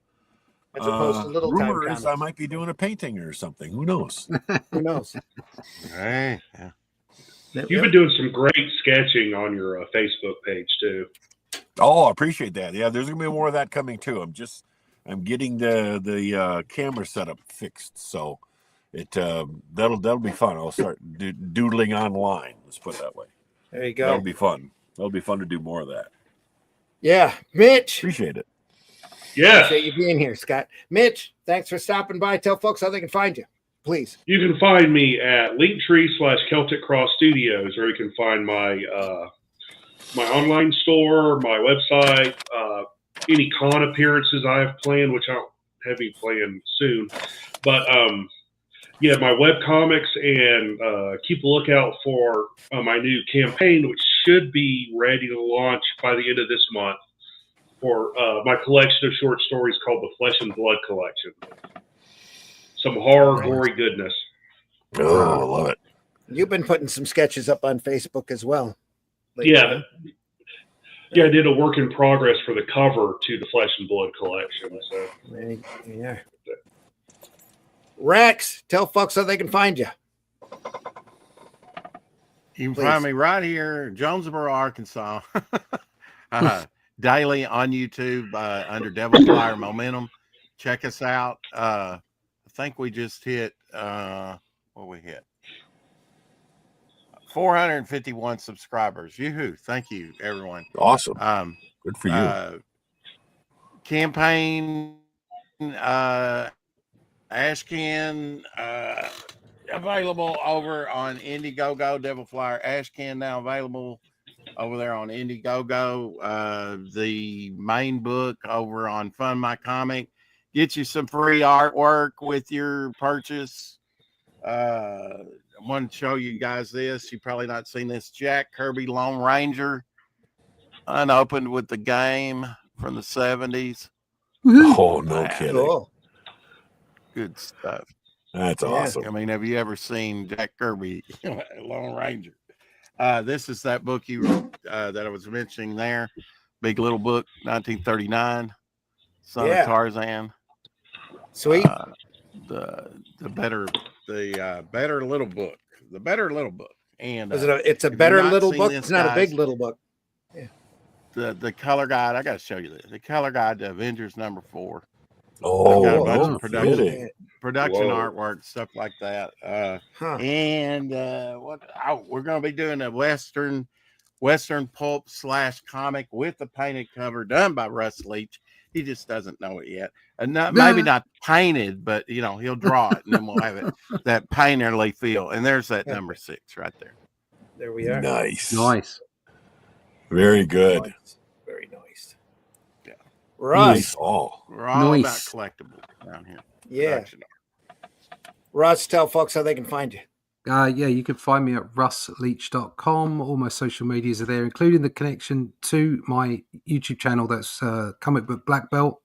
opposed to little time rumors, comics. I might be doing a painting or something. Who knows? Who knows? Hey, yeah. You've been doing some great sketching on your Facebook page too. Oh, I appreciate that. Yeah, there's gonna be more of that coming too. I'm getting the camera setup fixed, so that'll be fun. I'll start doodling online. Let's put it that way. There you go. That'll be fun. That'll be fun to do more of that. Yeah, Mitch. Appreciate it. Yeah. Appreciate you being here, Scott. Mitch, thanks for stopping by. Tell folks how they can find you, please. You can find me at Linktree/Celtic Cross Studios, where you can find my my online store, my website, any con appearances I have planned, which I'll have you playing soon. But yeah, my web comics, and keep a lookout for my new campaign, which should be ready to launch by the end of this month, for my collection of short stories called the Flesh and Blood Collection. Some horror, gory goodness. Oh, I love it. You've been putting some sketches up on Facebook as well. lately, Yeah. huh? Yeah, I did a work in progress for the cover to the Flesh and Blood Collection. So Yeah. Rex, tell folks how they can find you. You can Please. find me right here, Jonesboro, Arkansas, daily on YouTube under Devil Flyer Momentum. Check us out. I think we just hit what we hit 451 subscribers. Yoo-hoo. Thank you, everyone. Awesome. Good for you. Campaign Ashcan available over on Indiegogo. Devil Flyer Ashcan now available over there on Indiegogo. The main book over on Fund My Comic. Get you some free artwork with your purchase. want to show you guys this. You probably not seen this. Jack Kirby Lone Ranger, unopened with the game from the 70s. Oh, no Man, kidding. Cool. good stuff. That's Yeah. awesome. I mean, have you ever seen Jack Kirby Lone Ranger? This is that book that I was mentioning there. Big Little Book, 1939. Son Yeah. of Tarzan. Sweet. The better little book. The better little book. And It's a if you've better not little seen book. this, It's not a guys, big little book. the color guide. I got to show you this. The color guide to Avengers #4. Oh, got a bunch no of production kidding. production Whoa. artwork, stuff like that. Huh. And we're going to be doing a Western pulp / comic with a painted cover done by Russ Leach. He just doesn't know it yet. And maybe not painted, but he'll draw it, and then we'll have it that painterly feel. And there's that #6 right there. There we are. Nice. Very good. Nice. Very nice. Yeah. Russ. Nice all. We're all about Nice. collectibles down here. Yeah. Production art. Russ, tell folks how they can find you. Yeah, you can find me at russleach.com. All my social medias are there, including the connection to my YouTube channel that's Comic Book Black Belt.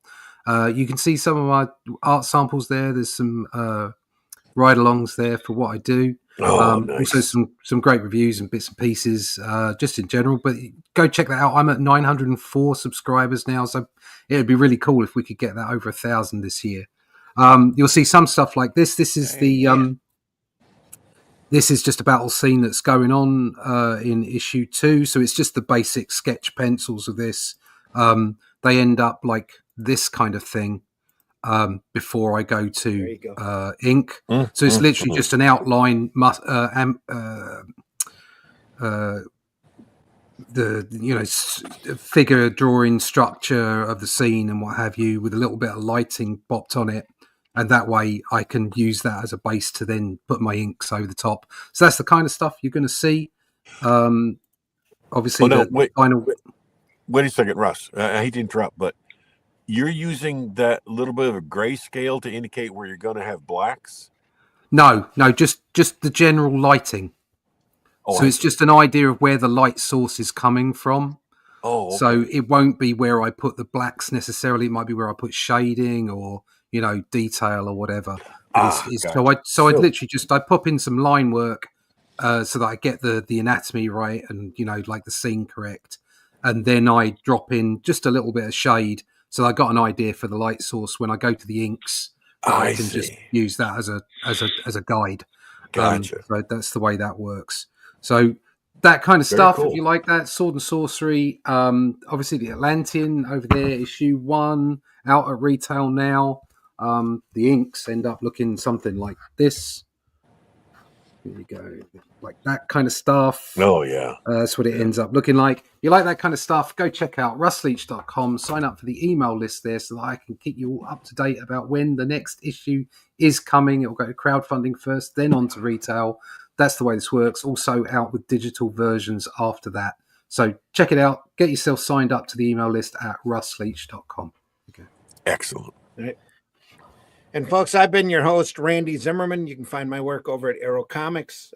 You can see some of my art samples there. There's some ride-alongs there for what I do. Oh, nice. Also some great reviews and bits and pieces just in general. But go check that out. I'm at 904 subscribers now, so it would be really cool if we could get that over 1,000 this year. You'll see some stuff like this. This is This is just a battle scene that's going on in issue 2. So it's just the basic sketch pencils of this. They end up like this kind of thing before I go to ink. So it's literally just an outline, figure drawing structure of the scene and what have you, with a little bit of lighting bopped on it. And that way I can use that as a base to then put my inks over the top. So that's the kind of stuff you're going to see. Obviously, wait a second, Russ. I hate to interrupt, but you're using that little bit of a grayscale to indicate where you're going to have blacks? No, just the general lighting. So it's just an idea of where the light source is coming from. Oh, okay. So it won't be where I put the blacks necessarily. It might be where I put shading or detail or whatever. So I literally just I pop in some line work so that I get the anatomy right and like the scene correct, and then I drop in just a little bit of shade so I got an idea for the light source when I go to the inks. I can just use that as a guide. Gotcha. So that's the way that works. So that kind of Very stuff, cool. if you like that, Sword and Sorcery. Obviously, the Atlantean over there, issue 1, out at retail now. The inks end up looking something like this. There you go, like that kind of stuff. Oh, yeah. That's what it ends up looking like. You like that kind of stuff, go check out russleach.com, sign up for the email list there so that I can keep you all up to date about when the next issue is coming. It'll go to crowdfunding first, then on to retail. That's the way this works. Also out with digital versions after that. So check it out. Get yourself signed up to the email list at russleach.com. Okay. Excellent. Right. And folks, I've been your host, Randy Zimmerman. You can find my work over at Arrow Comics.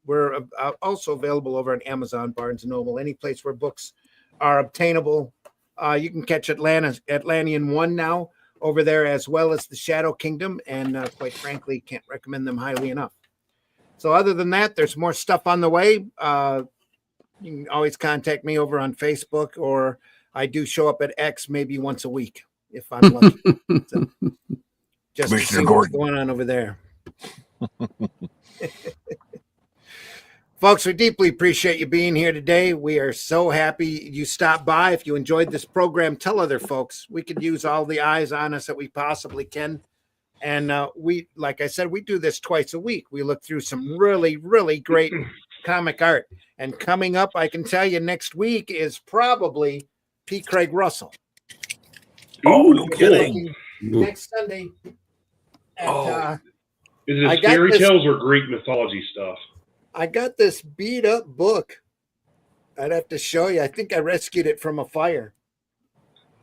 We're also available over on Amazon, Barnes & Noble, any place where books are obtainable. You can catch Atlantean 1 now over there, as well as the Shadow Kingdom. And quite frankly, can't recommend them highly enough. So other than that, there's more stuff on the way. You can always contact me over on Facebook, or I do show up at X maybe once a week if I'm lucky. So, just to see what's going on over there. Folks, we deeply appreciate you being here today. We are so happy you stopped by. If you enjoyed this program, tell other folks. We could use all the eyes on us that we possibly can. And like I said, we do this twice a week. We look through some really, really great comic art. And coming up, I can tell you next week is probably P. Craig Russell. Oh, no kidding. Next Sunday. At, is it fairy tales or Greek mythology stuff? I got this beat up book. I'd have to show you. I think I rescued it from a fire.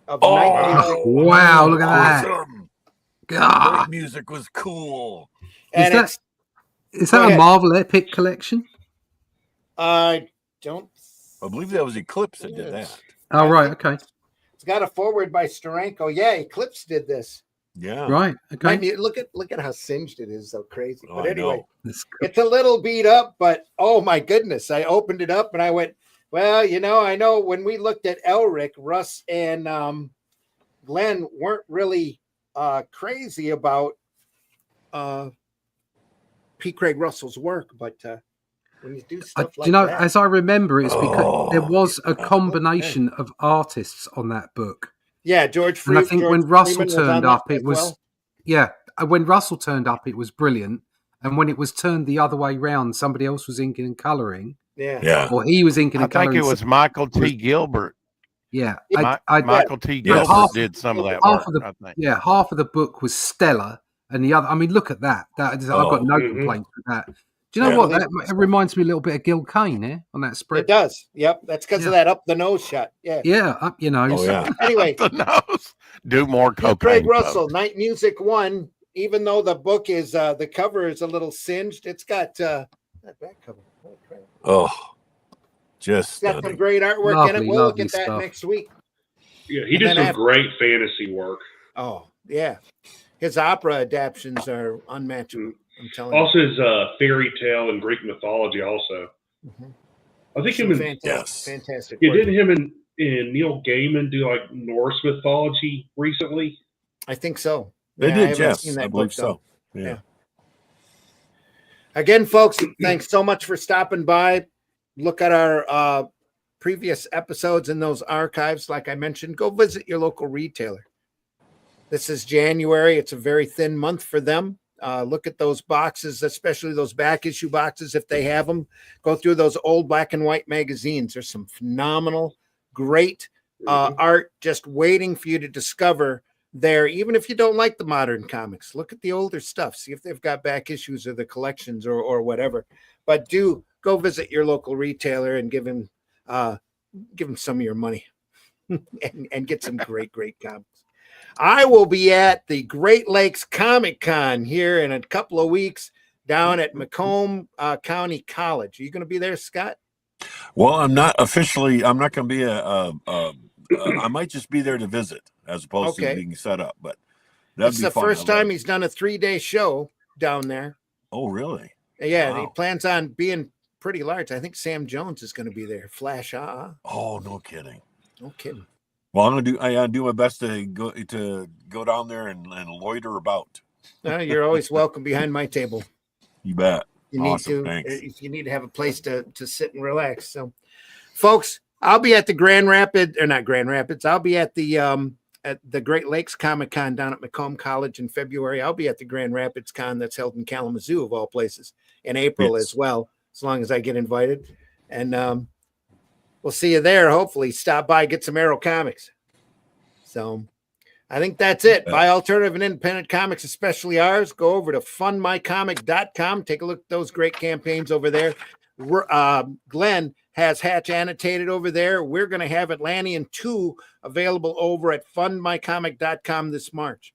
Wow, look at that. God. Music was cool. And Is Go that a ahead. Marvel Epic collection? I don't. I believe that was Eclipse that did that. Oh, I right. think Okay. It's got a forward by Steranko. Yeah, Eclipse did this. Yeah. Right. Okay. Look at how singed it is. So crazy. Oh, But I anyway, know. That's cool. it's a little beat up. But oh my goodness, I opened it up and I went, well, I know when we looked at Elric, Russ and Glenn weren't really crazy about P. Craig Russell's work, but when you do stuff like that, as I remember, it's because there was a yeah. combination of artists on that book. yeah, George And I think when Russell Freeman turned was on up, that it as was, well. yeah, when Russell turned up, it was brilliant. And when it was turned the other way round, somebody else was inking and coloring, Yeah. or he was inking I and coloring. think it was Michael T. Gilbert. Yeah. Michael T. Yes. Gilbert did some of that half work, of the I think. yeah, half of the book was stellar, and the other. I mean, look at that. I've got no Mhm. complaints with that. Do you know Yeah. what? That reminds me a little bit of Gil Kane, on that spread. It does. Yep. That's because Yeah. of that up the nose shot. Yeah. Yeah, up your nose. Oh yeah. Anyway, The nose. Do more P. cocaine. Craig folks. Russell, Night Music 1, even though the book is the cover is a little singed, it's got that back cover. Holy crap. Oh, just It's got some stunning. great artwork in it. Lovely, We'll look lovely at that stuff. next week. Yeah, he And did then some after- great fantasy work. Oh, yeah. His opera adaptions are unmatchable. I'm telling Also, his fairy tale and Greek mythology. Also, you. Mhm. I think Some him and Yes. fantastic yeah, work. didn't him and Neil Gaiman do like Norse mythology recently? I think so. They Yeah, I did, haven't yes. seen that I believe book, though. so. Yeah. Again, folks, thanks so much for stopping by. Look at our previous episodes in those archives. Like I mentioned, go visit your local retailer. This is January. It's a very thin month for them. Look at those boxes, especially those back issue boxes, if they have them. Go through those old black and white magazines. There's some phenomenal, great art just waiting for you to discover there. Even if you don't like the modern comics, look at the older stuff. See if they've got back issues or the collections or whatever. But do go visit your local retailer and give him some of your money and get some great comics. I will be at the Great Lakes Comic Con here in a couple of weeks down at Macomb County College. Are you going to be there, Scott? Well, I'm not going to be I might just be there to visit as opposed to being set up. But that'd It's be the fun. first time he's done a 3-day show down there. Oh, really? Yeah, Wow. he plans on being pretty large. I think Sam Jones is going to be there. Flash, Oh, no kidding. no kidding. Well, I do my best to go down there and loiter about. You're always welcome behind my table. You bet. You need Awesome, to thanks. if you need to have a place to sit and relax. So, folks, I'll be at the not Grand Rapids. I'll be at the Great Lakes Comic Con down at Macomb College in February. I'll be at the Grand Rapids Con that's held in Kalamazoo of all places in April as well, as long as I get invited. And we'll see you there. Hopefully, stop by, get some Arrow comics. So I think that's it. Buy alternative and independent comics, especially ours. Go over to fundmycomic.com. Take a look at those great campaigns over there. Glenn has Hatch annotated over there. We're going to have Atlantean 2 available over at fundmycomic.com this March.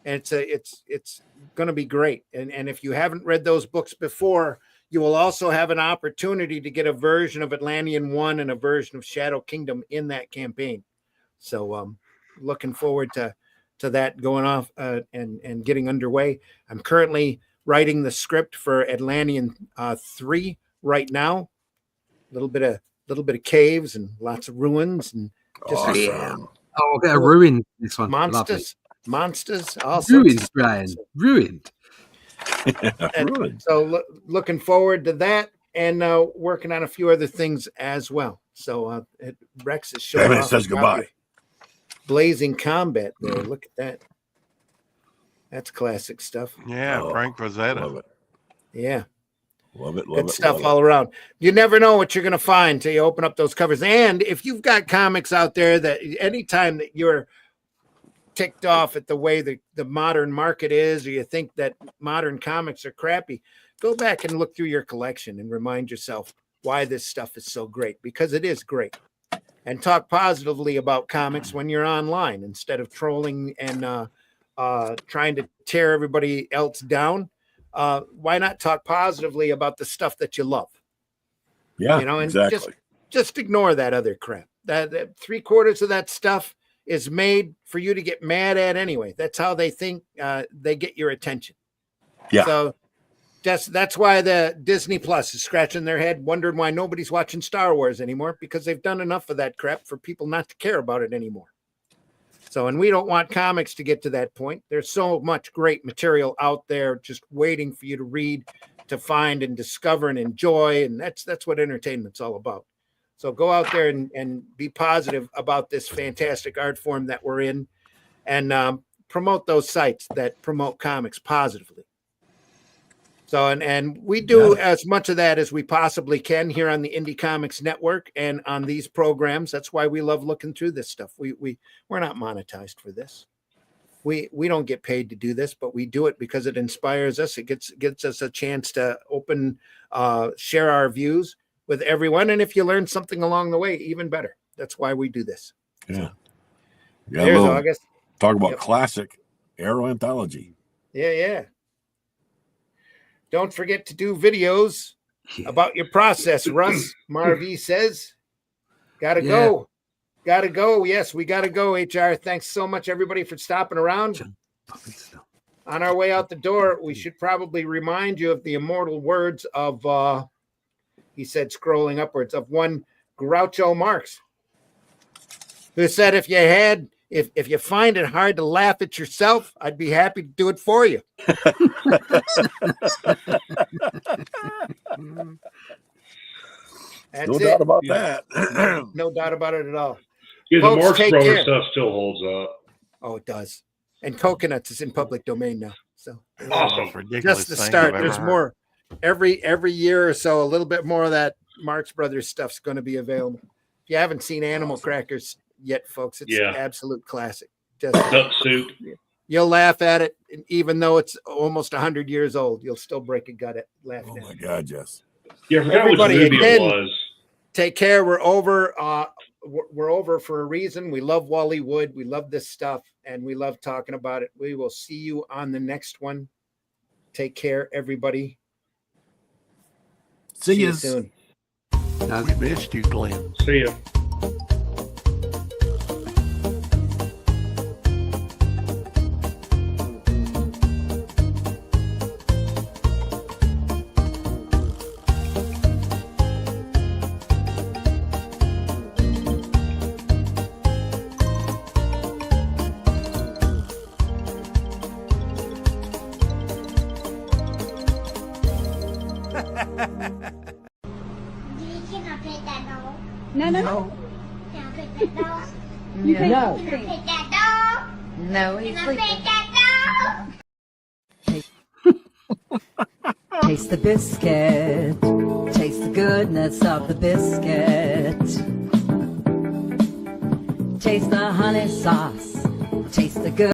And it's going to be great. And if you haven't read those books before, you will also have an opportunity to get a version of Atlantean 1 and a version of Shadow Kingdom in that campaign. So looking forward to that going off and getting underway. I'm currently writing the script for Atlantean 3 right now. A little bit of caves and lots of ruins and just Awesome. Oh, I'll get a ruined this one. monsters, all sorts Ruined, of Brian. stuff. Ruined. Ruined. So looking forward to that and working on a few other things as well. So Rex is showing Batman off says a copy goodbye. of Blazing Combat there. Look at that. That's classic stuff. Yeah, Oh, Frank Frazetta. Love it. Yeah. Love it. Love Good it. stuff love all around. You never know what you're going to find till you open up those covers. And if you've got comics out there that anytime that you're ticked off at the way the modern market is, or you think that modern comics are crappy, go back and look through your collection and remind yourself why this stuff is so great, because it is great. And talk positively about comics when you're online instead of trolling and trying to tear everybody else down. why not talk positively about the stuff that you love? Yeah, You know, and exactly. just ignore that other crap. That 3/4 of that stuff is made for you to get mad at anyway. That's how they think they get your attention. Yeah. So that's why the Disney Plus is scratching their head, wondering why nobody's watching Star Wars anymore, because they've done enough of that crap for people not to care about it anymore. So, and we don't want comics to get to that point. There's so much great material out there just waiting for you to read, to find and discover and enjoy. And that's what entertainment's all about. So go out there and be positive about this fantastic art form that we're in, and promote those sites that promote comics positively. So, and we do as much of that as we possibly can here on the Indie Comics Network and on these programs. That's why we love looking through this stuff. We're not monetized for this. We don't get paid to do this, but we do it because it inspires us. It gets us a chance to share our views with everyone. And if you learn something along the way, even better. That's why we do this. Yeah. There's August. Talk about classic Arrow anthology. Yeah. Don't forget to do videos about your process, Russ. Marv says. Gotta go. Yes, we gotta go, HR. Thanks so much, everybody, for stopping around. On our way out the door, we should probably remind you of the immortal words of, he said, scrolling upwards, of one Groucho Marx, who said, if you find it hard to laugh at yourself, I'd be happy to do it for you. No doubt about that. No doubt about it at all. Yeah, Folks, the Marx take Brothers care. stuff still holds up. Oh, it does. And Coconuts is in public domain now. So Awesome. Just the start. There's more. Every year or so, a little bit more of that Marx Brothers stuff's going to be available. If you haven't seen Animal Crackers yet, folks, it's an absolute classic. Just Duck Soup. You'll laugh at it, and even though it's almost 100 years old, you'll still break a gut at laughing. Oh at my it. God, yes. Yeah, I forgot Everybody, which movie again, it was. Take care. We're over. We're over for a reason. We love Wally Wood. We love this stuff, and we love talking about it. We will see you on the next one. Take care, everybody. See you you soon. We missed you, Glenn. See ya. Can I pet that dog? No. Can I pet that dog? No. Can I pet that dog? No, he's Can I sleeping. pet that dog? Taste the biscuit. Taste the goodness of the biscuit. Taste the honey sauce. Taste the good.